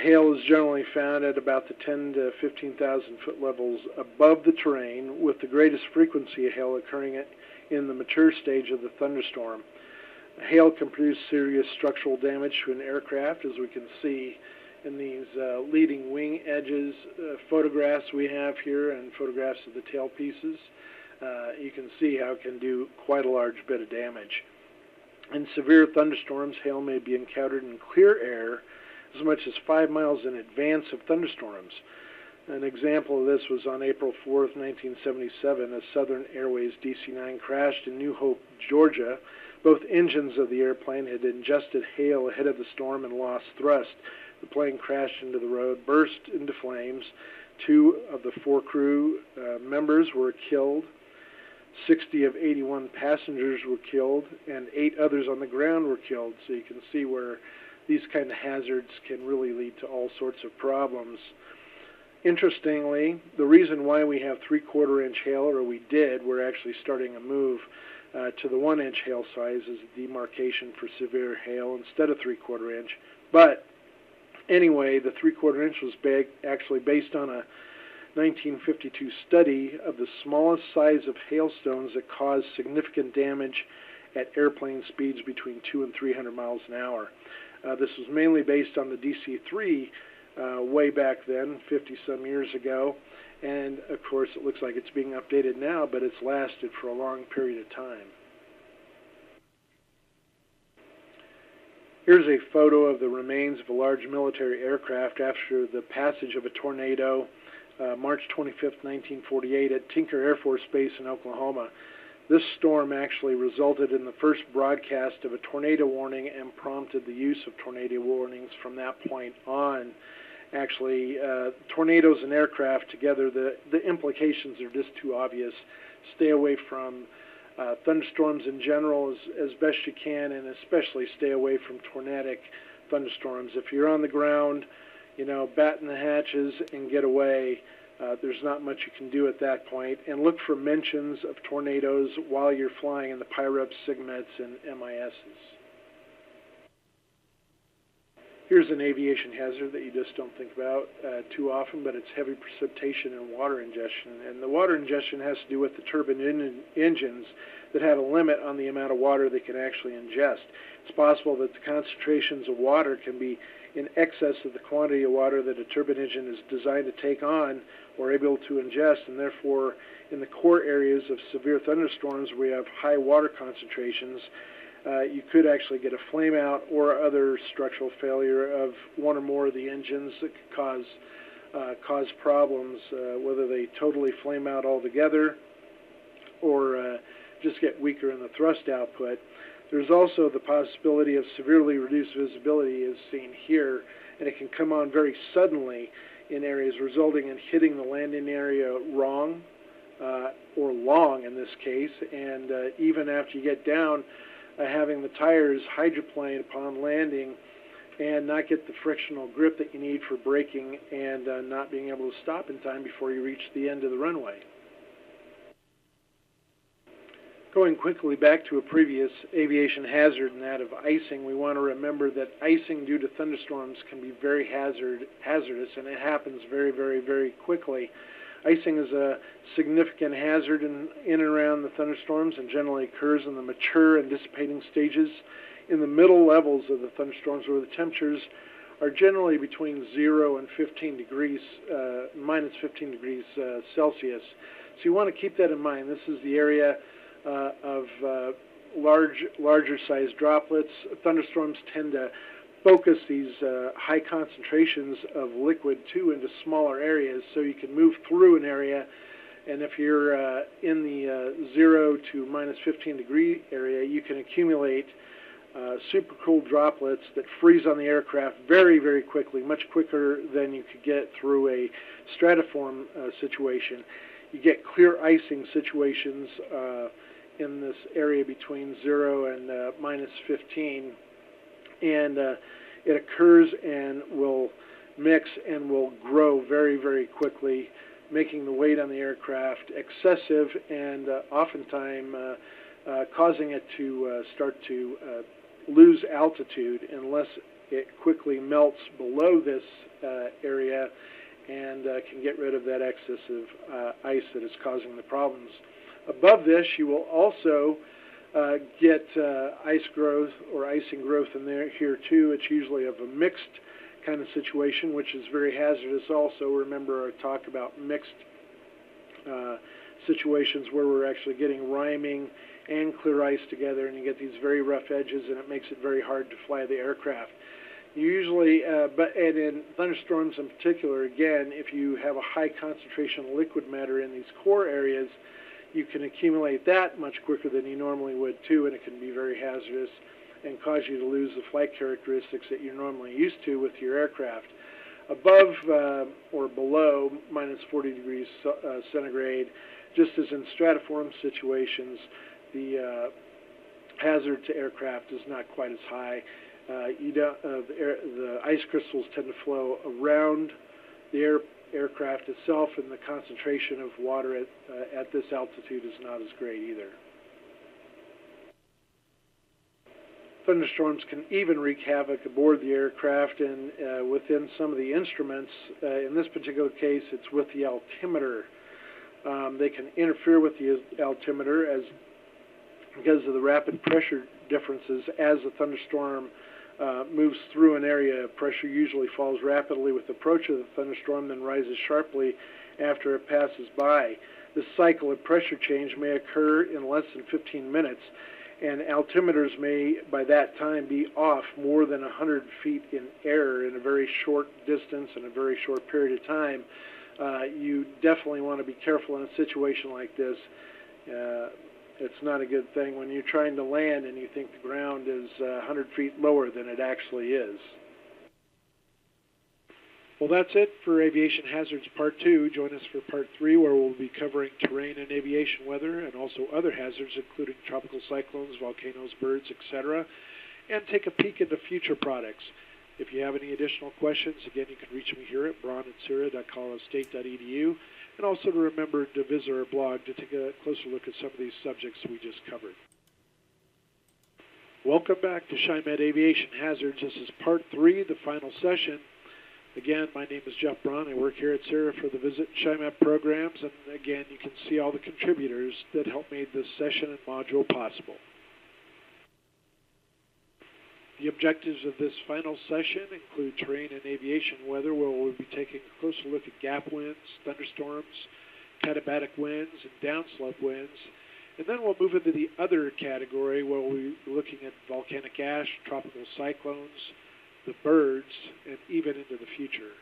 Hail is generally found at about the 10 to 15,000 foot levels above the terrain, with the greatest frequency of hail occurring in the mature stage of the thunderstorm. Hail can produce serious structural damage to an aircraft, as we can see in these leading wing edges photographs we have here and photographs of the tail pieces. You can see how it can do quite a large bit of damage. In severe thunderstorms, hail may be encountered in clear air as much as 5 miles in advance of thunderstorms. An example of this was on April 4th, 1977, as Southern Airways DC-9 crashed in New Hope, Georgia. Both engines of the airplane had ingested hail ahead of the storm and lost thrust. The plane crashed into the road, burst into flames. 2 of the 4 crew members were killed. 60 of 81 passengers were killed, and 8 others on the ground were killed. So you can see where these kind of hazards can really lead to all sorts of problems. Interestingly, the reason why we have 3/4-inch hail, or we're actually starting a move to the 1-inch hail size as a demarcation for severe hail instead of 3/4-inch. But anyway, the 3/4-inch was actually based on a 1952 study of the smallest size of hailstones that caused significant damage at airplane speeds between 200 and 300 miles an hour. This was mainly based on the DC-3 way back then, 50-some years ago, and of course it looks like it's being updated now, but it's lasted for a long period of time. Here's a photo of the remains of a large military aircraft after the passage of a tornado March 25, 1948 at Tinker Air Force Base in Oklahoma. This storm actually resulted in the first broadcast of a tornado warning and prompted the use of tornado warnings from that point on. Actually, tornadoes and aircraft together, the implications are just too obvious. Stay away from thunderstorms in general as best you can, and especially stay away from tornadic thunderstorms. If you're on the ground, batten the hatches and get away. There's not much you can do at that point. And look for mentions of tornadoes while you're flying in the PIREPs, SIGMETs, and MISs. Here's an aviation hazard that you just don't think about too often, but it's heavy precipitation and water ingestion. And the water ingestion has to do with the turbine engines that have a limit on the amount of water they can actually ingest. It's possible that the concentrations of water can be in excess of the quantity of water that a turbine engine is designed to take on or able to ingest, and therefore in the core areas of severe thunderstorms where you have high water concentrations, you could actually get a flame out or other structural failure of one or more of the engines that could cause problems, whether they totally flame out altogether or just get weaker in the thrust output. There's also the possibility of severely reduced visibility, as seen here, and it can come on very suddenly in areas, resulting in hitting the landing area wrong or long in this case, and even after you get down, having the tires hydroplane upon landing and not get the frictional grip that you need for braking, and not being able to stop in time before you reach the end of the runway. Going quickly back to a previous aviation hazard, and that of icing, we want to remember that icing due to thunderstorms can be very hazardous, and it happens very, very, very quickly. Icing is a significant hazard in and around the thunderstorms and generally occurs in the mature and dissipating stages in the middle levels of the thunderstorms, where the temperatures are generally between 0 and 15 degrees, minus 15 degrees Celsius. So you want to keep that in mind. This is the area of larger sized droplets. Thunderstorms tend to focus these high concentrations of liquid too into smaller areas, so you can move through an area And if you're in the 0 to minus 15 degree area, you can accumulate supercooled droplets that freeze on the aircraft very, very quickly, much quicker than you could get through a stratiform situation. You get clear icing situations in this area between 0 and minus 15, and it occurs and will mix and will grow very, very quickly, making the weight on the aircraft excessive and oftentimes causing it to start to lose altitude unless it quickly melts below this area and can get rid of that excessive ice that is causing the problems. Above this, you will also get ice growth or icing growth in there here too. It's usually of a mixed kind of situation, which is very hazardous also. Remember our talk about mixed situations where we're actually getting riming and clear ice together, and you get these very rough edges, and it makes it very hard to fly the aircraft. Usually, and in thunderstorms in particular, again, if you have a high concentration of liquid matter in these core areas, you can accumulate that much quicker than you normally would too, and it can be very hazardous and cause you to lose the flight characteristics that you're normally used to with your aircraft. Above or below minus 40 degrees centigrade, just as in stratiform situations, the hazard to aircraft is not quite as high. The ice crystals tend to flow around the aircraft itself, and the concentration of water at this altitude is not as great either. Thunderstorms can even wreak havoc aboard the aircraft and within some of the instruments. In this particular case, it's with the altimeter. They can interfere with the altimeter because of the rapid pressure differences. As a thunderstorm moves through an area, pressure usually falls rapidly with the approach of the thunderstorm, then rises sharply after it passes by. This cycle of pressure change may occur in less than 15 minutes, and altimeters may, by that time, be off more than 100 feet in air in a very short distance and a very short period of time. You definitely want to be careful in a situation like this. It's not a good thing when you're trying to land and you think the ground is 100 feet lower than it actually is. Well, that's it for Aviation Hazards Part 2. Join us for Part 3, where we'll be covering terrain and aviation weather and also other hazards, including tropical cyclones, volcanoes, birds, etc., and take a peek into future products. If you have any additional questions, again, you can reach me here at braun@coloradostate.edu, and also to remember to visit our blog to take a closer look at some of these subjects we just covered. Welcome back to ShyMed Aviation Hazards. This is Part 3, the final session. Again, my name is Jeff Braun. I work here at CERA for the Visit ShyMed programs, and again, you can see all the contributors that helped make this session and module possible. The objectives of this final session include terrain and aviation weather, where we'll be taking a closer look at gap winds, thunderstorms, Catabatic winds, and downslope winds. And then we'll move into the other category, where we'll be looking at volcanic ash, tropical cyclones, the birds, and even into the future.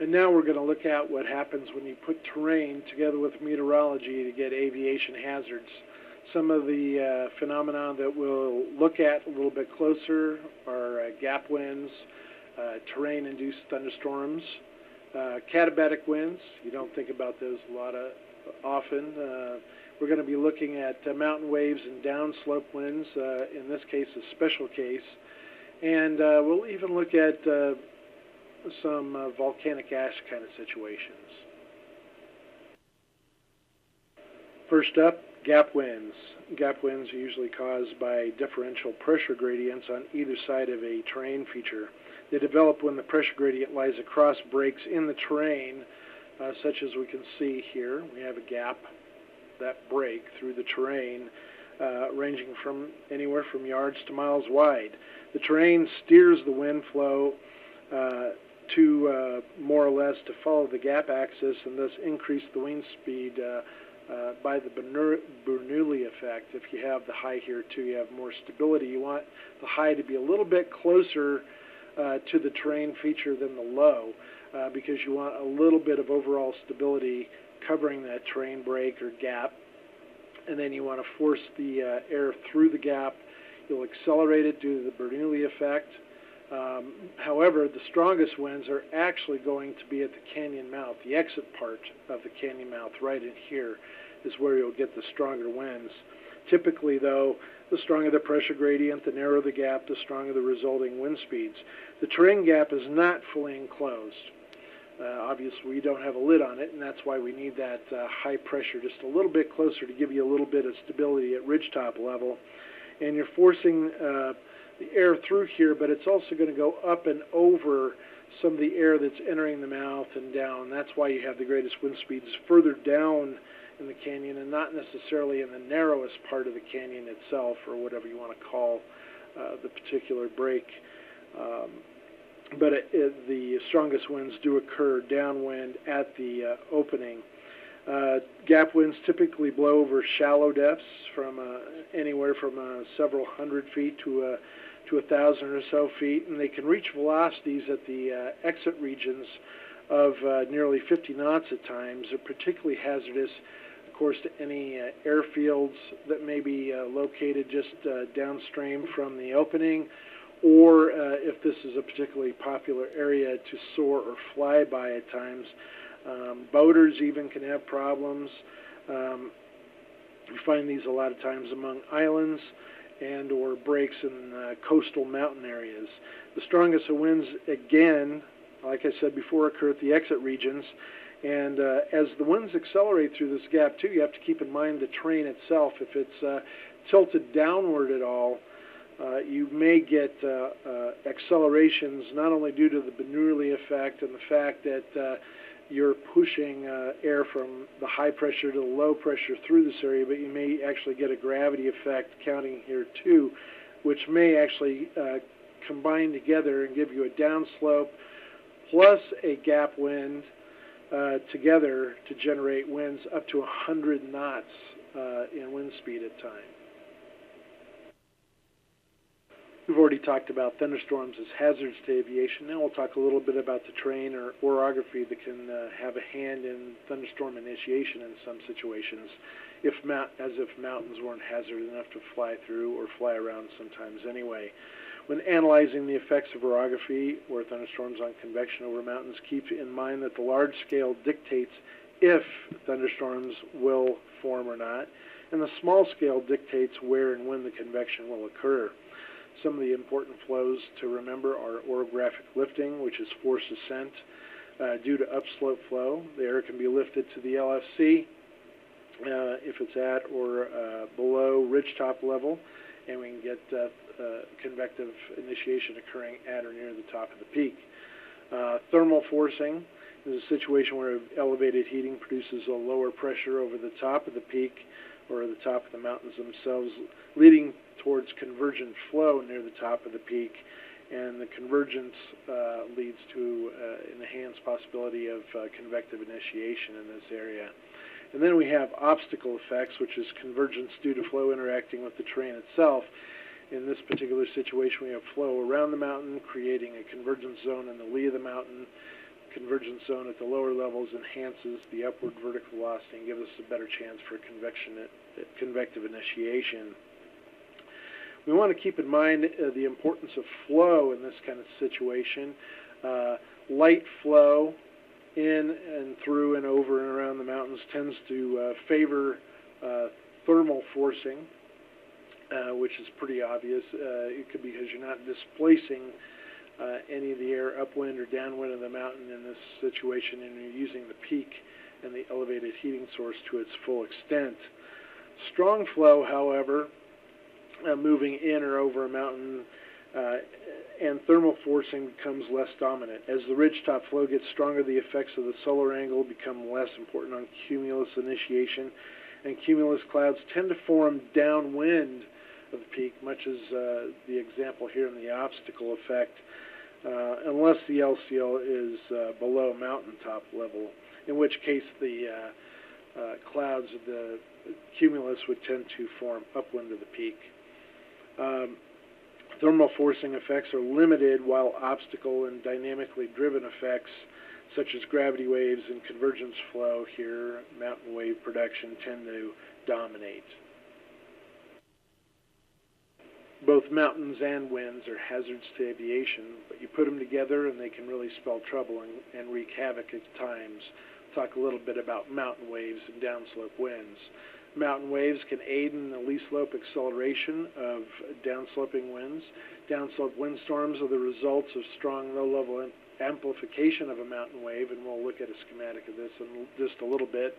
And now we're going to look at what happens when you put terrain together with meteorology to get aviation hazards. Some of the phenomena that we'll look at a little bit closer are gap winds, terrain-induced thunderstorms, Catabatic winds. You don't think about those often. We're going to be looking at mountain waves and downslope winds, in this case a special case. And we'll even look at some volcanic ash kind of situations. First up, gap winds. Gap winds are usually caused by differential pressure gradients on either side of a terrain feature. They develop when the pressure gradient lies across breaks in the terrain, such as we can see here. We have a gap, that break through the terrain, ranging from anywhere from yards to miles wide. The terrain steers the wind flow to more or less to follow the gap axis and thus increase the wind speed by the Bernoulli effect. If you have the high here too, you have more stability. You want the high to be a little bit closer to the terrain feature than the low, because you want a little bit of overall stability covering that terrain break or gap, and then you want to force the air through the gap. You'll accelerate it due to the Bernoulli effect. However, the strongest winds are actually going to be at the canyon mouth. The exit part of the canyon mouth, right in here, is where you'll get the stronger winds. Typically, though, the stronger the pressure gradient, the narrower the gap, the stronger the resulting wind speeds. The terrain gap is not fully enclosed. Obviously, we don't have a lid on it, and that's why we need that high pressure just a little bit closer to give you a little bit of stability at ridgetop level. And you're forcing the air through here, but it's also going to go up and over some of the air that's entering the mouth and down. That's why you have the greatest wind speeds further down in the canyon and not necessarily in the narrowest part of the canyon itself, or whatever you want to call the particular break. But the strongest winds do occur downwind at the opening. Gap winds typically blow over shallow depths from anywhere from several hundred feet to 1,000 or so feet, and they can reach velocities at the exit regions of nearly 50 knots at times. They're particularly hazardous, of course, to any airfields that may be located just downstream from the opening, or if this is a particularly popular area to soar or fly by at times. Boaters even can have problems. We find these a lot of times among islands and or breaks in coastal mountain areas. The strongest of winds, again, like I said before, occur at the exit regions. And as the winds accelerate through this gap, too, you have to keep in mind the terrain itself. If it's tilted downward at all, you may get accelerations not only due to the Bernoulli effect and the fact that you're pushing air from the high pressure to the low pressure through this area, but you may actually get a gravity effect counting here too, which may actually combine together and give you a downslope plus a gap wind together to generate winds up to 100 knots in wind speed at times. We've already talked about thunderstorms as hazards to aviation. Now we'll talk a little bit about the terrain or orography that can have a hand in thunderstorm initiation in some situations, as if mountains weren't hazardous enough to fly through or fly around sometimes anyway. When analyzing the effects of orography or thunderstorms on convection over mountains, keep in mind that the large scale dictates if thunderstorms will form or not, and the small scale dictates where and when the convection will occur. Some of the important flows to remember are orographic lifting, which is forced ascent due to upslope flow. The air can be lifted to the LFC if it's at or below ridgetop level, and we can get convective initiation occurring at or near the top of the peak. Thermal forcing is a situation where elevated heating produces a lower pressure over the top of the peak or the top of the mountains themselves, leading towards convergent flow near the top of the peak, and the convergence leads to enhanced possibility of convective initiation in this area. And then we have obstacle effects, which is convergence due to flow interacting with the terrain itself. In this particular situation, we have flow around the mountain, creating a convergence zone in the lee of the mountain. Convergence zone at the lower levels enhances the upward vertical velocity and gives us a better chance for convective initiation. We want to keep in mind the importance of flow in this kind of situation. Light flow in and through and over and around the mountains tends to favor thermal forcing, which is pretty obvious. It could be because you're not displacing any of the air upwind or downwind of the mountain in this situation, and you're using the peak and the elevated heating source to its full extent. Strong flow, however, moving in or over a mountain and thermal forcing becomes less dominant. As the ridgetop flow gets stronger, the effects of the solar angle become less important on cumulus initiation, and cumulus clouds tend to form downwind of the peak, much as the example here in the obstacle effect, unless the LCL is below mountaintop level, in which case the clouds of the cumulus would tend to form upwind of the peak. Thermal forcing effects are limited, while obstacle and dynamically driven effects, such as gravity waves and convergence flow here, mountain wave production, tend to dominate. Both mountains and winds are hazards to aviation, but you put them together and they can really spell trouble and wreak havoc at times. Talk a little bit about mountain waves and downslope winds. Mountain waves can aid in the lee slope acceleration of downsloping winds. Downslope windstorms are the results of strong low-level amplification of a mountain wave, and we'll look at a schematic of this in just a little bit.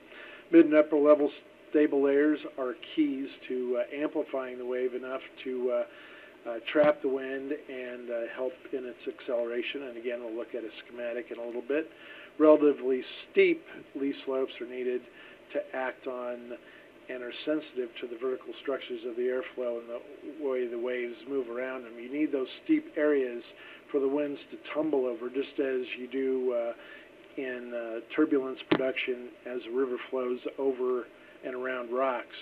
Mid and upper level stable layers are keys to amplifying the wave enough to trap the wind and help in its acceleration. And again, we'll look at a schematic in a little bit. Relatively steep lee slopes are needed to act on and are sensitive to the vertical structures of the airflow and the way the waves move around them. You need those steep areas for the winds to tumble over, just as you do in turbulence production as a river flows over and around rocks.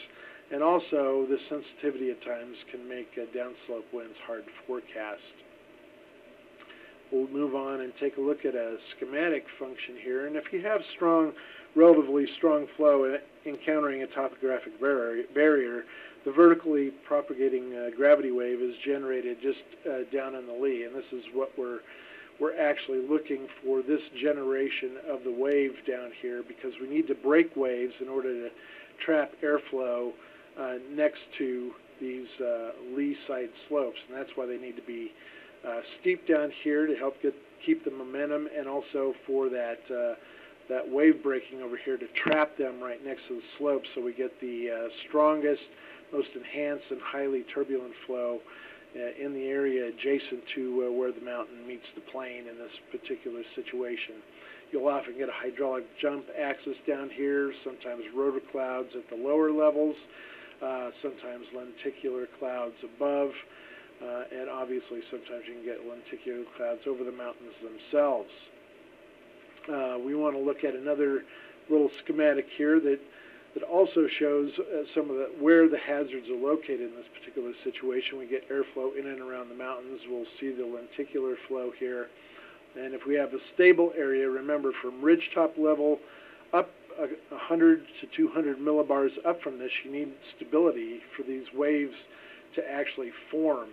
And also, the sensitivity at times can make downslope winds hard to forecast. We'll move on and take a look at a schematic function here. And if you have relatively strong flow encountering a topographic barrier, the vertically propagating gravity wave is generated just down in the lee. And this is what we're actually looking for, this generation of the wave down here, because we need to break waves in order to trap airflow next to these lee side slopes. And that's why they need to be steep down here to help keep the momentum, and also for that wave breaking over here to trap them right next to the slope, so we get the strongest, most enhanced and highly turbulent flow in the area adjacent to where the mountain meets the plain in this particular situation. You'll often get a hydraulic jump axis down here, sometimes rotor clouds at the lower levels, sometimes lenticular clouds above, and obviously sometimes you can get lenticular clouds over the mountains themselves. We want to look at another little schematic here that also shows some of where the hazards are located in this particular situation. We get airflow in and around the mountains. We'll see the lenticular flow here. And if we have a stable area, remember, from ridgetop level up 100 to 200 millibars up from this, you need stability for these waves to actually form.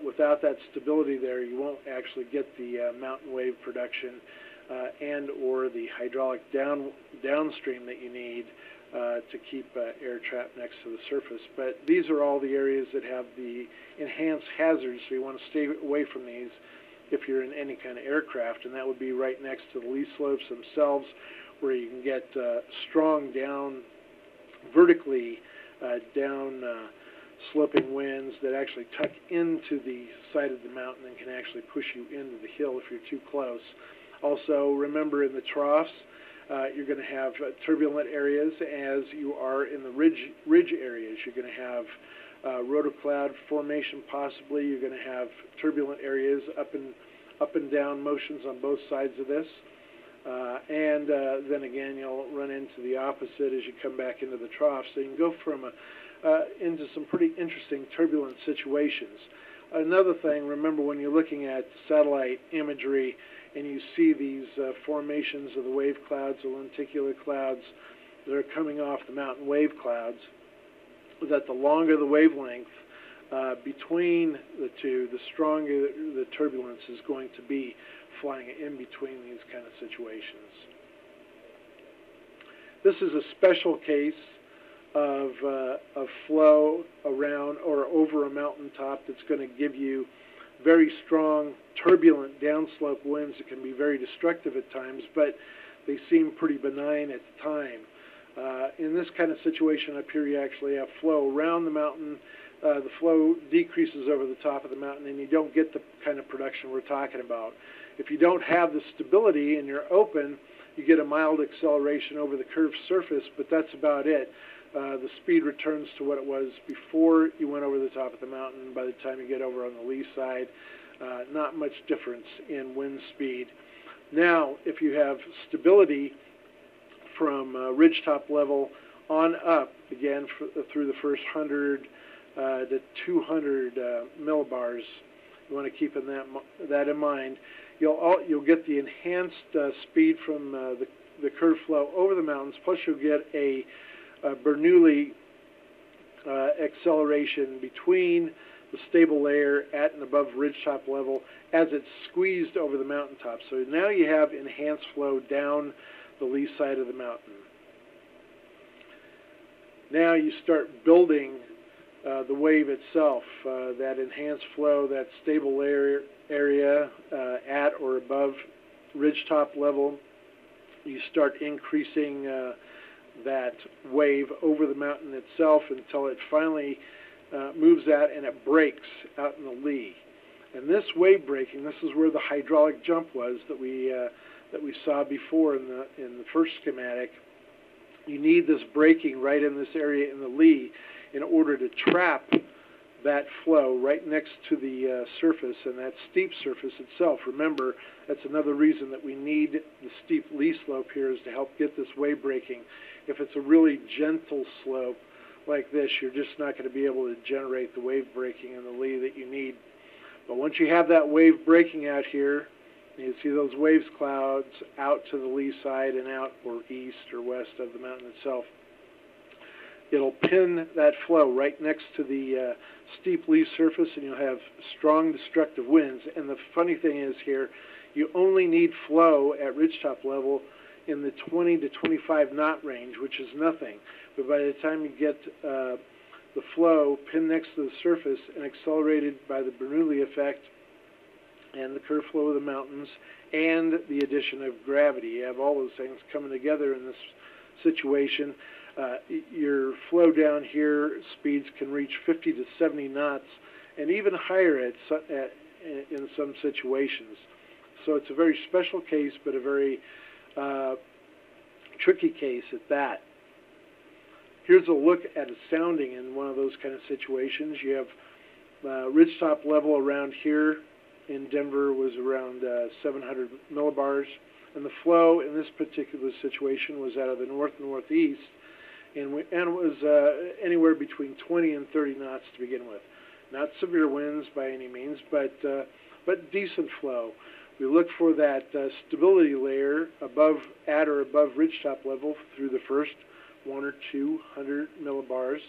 Without that stability there, you won't actually get the mountain wave production and or the hydraulic downstream that you need to keep air trapped next to the surface. But these are all the areas that have the enhanced hazards, so you want to stay away from these if you're in any kind of aircraft, and that would be right next to the lee slopes themselves, where you can get strong vertically down sloping winds that actually tuck into the side of the mountain and can actually push you into the hill if you're too close. Also, remember, in the troughs, you're going to have turbulent areas as you are in the ridge areas. You're going to have rotor cloud formation possibly. You're going to have turbulent areas up and down motions on both sides of this. And then again, you'll run into the opposite as you come back into the trough. So you can go from into some pretty interesting turbulent situations. Another thing, remember, when you're looking at satellite imagery and you see these formations of the wave clouds, the lenticular clouds that are coming off the mountain wave clouds, that the longer the wavelength between the two, the stronger the turbulence is going to be flying in between these kind of situations. This is a special case of flow around or over a mountaintop that's going to give you very strong, turbulent downslope winds that can be very destructive at times, but they seem pretty benign at the time. In this kind of situation up here, you actually have flow around the mountain. The flow decreases over the top of the mountain, and you don't get the kind of production we're talking about. If you don't have the stability and you're open, you get a mild acceleration over the curved surface, but that's about it. The speed returns to what it was before you went over the top of the mountain. By the time you get over on the lee side, not much difference in wind speed. Now, if you have stability from ridgetop level on up, again through the first 100 to 200 millibars. You want to keep that in mind. You'll get the enhanced speed from the curved flow over the mountains, plus you'll get a Bernoulli acceleration between the stable layer at and above ridgetop level as it's squeezed over the mountaintop. So now you have enhanced flow down the lee side of the mountain. Now you start building the wave itself, that enhanced flow, that stable layer area at or above ridgetop level. You start increasing that wave over the mountain itself until it finally moves out and it breaks out in the lee. And this wave breaking, this is where the hydraulic jump was that we saw before in the first schematic. You need this breaking right in this area in the lee in order to trap that flow right next to the surface and that steep surface itself. Remember, that's another reason that we need the steep lee slope here, is to help get this wave breaking. If it's a really gentle slope like this, you're just not going to be able to generate the wave breaking in the lee that you need. But once you have that wave breaking out here, you see those waves clouds out to the lee side and out or east or west of the mountain itself. It'll pin that flow right next to the steep lee surface, and you'll have strong destructive winds. And the funny thing is here, you only need flow at ridgetop level in the 20 to 25 knot range, which is nothing. But by the time you get the flow pinned next to the surface and accelerated by the Bernoulli effect and the curved flow of the mountains and the addition of gravity, you have all those things coming together in this situation. Your flow down here speeds can reach 50 to 70 knots and even higher in some situations. So it's a very special case, but a very tricky case at that. Here's a look at a sounding in one of those kind of situations. You have ridgetop level around here in Denver was around 700 millibars, and the flow in this particular situation was out of the north-northeast, and it was anywhere between 20 and 30 knots to begin with. Not severe winds by any means, but decent flow. We look for that stability layer at or above ridgetop level through the first 100 or 200 millibars,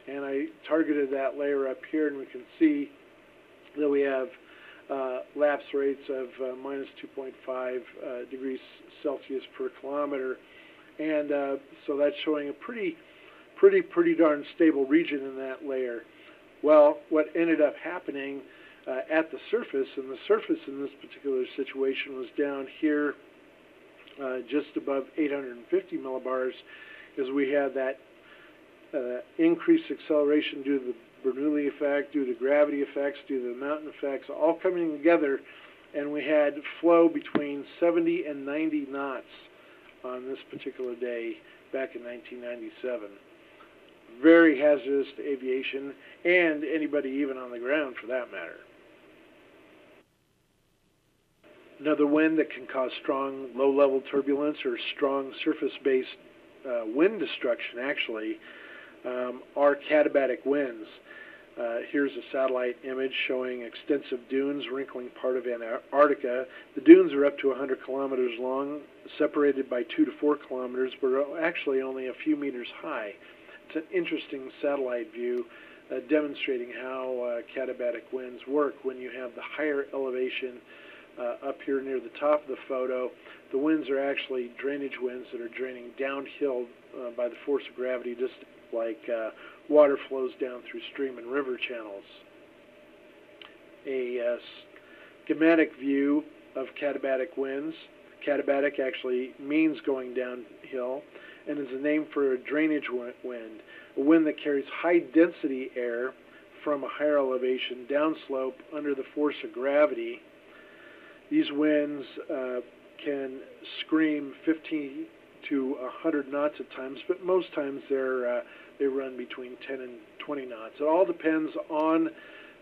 and I targeted that layer up here, and we can see that we have lapse rates of minus 2.5 degrees Celsius per kilometer, and so that's showing a pretty darn stable region in that layer. Well, what ended up happening at the surface, and the surface in this particular situation was down here just above 850 millibars, is we had that increased acceleration due to the Bernoulli effect, due to gravity effects, due to the mountain effects, all coming together, and we had flow between 70 and 90 knots on this particular day back in 1997. Very hazardous to aviation and anybody even on the ground for that matter. Another wind that can cause strong low-level turbulence or strong surface-based wind destruction actually are Catabatic winds. Here's a satellite image showing extensive dunes wrinkling part of Antarctica. The dunes are up to 100 kilometers long, separated by 2 to 4 kilometers, but are actually only a few meters high. It's an interesting satellite view demonstrating how Catabatic winds work when you have the higher elevation up here near the top of the photo. The winds are actually drainage winds that are draining downhill by the force of gravity, just like water flows down through stream and river channels. A schematic view of Catabatic winds. Catabatic actually means going downhill and is a name for a drainage wind, a wind that carries high-density air from a higher elevation downslope under the force of gravity. These winds can scream 50 to 100 knots at times, but most times they run between 10 and 20 knots. It all depends on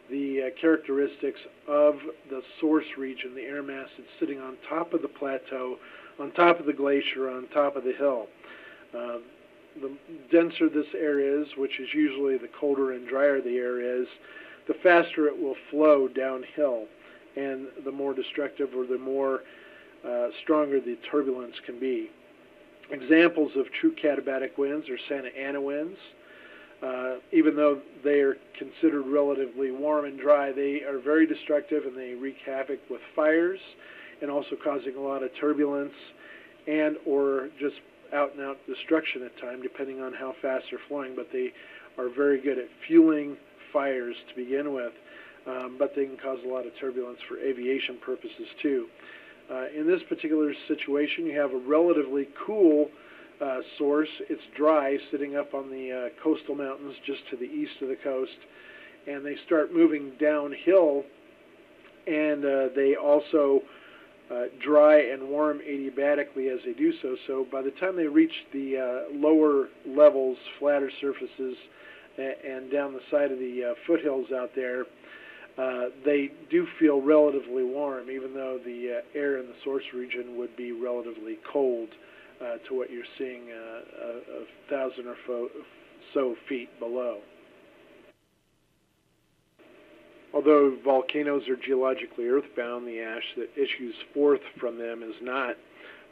the characteristics of the source region, the air mass that's sitting on top of the plateau, on top of the glacier, on top of the hill. the denser this air is, which is usually the colder and drier the air is, the faster it will flow downhill, and the more destructive or the more stronger the turbulence can be. Examples of true Catabatic winds are Santa Ana winds. Even though they are considered relatively warm and dry, they are very destructive, and they wreak havoc with fires and also causing a lot of turbulence and or just out-and-out destruction at times, depending on how fast they're flowing. But they are very good at fueling fires to begin with, but they can cause a lot of turbulence for aviation purposes too. In this particular situation, you have a relatively cool source. It's dry, sitting up on the coastal mountains just to the east of the coast, and they start moving downhill, and they also dry and warm adiabatically as they do so. So by the time they reach the lower levels, flatter surfaces, and down the side of the foothills out there, they do feel relatively warm, even though the air in the source region would be relatively cold to what you're seeing 1,000 or so feet below. Although volcanoes are geologically earthbound, the ash that issues forth from them is not.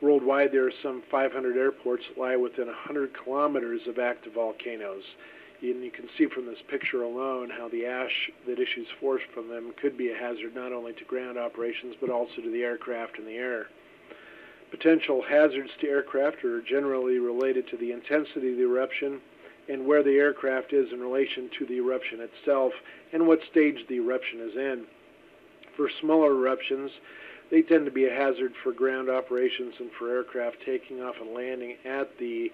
Worldwide, there are some 500 airports that lie within 100 kilometers of active volcanoes. And you can see from this picture alone how the ash that issues forth from them could be a hazard not only to ground operations but also to the aircraft in the air. Potential hazards to aircraft are generally related to the intensity of the eruption and where the aircraft is in relation to the eruption itself and what stage the eruption is in. For smaller eruptions, they tend to be a hazard for ground operations and for aircraft taking off and landing at the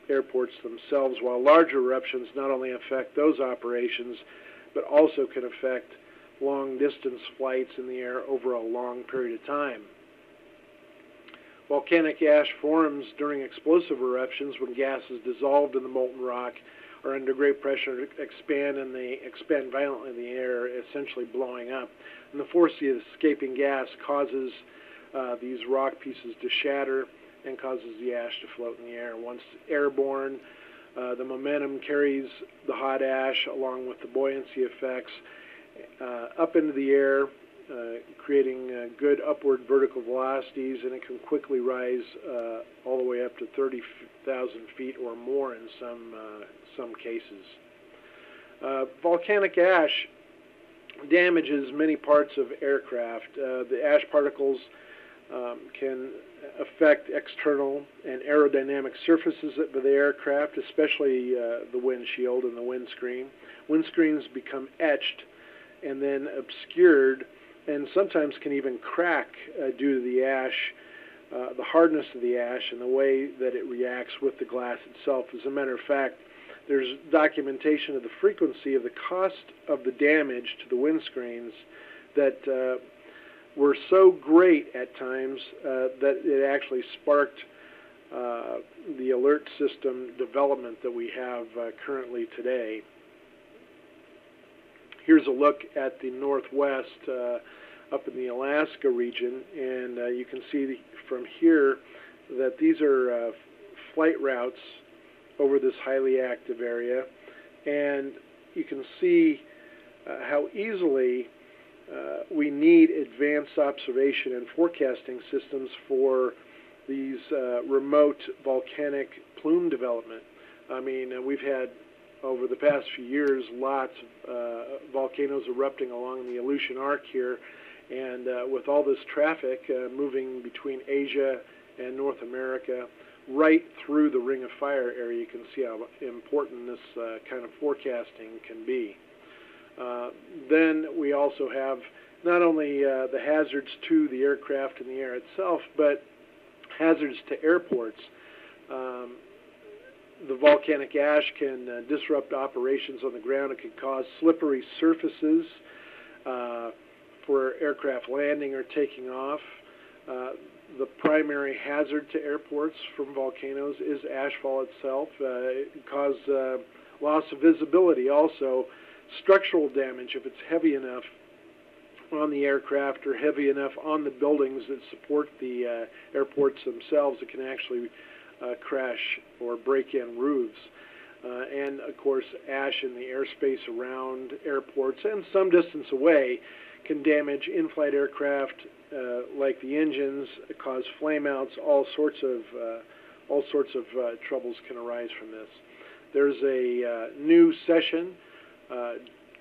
airports themselves, while larger eruptions not only affect those operations, but also can affect long-distance flights in the air over a long period of time. Volcanic ash forms during explosive eruptions when gases dissolved in the molten rock are under great pressure to expand, and they expand violently in the air, essentially blowing up. And the force of the escaping gas causes these rock pieces to shatter and causes the ash to float in the air. Once airborne, the momentum carries the hot ash along with the buoyancy effects up into the air, creating good upward vertical velocities, and it can quickly rise all the way up to 30,000 feet or more in some cases. Volcanic ash damages many parts of aircraft. The ash particles can affect external and aerodynamic surfaces of the aircraft, especially the windshield and the windscreen. Windscreens become etched and then obscured, and sometimes can even crack due to the ash, the hardness of the ash and the way that it reacts with the glass itself. As a matter of fact, there's documentation of the frequency of the cost of the damage to the windscreens that were so great at times that it actually sparked the alert system development that we have currently today. Here's a look at the northwest up in the Alaska region, and you can see from here that these are flight routes over this highly active area, and you can see how easily we need advanced observation and forecasting systems for these remote volcanic plume development. I mean, we've had over the past few years lots of volcanoes erupting along the Aleutian Arc here, and with all this traffic moving between Asia and North America right through the Ring of Fire area, you can see how important this kind of forecasting can be. Then we also have not only the hazards to the aircraft and the air itself, but hazards to airports. The volcanic ash can disrupt operations on the ground. It can cause slippery surfaces for aircraft landing or taking off. The primary hazard to airports from volcanoes is ashfall itself. It can cause loss of visibility, also structural damage if it's heavy enough on the aircraft or heavy enough on the buildings that support the airports themselves. It can actually crash or break in roofs. And, of course, ash in the airspace around airports and some distance away can damage in-flight aircraft like the engines, cause flameouts. All sorts of troubles can arise from this. There's a new session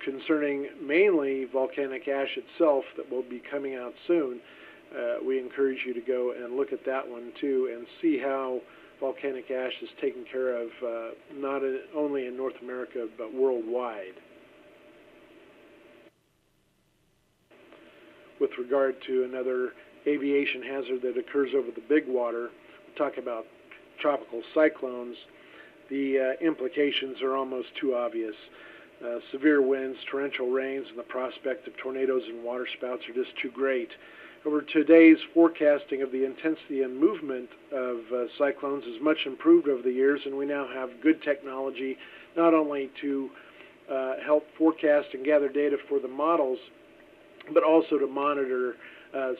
concerning mainly volcanic ash itself that will be coming out soon. We encourage you to go and look at that one too and see how volcanic ash is taken care of not only in North America but worldwide. With regard to another aviation hazard that occurs over the big water, we talk about tropical cyclones. The implications are almost too obvious. Severe winds, torrential rains, and the prospect of tornadoes and waterspouts are just too great. Over today's forecasting of the intensity and movement of cyclones is much improved over the years, and we now have good technology not only to help forecast and gather data for the models, but also to monitor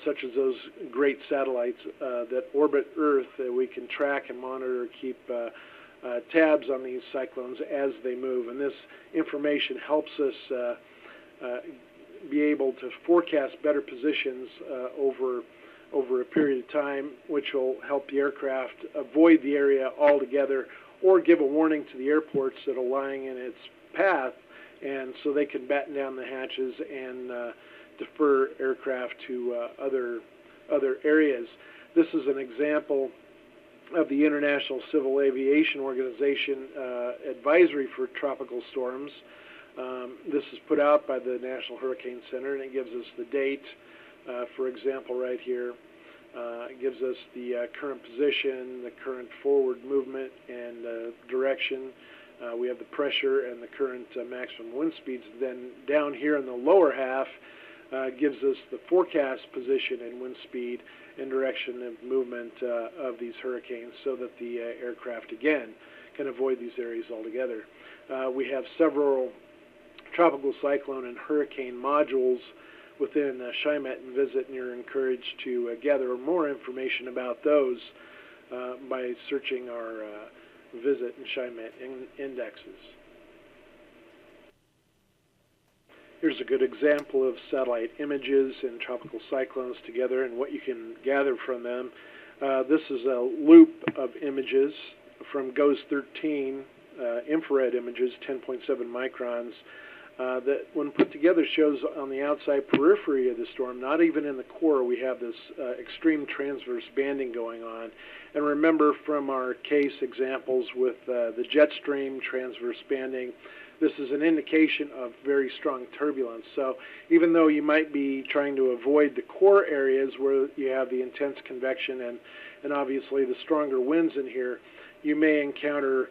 such as those great satellites that orbit Earth. We can track and monitor, keep tabs on these cyclones as they move, and this information helps us be able to forecast better positions over a period of time, which will help the aircraft avoid the area altogether or give a warning to the airports that are lying in its path, and so they can batten down the hatches and defer aircraft to other areas. This is an example of the International Civil Aviation Organization advisory for tropical storms. This is put out by the National Hurricane Center, and it gives us the date, for example, right here. It gives us the current position, the current forward movement and direction. We have the pressure and the current maximum wind speeds. Then down here in the lower half gives us the forecast position and wind speed and direction of movement of these hurricanes so that the aircraft, again, can avoid these areas altogether. We have several tropical cyclone and hurricane modules within SHIMET and Visit, and you're encouraged to gather more information about those by searching our Visit and SHIMET indexes. Here's a good example of satellite images and tropical cyclones together and what you can gather from them. This is a loop of images from GOES 13, infrared images, 10.7 microns, that when put together shows on the outside periphery of the storm, not even in the core, we have this extreme transverse banding going on. And remember from our case examples with the jet stream transverse banding, this is an indication of very strong turbulence. So even though you might be trying to avoid the core areas where you have the intense convection and obviously the stronger winds in here, you may encounter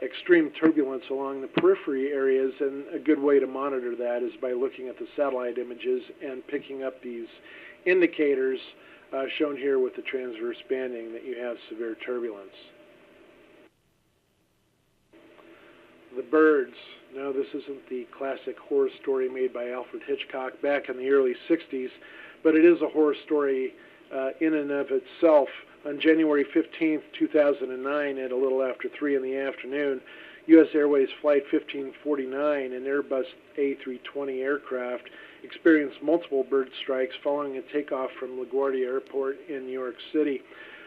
extreme turbulence along the periphery areas, and a good way to monitor that is by looking at the satellite images and picking up these indicators shown here with the transverse banding that you have severe turbulence. The birds. No, this isn't the classic horror story made by Alfred Hitchcock back in the early 60s, but it is a horror story in and of itself. On January 15th, 2009, at a little after 3 in the afternoon, U.S. Airways Flight 1549, an Airbus A320 aircraft, experienced multiple bird strikes following a takeoff from LaGuardia Airport in New York City.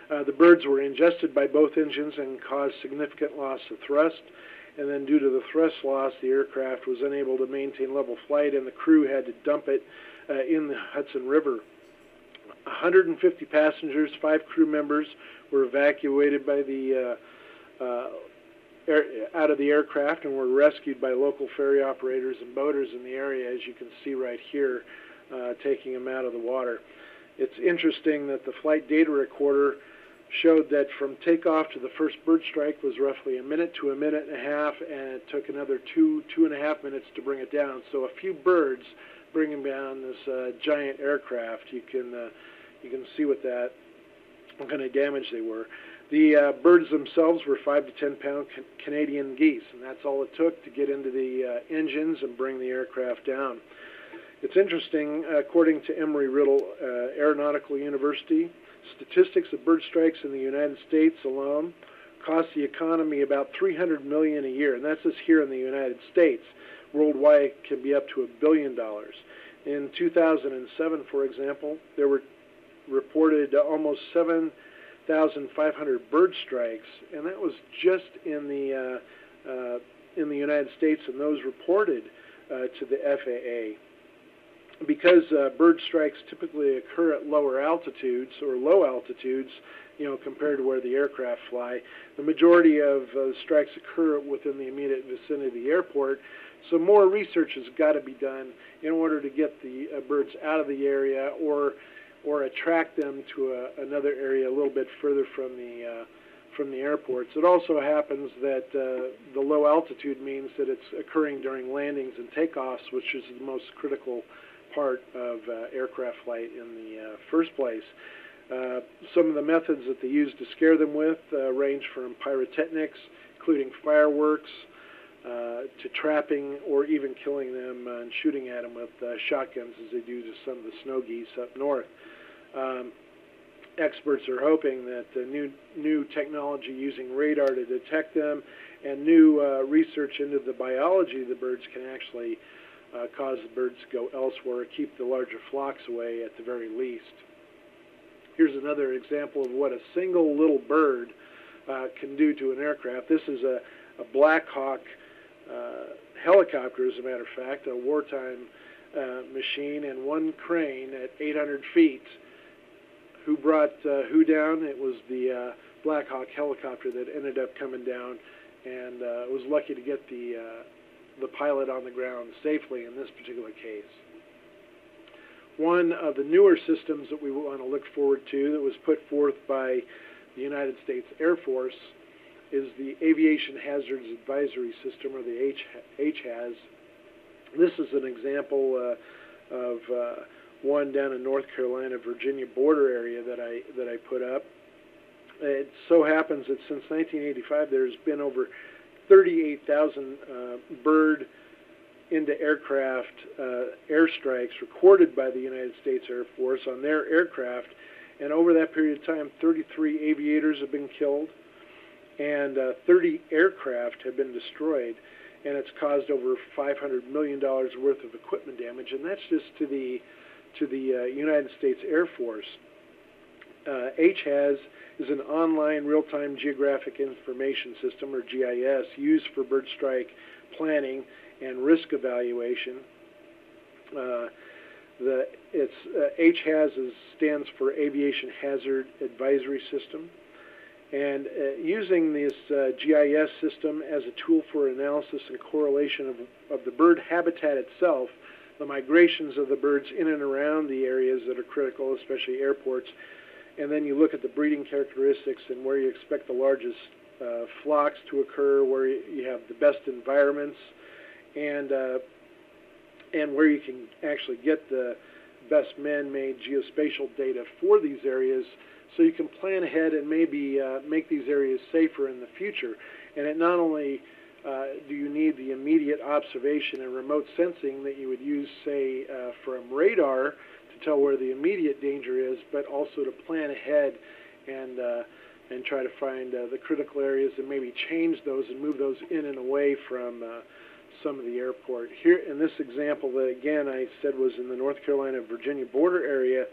The birds were ingested by both engines and caused significant loss of thrust. And then due to the thrust loss, the aircraft was unable to maintain level flight, and the crew had to dump it in the Hudson River. 150 passengers, 5 crew members were evacuated by the out of the aircraft and were rescued by local ferry operators and boaters in the area, as you can see right here, taking them out of the water. It's interesting that the flight data recorder showed that from takeoff to the first bird strike was roughly a minute to a minute and a half, and it took another 2.5 minutes to bring it down. So a few birds bringing down this giant aircraft. You can see what kind of damage they were. The birds themselves were 5 to 10 pound Canadian geese, and that's all it took to get into the engines and bring the aircraft down. It's interesting, according to Embry-Riddle Aeronautical University, Statistics of bird strikes in the United States alone cost the economy about $300 million a year, and that's just here in the United States. Worldwide can be up to $1 billion. In 2007, for example, there were reported almost 7,500 bird strikes, and that was just in the United States, and those reported to the FAA. Because bird strikes typically occur at lower altitudes or low altitudes, compared to where the aircraft fly, the majority of strikes occur within the immediate vicinity of the airport. So more research has got to be done in order to get the birds out of the area or attract them to another area a little bit further from the airports. It also happens that the low altitude means that it's occurring during landings and takeoffs, which is the most critical part of aircraft flight in the first place. Some of the methods that they use to scare them with range from pyrotechnics, including fireworks, to trapping or even killing them and shooting at them with shotguns, as they do to some of the snow geese up north. Experts are hoping that the new technology using radar to detect them and new research into the biology of the birds can actually cause the birds to go elsewhere, keep the larger flocks away at the very least. Here's another example of what a single little bird can do to an aircraft. This is a Black Hawk helicopter, as a matter of fact, a wartime machine, and one crane at 800 feet. Who brought who down? It was the Black Hawk helicopter that ended up coming down, and was lucky to get the pilot on the ground safely in this particular case. One of the newer systems that we want to look forward to that was put forth by the United States Air Force is the Aviation Hazards Advisory System, or the HAZ. This is an example of one down in North Carolina, Virginia border area that I put up. It so happens that since 1985 there's been over 38,000 bird into aircraft airstrikes recorded by the United States Air Force on their aircraft, and over that period of time 33 aviators have been killed and 30 aircraft have been destroyed, and it's caused over $500 million worth of equipment damage, and that's just to the United States Air Force. HAZ is an online real-time geographic information system, or GIS, used for bird strike planning and risk evaluation. HAZ stands for Aviation Hazard Advisory System, and using this GIS system as a tool for analysis and correlation of the bird habitat itself, the migrations of the birds in and around the areas that are critical, especially airports, and then you look at the breeding characteristics and where you expect the largest flocks to occur, where you have the best environments, and where you can actually get the best man-made geospatial data for these areas, so you can plan ahead and maybe make these areas safer in the future. And it not only do you need the immediate observation and remote sensing that you would use, say, from radar to tell where the immediate danger is, but also to plan ahead and try to find the critical areas and maybe change those and move those in and away from some of the airport. Here in this example that, again, I said was in the North Carolina-Virginia border area,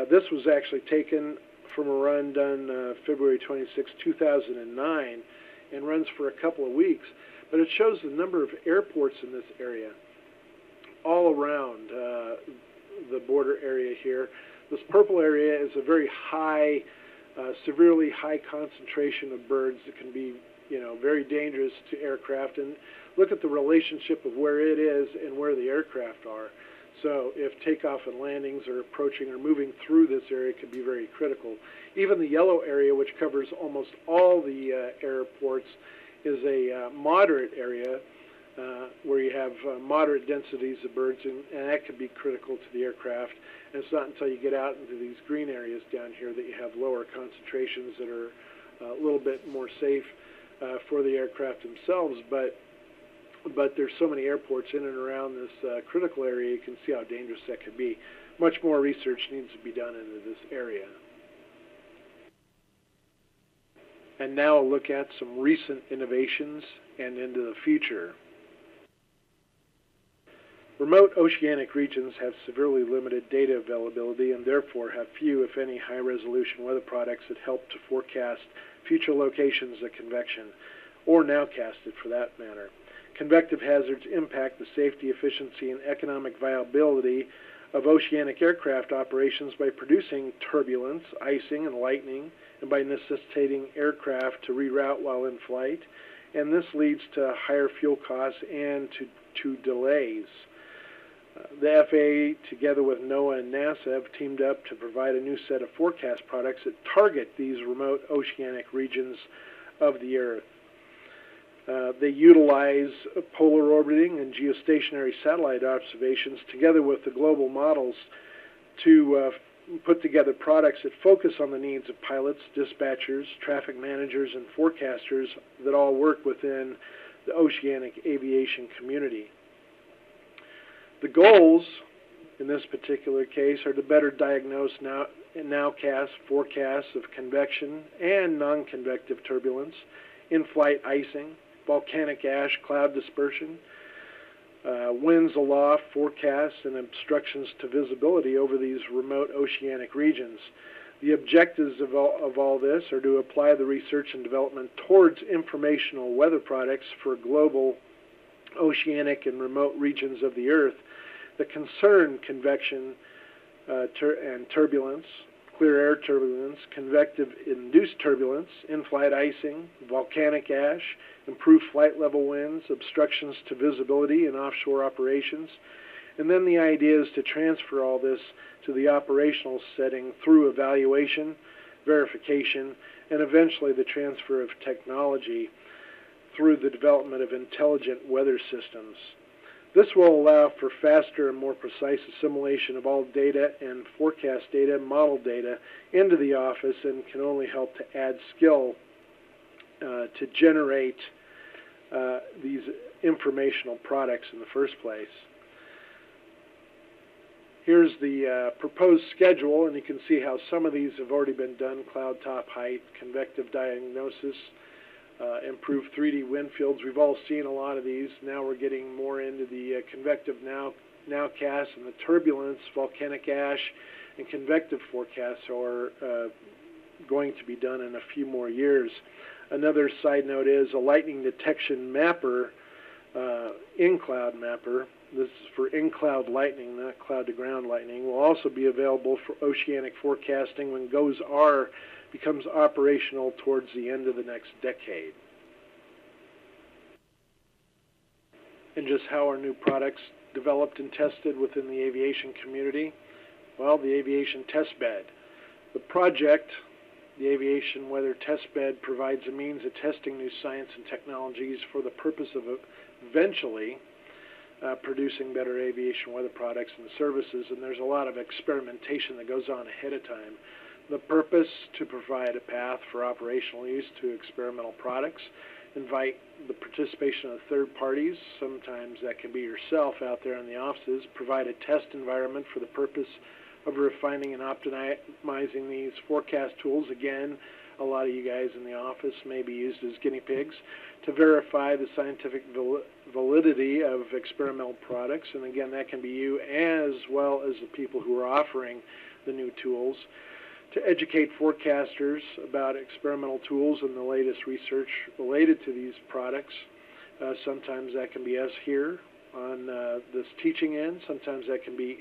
this was actually taken from a run done February 26, 2009, and runs for a couple of weeks. But it shows the number of airports in this area all around the border area here. This purple area is a very high, severely high concentration of birds that can be, very dangerous to aircraft. And look at the relationship of where it is and where the aircraft are. So if takeoff and landings are approaching or moving through this area, it could be very critical. Even the yellow area, which covers almost all the airports, is a moderate area where you have moderate densities of birds, and that could be critical to the aircraft. And it's not until you get out into these green areas down here that you have lower concentrations that are a little bit more safe for the aircraft themselves. But there's so many airports in and around this critical area, you can see how dangerous that could be. Much more research needs to be done into this area. And now a look at some recent innovations and into the future. Remote oceanic regions have severely limited data availability and therefore have few, if any, high-resolution weather products that help to forecast future locations of convection, or nowcast it for that matter. Convective hazards impact the safety, efficiency, and economic viability of oceanic aircraft operations by producing turbulence, icing, and lightning, and by necessitating aircraft to reroute while in flight, and this leads to higher fuel costs and to delays. The FAA, together with NOAA and NASA, have teamed up to provide a new set of forecast products that target these remote oceanic regions of the Earth. They utilize polar orbiting and geostationary satellite observations together with the global models to put together products that focus on the needs of pilots, dispatchers, traffic managers, and forecasters that all work within the oceanic aviation community. The goals, in this particular case, are to better diagnose nowcast forecasts of convection and non-convective turbulence, in-flight icing, volcanic ash cloud dispersion, winds aloft forecasts, and obstructions to visibility over these remote oceanic regions. The objectives of all this are to apply the research and development towards informational weather products for global oceanic and remote regions of the Earth that concern convection and turbulence, clear air turbulence, convective-induced turbulence, in-flight icing, volcanic ash, improved flight level winds, obstructions to visibility in offshore operations. And then the idea is to transfer all this to the operational setting through evaluation, verification, and eventually the transfer of technology through the development of intelligent weather systems. This will allow for faster and more precise assimilation of all data and forecast data, model data into the office, and can only help to add skill to generate these informational products in the first place. Here's the proposed schedule, and you can see how some of these have already been done: cloud top height, convective diagnosis, improved 3D wind fields. We've all seen a lot of these. Now we're getting more into the convective nowcast and the turbulence, volcanic ash, and convective forecasts are going to be done in a few more years. Another side note is a lightning detection mapper, in-cloud mapper. This is for in-cloud lightning, not cloud-to-ground lightning. Will also be available for oceanic forecasting when GOES-R becomes operational towards the end of the next decade. And just how are new products developed and tested within the aviation community? Well, the aviation test bed. The project, the Aviation Weather Test Bed, provides a means of testing new science and technologies for the purpose of eventually producing better aviation weather products and services, and there's a lot of experimentation that goes on ahead of time. The purpose to provide a path for operational use to experimental products, invite the participation of third parties, sometimes that can be yourself out there in the offices, provide a test environment for the purpose of refining and optimizing these forecast tools. Again, a lot of you guys in the office may be used as guinea pigs to verify the scientific validity of experimental products, and again, that can be you as well as the people who are offering the new tools. To educate forecasters about experimental tools and the latest research related to these products. Sometimes that can be us here on this teaching end. Sometimes that can be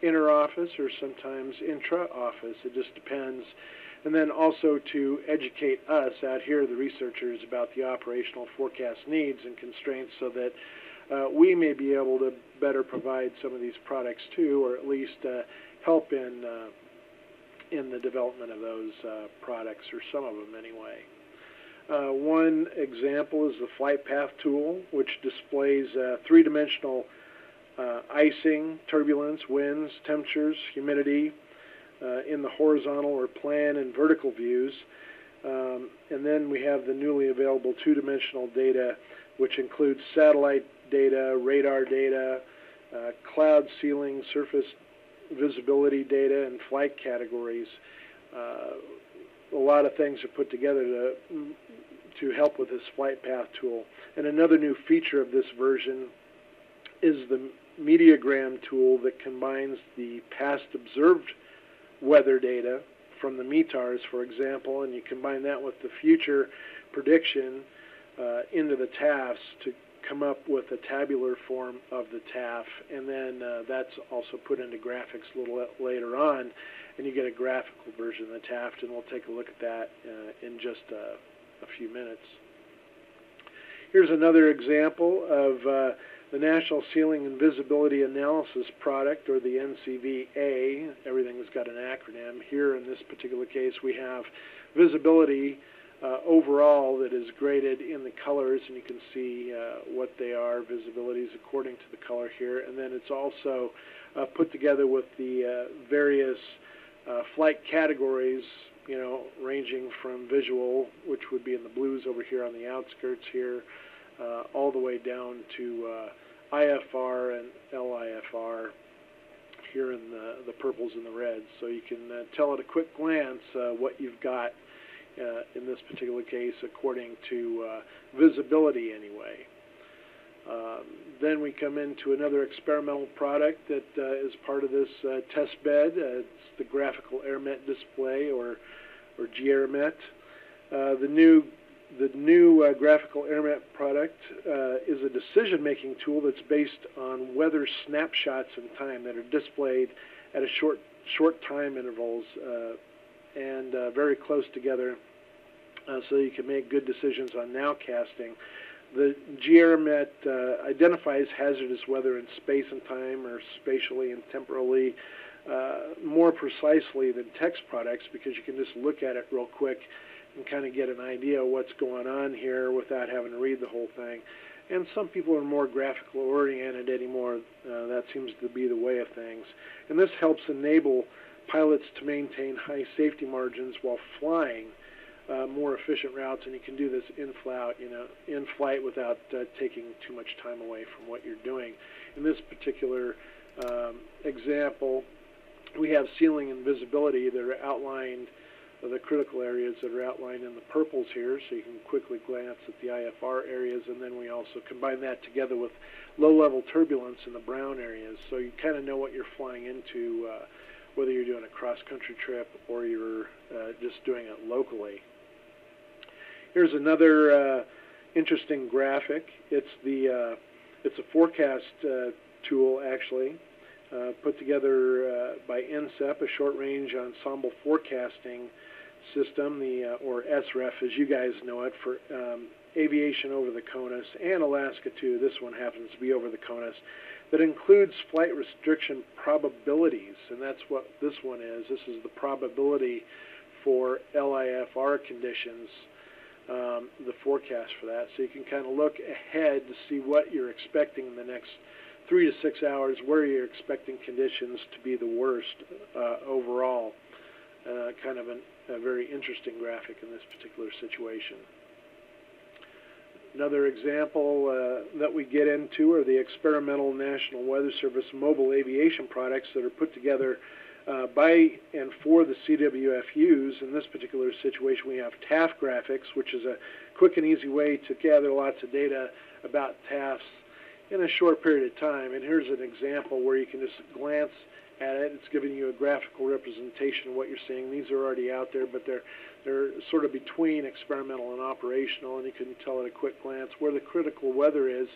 inter-office or sometimes intra-office. It just depends. And then also to educate us out here, the researchers, about the operational forecast needs and constraints so that we may be able to better provide some of these products too, or at least help in the development of those products, or some of them anyway. One example is the flight path tool, which displays three-dimensional icing, turbulence, winds, temperatures, humidity in the horizontal or plan and vertical views. And then we have the newly available two-dimensional data, which includes satellite data, radar data, cloud ceiling, surface visibility data, and flight categories. a lot of things are put together to help with this flight path tool. And another new feature of this version is the Mediagram tool that combines the past observed weather data from the METARs, for example, and you combine that with the future prediction into the TAFs to come up with a tabular form of the TAF, and then that's also put into graphics a little later on, and you get a graphical version of the TAF, and we'll take a look at that in just a few minutes. Here's another example of the National Ceiling and Visibility Analysis product, or the NCVA. Everything's got an acronym. Here in this particular case we have visibility overall that is graded in the colors, and you can see what they are, visibilities according to the color here. And then it's also put together with the various flight categories, you know, ranging from visual, which would be in the blues over here on the outskirts here, all the way down to IFR and LIFR here in the purples and the reds. So you can tell at a quick glance what you've got in this particular case according to visibility anyway. Then we come into another experimental product that is part of this test bed. It's the graphical AirMet display, or GAirMet. The new graphical AirMet product is a decision-making tool that's based on weather snapshots in time that are displayed at a short time intervals and very close together, so you can make good decisions on nowcasting. The GAirMet identifies hazardous weather in space and time, or spatially and temporally, more precisely than text products, because you can just look at it real quick and kind of get an idea of what's going on here without having to read the whole thing. And some people are more graphical oriented anymore. That seems to be the way of things. And this helps enable pilots to maintain high safety margins while flying more efficient routes, and you can do this in flight without taking too much time away from what you're doing. In this particular example, we have ceiling and visibility that are outlined, the critical areas that are outlined in the purples here, so you can quickly glance at the IFR areas, and then we also combine that together with low-level turbulence in the brown areas, so you kind of know what you're flying into, whether you're doing a cross-country trip or you're just doing it locally. Here's another interesting graphic. It's a forecast tool, actually, put together by NCEP, a short-range ensemble forecasting system, or SREF as you guys know it, for aviation over the CONUS and Alaska too. This one happens to be over the CONUS. That includes flight restriction probabilities, and that's what this one is. This is the probability for LIFR conditions, the forecast for that. So you can kind of look ahead to see what you're expecting in the next 3 to 6 hours, where you're expecting conditions to be the worst overall. Kind of a very interesting graphic in this particular situation. Another example that we get into are the experimental National Weather Service mobile aviation products that are put together by and for the CWFUs. In this particular situation, we have TAF graphics, which is a quick and easy way to gather lots of data about TAFs in a short period of time. And here's an example where you can just glance at it. It's giving you a graphical representation of what you're seeing. These are already out there, but they're sort of between experimental and operational, and you can tell at a quick glance where the critical weather is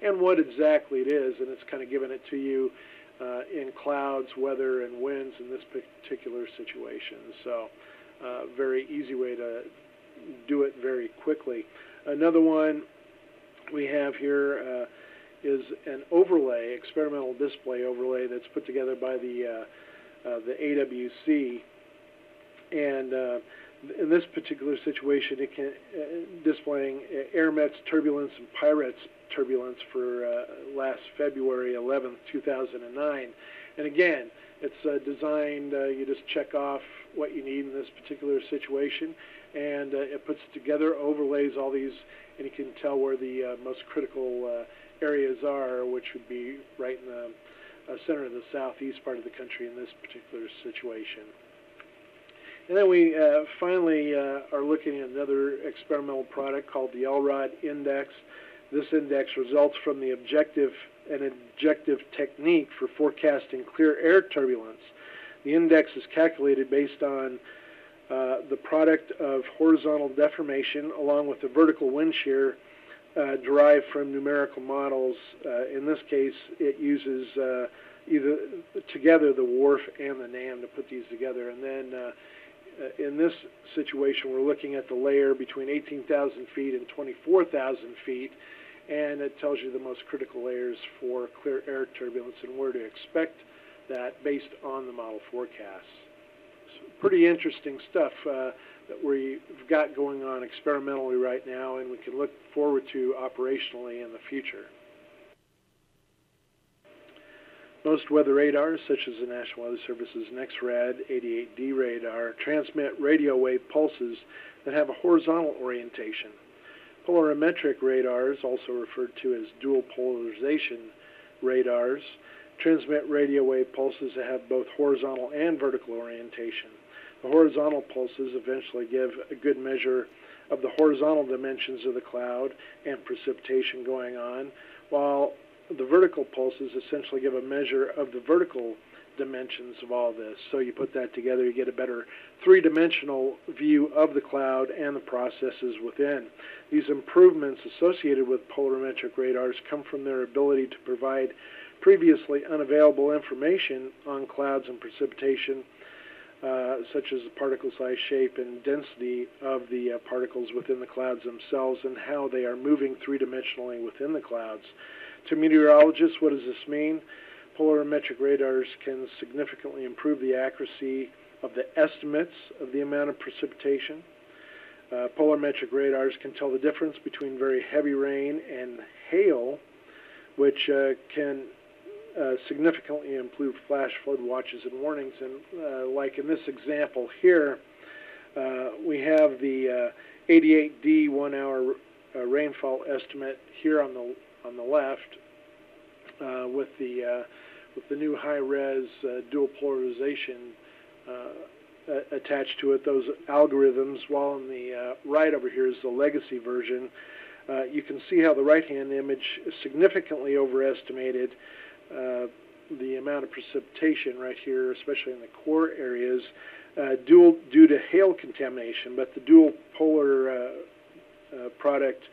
and what exactly it is, and it's kind of giving it to you in clouds, weather, and winds in this particular situation. So very easy way to do it very quickly. Another one we have here is an overlay, experimental display overlay, that's put together by the AWC. And in this particular situation, it can displaying AirMet's turbulence and Piret's turbulence for last February 11th, 2009. And again, it's designed, you just check off what you need in this particular situation, and it puts together, overlays all these, and you can tell where the most critical areas are, which would be right in the center of the southeast part of the country in this particular situation. And then we finally are looking at another experimental product called the LROD Index. This index results from an objective technique for forecasting clear air turbulence. The index is calculated based on the product of horizontal deformation along with the vertical wind shear derived from numerical models. In this case, it uses either together the WRF and the NAM to put these together. And then in this situation, we're looking at the layer between 18,000 feet and 24,000 feet, and it tells you the most critical layers for clear air turbulence and where to expect that based on the model forecasts. So pretty interesting stuff that we've got going on experimentally right now, and we can look forward to operationally in the future. Most weather radars, such as the National Weather Service's NEXRAD 88D radar, transmit radio wave pulses that have a horizontal orientation. Polarimetric radars, also referred to as dual polarization radars, transmit radio wave pulses that have both horizontal and vertical orientation. The horizontal pulses eventually give a good measure of the horizontal dimensions of the cloud and precipitation going on, while the vertical pulses essentially give a measure of the vertical dimensions of all this. So you put that together, you get a better three-dimensional view of the cloud and the processes within. These improvements associated with polarimetric radars come from their ability to provide previously unavailable information on clouds and precipitation, such as the particle size, shape, and density of the particles within the clouds themselves and how they are moving three-dimensionally within the clouds. To meteorologists, what does this mean? Polarimetric radars can significantly improve the accuracy of the estimates of the amount of precipitation. Polarimetric radars can tell the difference between very heavy rain and hail, which can significantly improve flash flood watches and warnings. And like in this example here, we have the 88D 1 hour rainfall estimate here on the left with the new high-res dual polarization attached to it, those algorithms, while on the right over here is the legacy version. You can see how the right-hand image significantly overestimated the amount of precipitation right here, especially in the core areas, due to hail contamination, but the dual polar product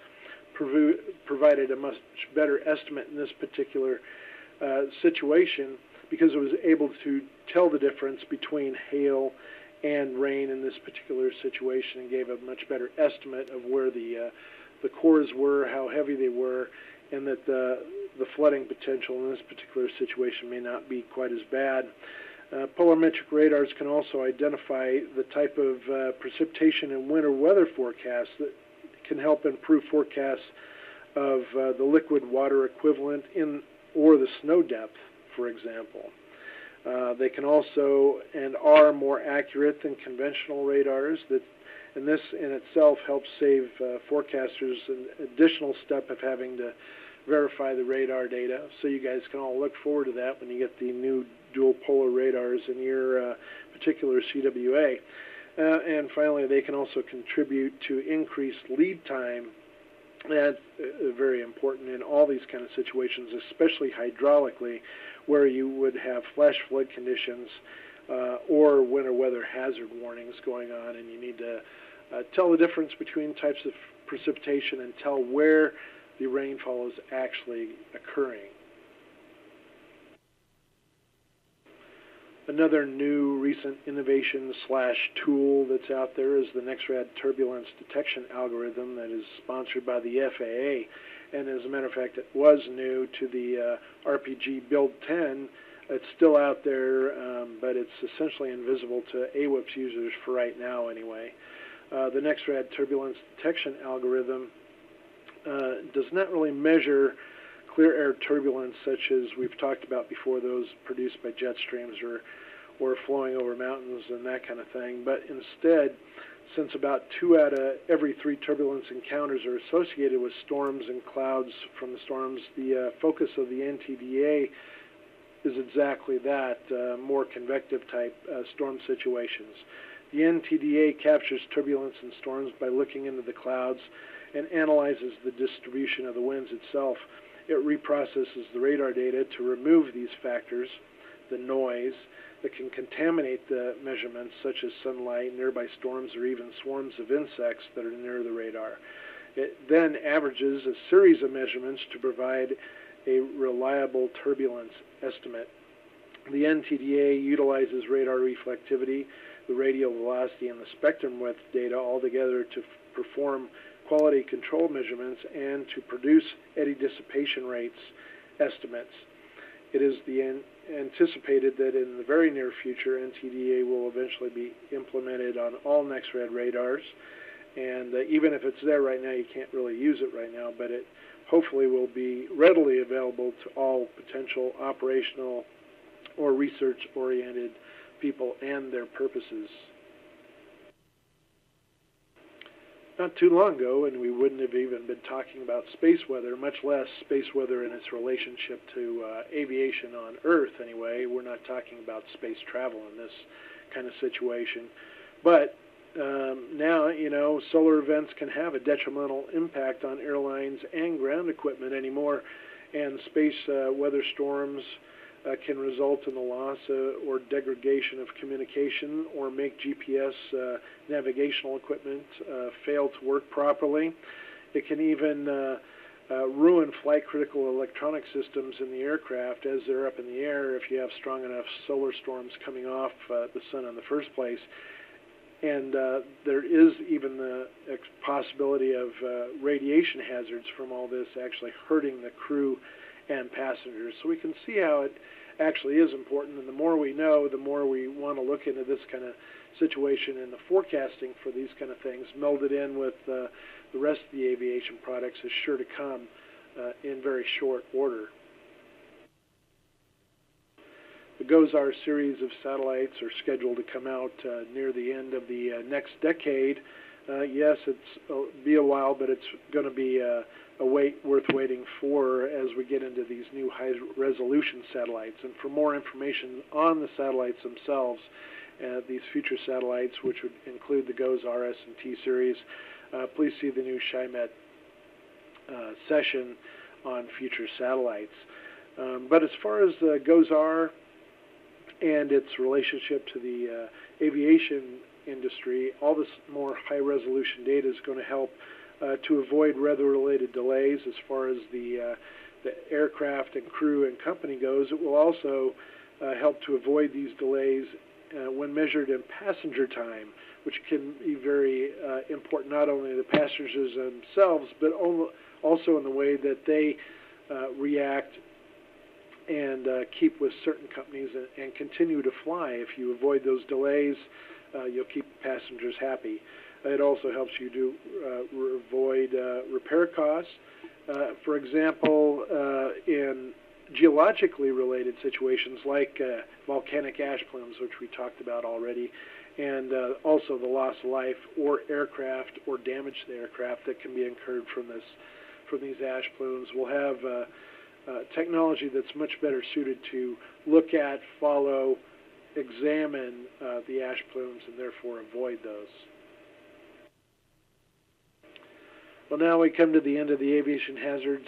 provided a much better estimate in this particular situation because it was able to tell the difference between hail and rain in this particular situation and gave a much better estimate of where the cores were, how heavy they were, and that the flooding potential in this particular situation may not be quite as bad. Polarimetric radars can also identify the type of precipitation and winter weather forecasts that can help improve forecasts of the liquid water equivalent or the snow depth, for example. They can also and are more accurate than conventional radars, and this in itself helps save forecasters an additional step of having to verify the radar data. So you guys can all look forward to that when you get the new dual polar radars in your particular CWA. And finally, they can also contribute to increased lead time. That's very important in all these kind of situations, especially hydraulically, where you would have flash flood conditions or winter weather hazard warnings going on, and you need to tell the difference between types of precipitation and tell where the rainfall is actually occurring. Another new recent innovation / tool that's out there is the NEXRAD turbulence detection algorithm that is sponsored by the FAA. And as a matter of fact, it was new to the RPG Build 10. It's still out there, but it's essentially invisible to AWIPS users for right now anyway. The NEXRAD turbulence detection algorithm does not really measure clear air turbulence such as we've talked about before, those produced by jet streams or flowing over mountains and that kind of thing. But instead, since about 2 out of every 3 turbulence encounters are associated with storms and clouds from the storms, the focus of the NTDA is exactly that, more convective type storm situations. The NTDA captures turbulence and storms by looking into the clouds and analyzes the distribution of the winds itself. It reprocesses the radar data to remove these factors, the noise, that can contaminate the measurements, such as sunlight, nearby storms, or even swarms of insects that are near the radar. It then averages a series of measurements to provide a reliable turbulence estimate. The NTDA utilizes radar reflectivity, the radial velocity, and the spectrum width data altogether to perform quality control measurements and to produce eddy dissipation rates estimates. It is anticipated that in the very near future, NTDA will eventually be implemented on all NextRad radars. And even if it's there right now, you can't really use it right now, but it hopefully will be readily available to all potential operational or research-oriented people and their purposes. Not too long ago, and we wouldn't have even been talking about space weather, much less space weather in its relationship to aviation on Earth anyway. We're not talking about space travel in this kind of situation. But now, you know, solar events can have a detrimental impact on airlines and ground equipment anymore, and space weather storms can result in the loss or degradation of communication or make GPS navigational equipment fail to work properly. It can even ruin flight-critical electronic systems in the aircraft as they're up in the air if you have strong enough solar storms coming off the sun in the first place. And there is even the possibility of radiation hazards from all this actually hurting the crew and passengers. So we can see how it actually is important, and the more we know, the more we want to look into this kind of situation, and the forecasting for these kind of things melded in with the rest of the aviation products is sure to come in very short order. The GOES-R series of satellites are scheduled to come out near the end of the next decade. Yes, it'll be a while, but it's going to be a wait worth waiting for as we get into these new high-resolution satellites. And for more information on the satellites themselves, these future satellites, which would include the GOES-R S and T series, please see the new SHIMET session on future satellites. But as far as the GOES-R and its relationship to the aviation industry, all this more high-resolution data is going to help to avoid weather-related delays as far as the aircraft and crew and company goes. It will also help to avoid these delays when measured in passenger time, which can be very important not only to the passengers themselves, but also in the way that they react and keep with certain companies and continue to fly. If you avoid those delays, you'll keep passengers happy. It also helps you to avoid repair costs. For example, in geologically related situations like volcanic ash plumes, which we talked about already, and also the loss of life or aircraft or damage to the aircraft that can be incurred from these ash plumes. We'll have technology that's much better suited to look at, follow, examine the ash plumes and therefore avoid those. Well, now we come to the end of the Aviation Hazards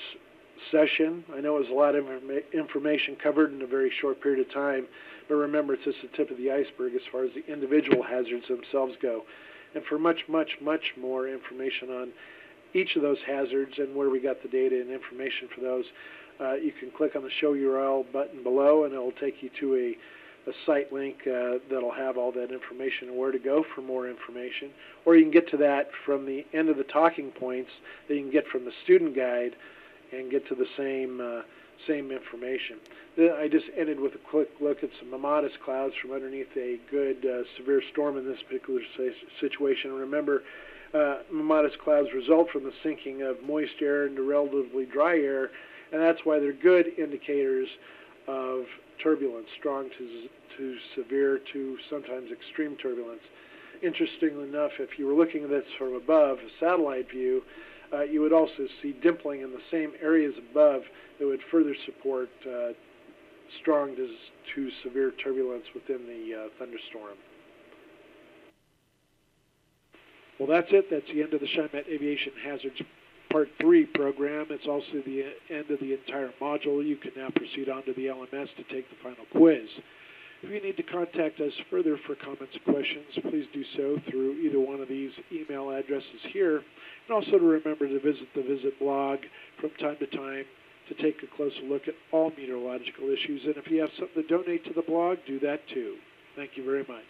session. I know it was a lot of information covered in a very short period of time, but remember, it's just the tip of the iceberg as far as the individual hazards themselves go. And for much, much, much more information on each of those hazards and where we got the data and information for those, you can click on the Show URL button below, and it will take you to a site link that'll have all that information and where to go for more information. Or you can get to that from the end of the talking points that you can get from the student guide and get to the same information. I just ended with a quick look at some modest clouds from underneath a good severe storm in this particular situation. Remember, modest clouds result from the sinking of moist air into relatively dry air, and that's why they're good indicators of turbulence, strong to severe to sometimes extreme turbulence. Interestingly enough, if you were looking at this from above, a satellite view, you would also see dimpling in the same areas above that would further support strong to severe turbulence within the thunderstorm. Well, that's it. That's the end of the Chatmet Aviation Hazards Part 3 program. It's also the end of the entire module. You can now proceed on to the LMS to take the final quiz. If you need to contact us further for comments or questions, please do so through either one of these email addresses here. And also to remember to visit the Visit blog from time to time to take a closer look at all meteorological issues. And if you have something to donate to the blog, do that too. Thank you very much.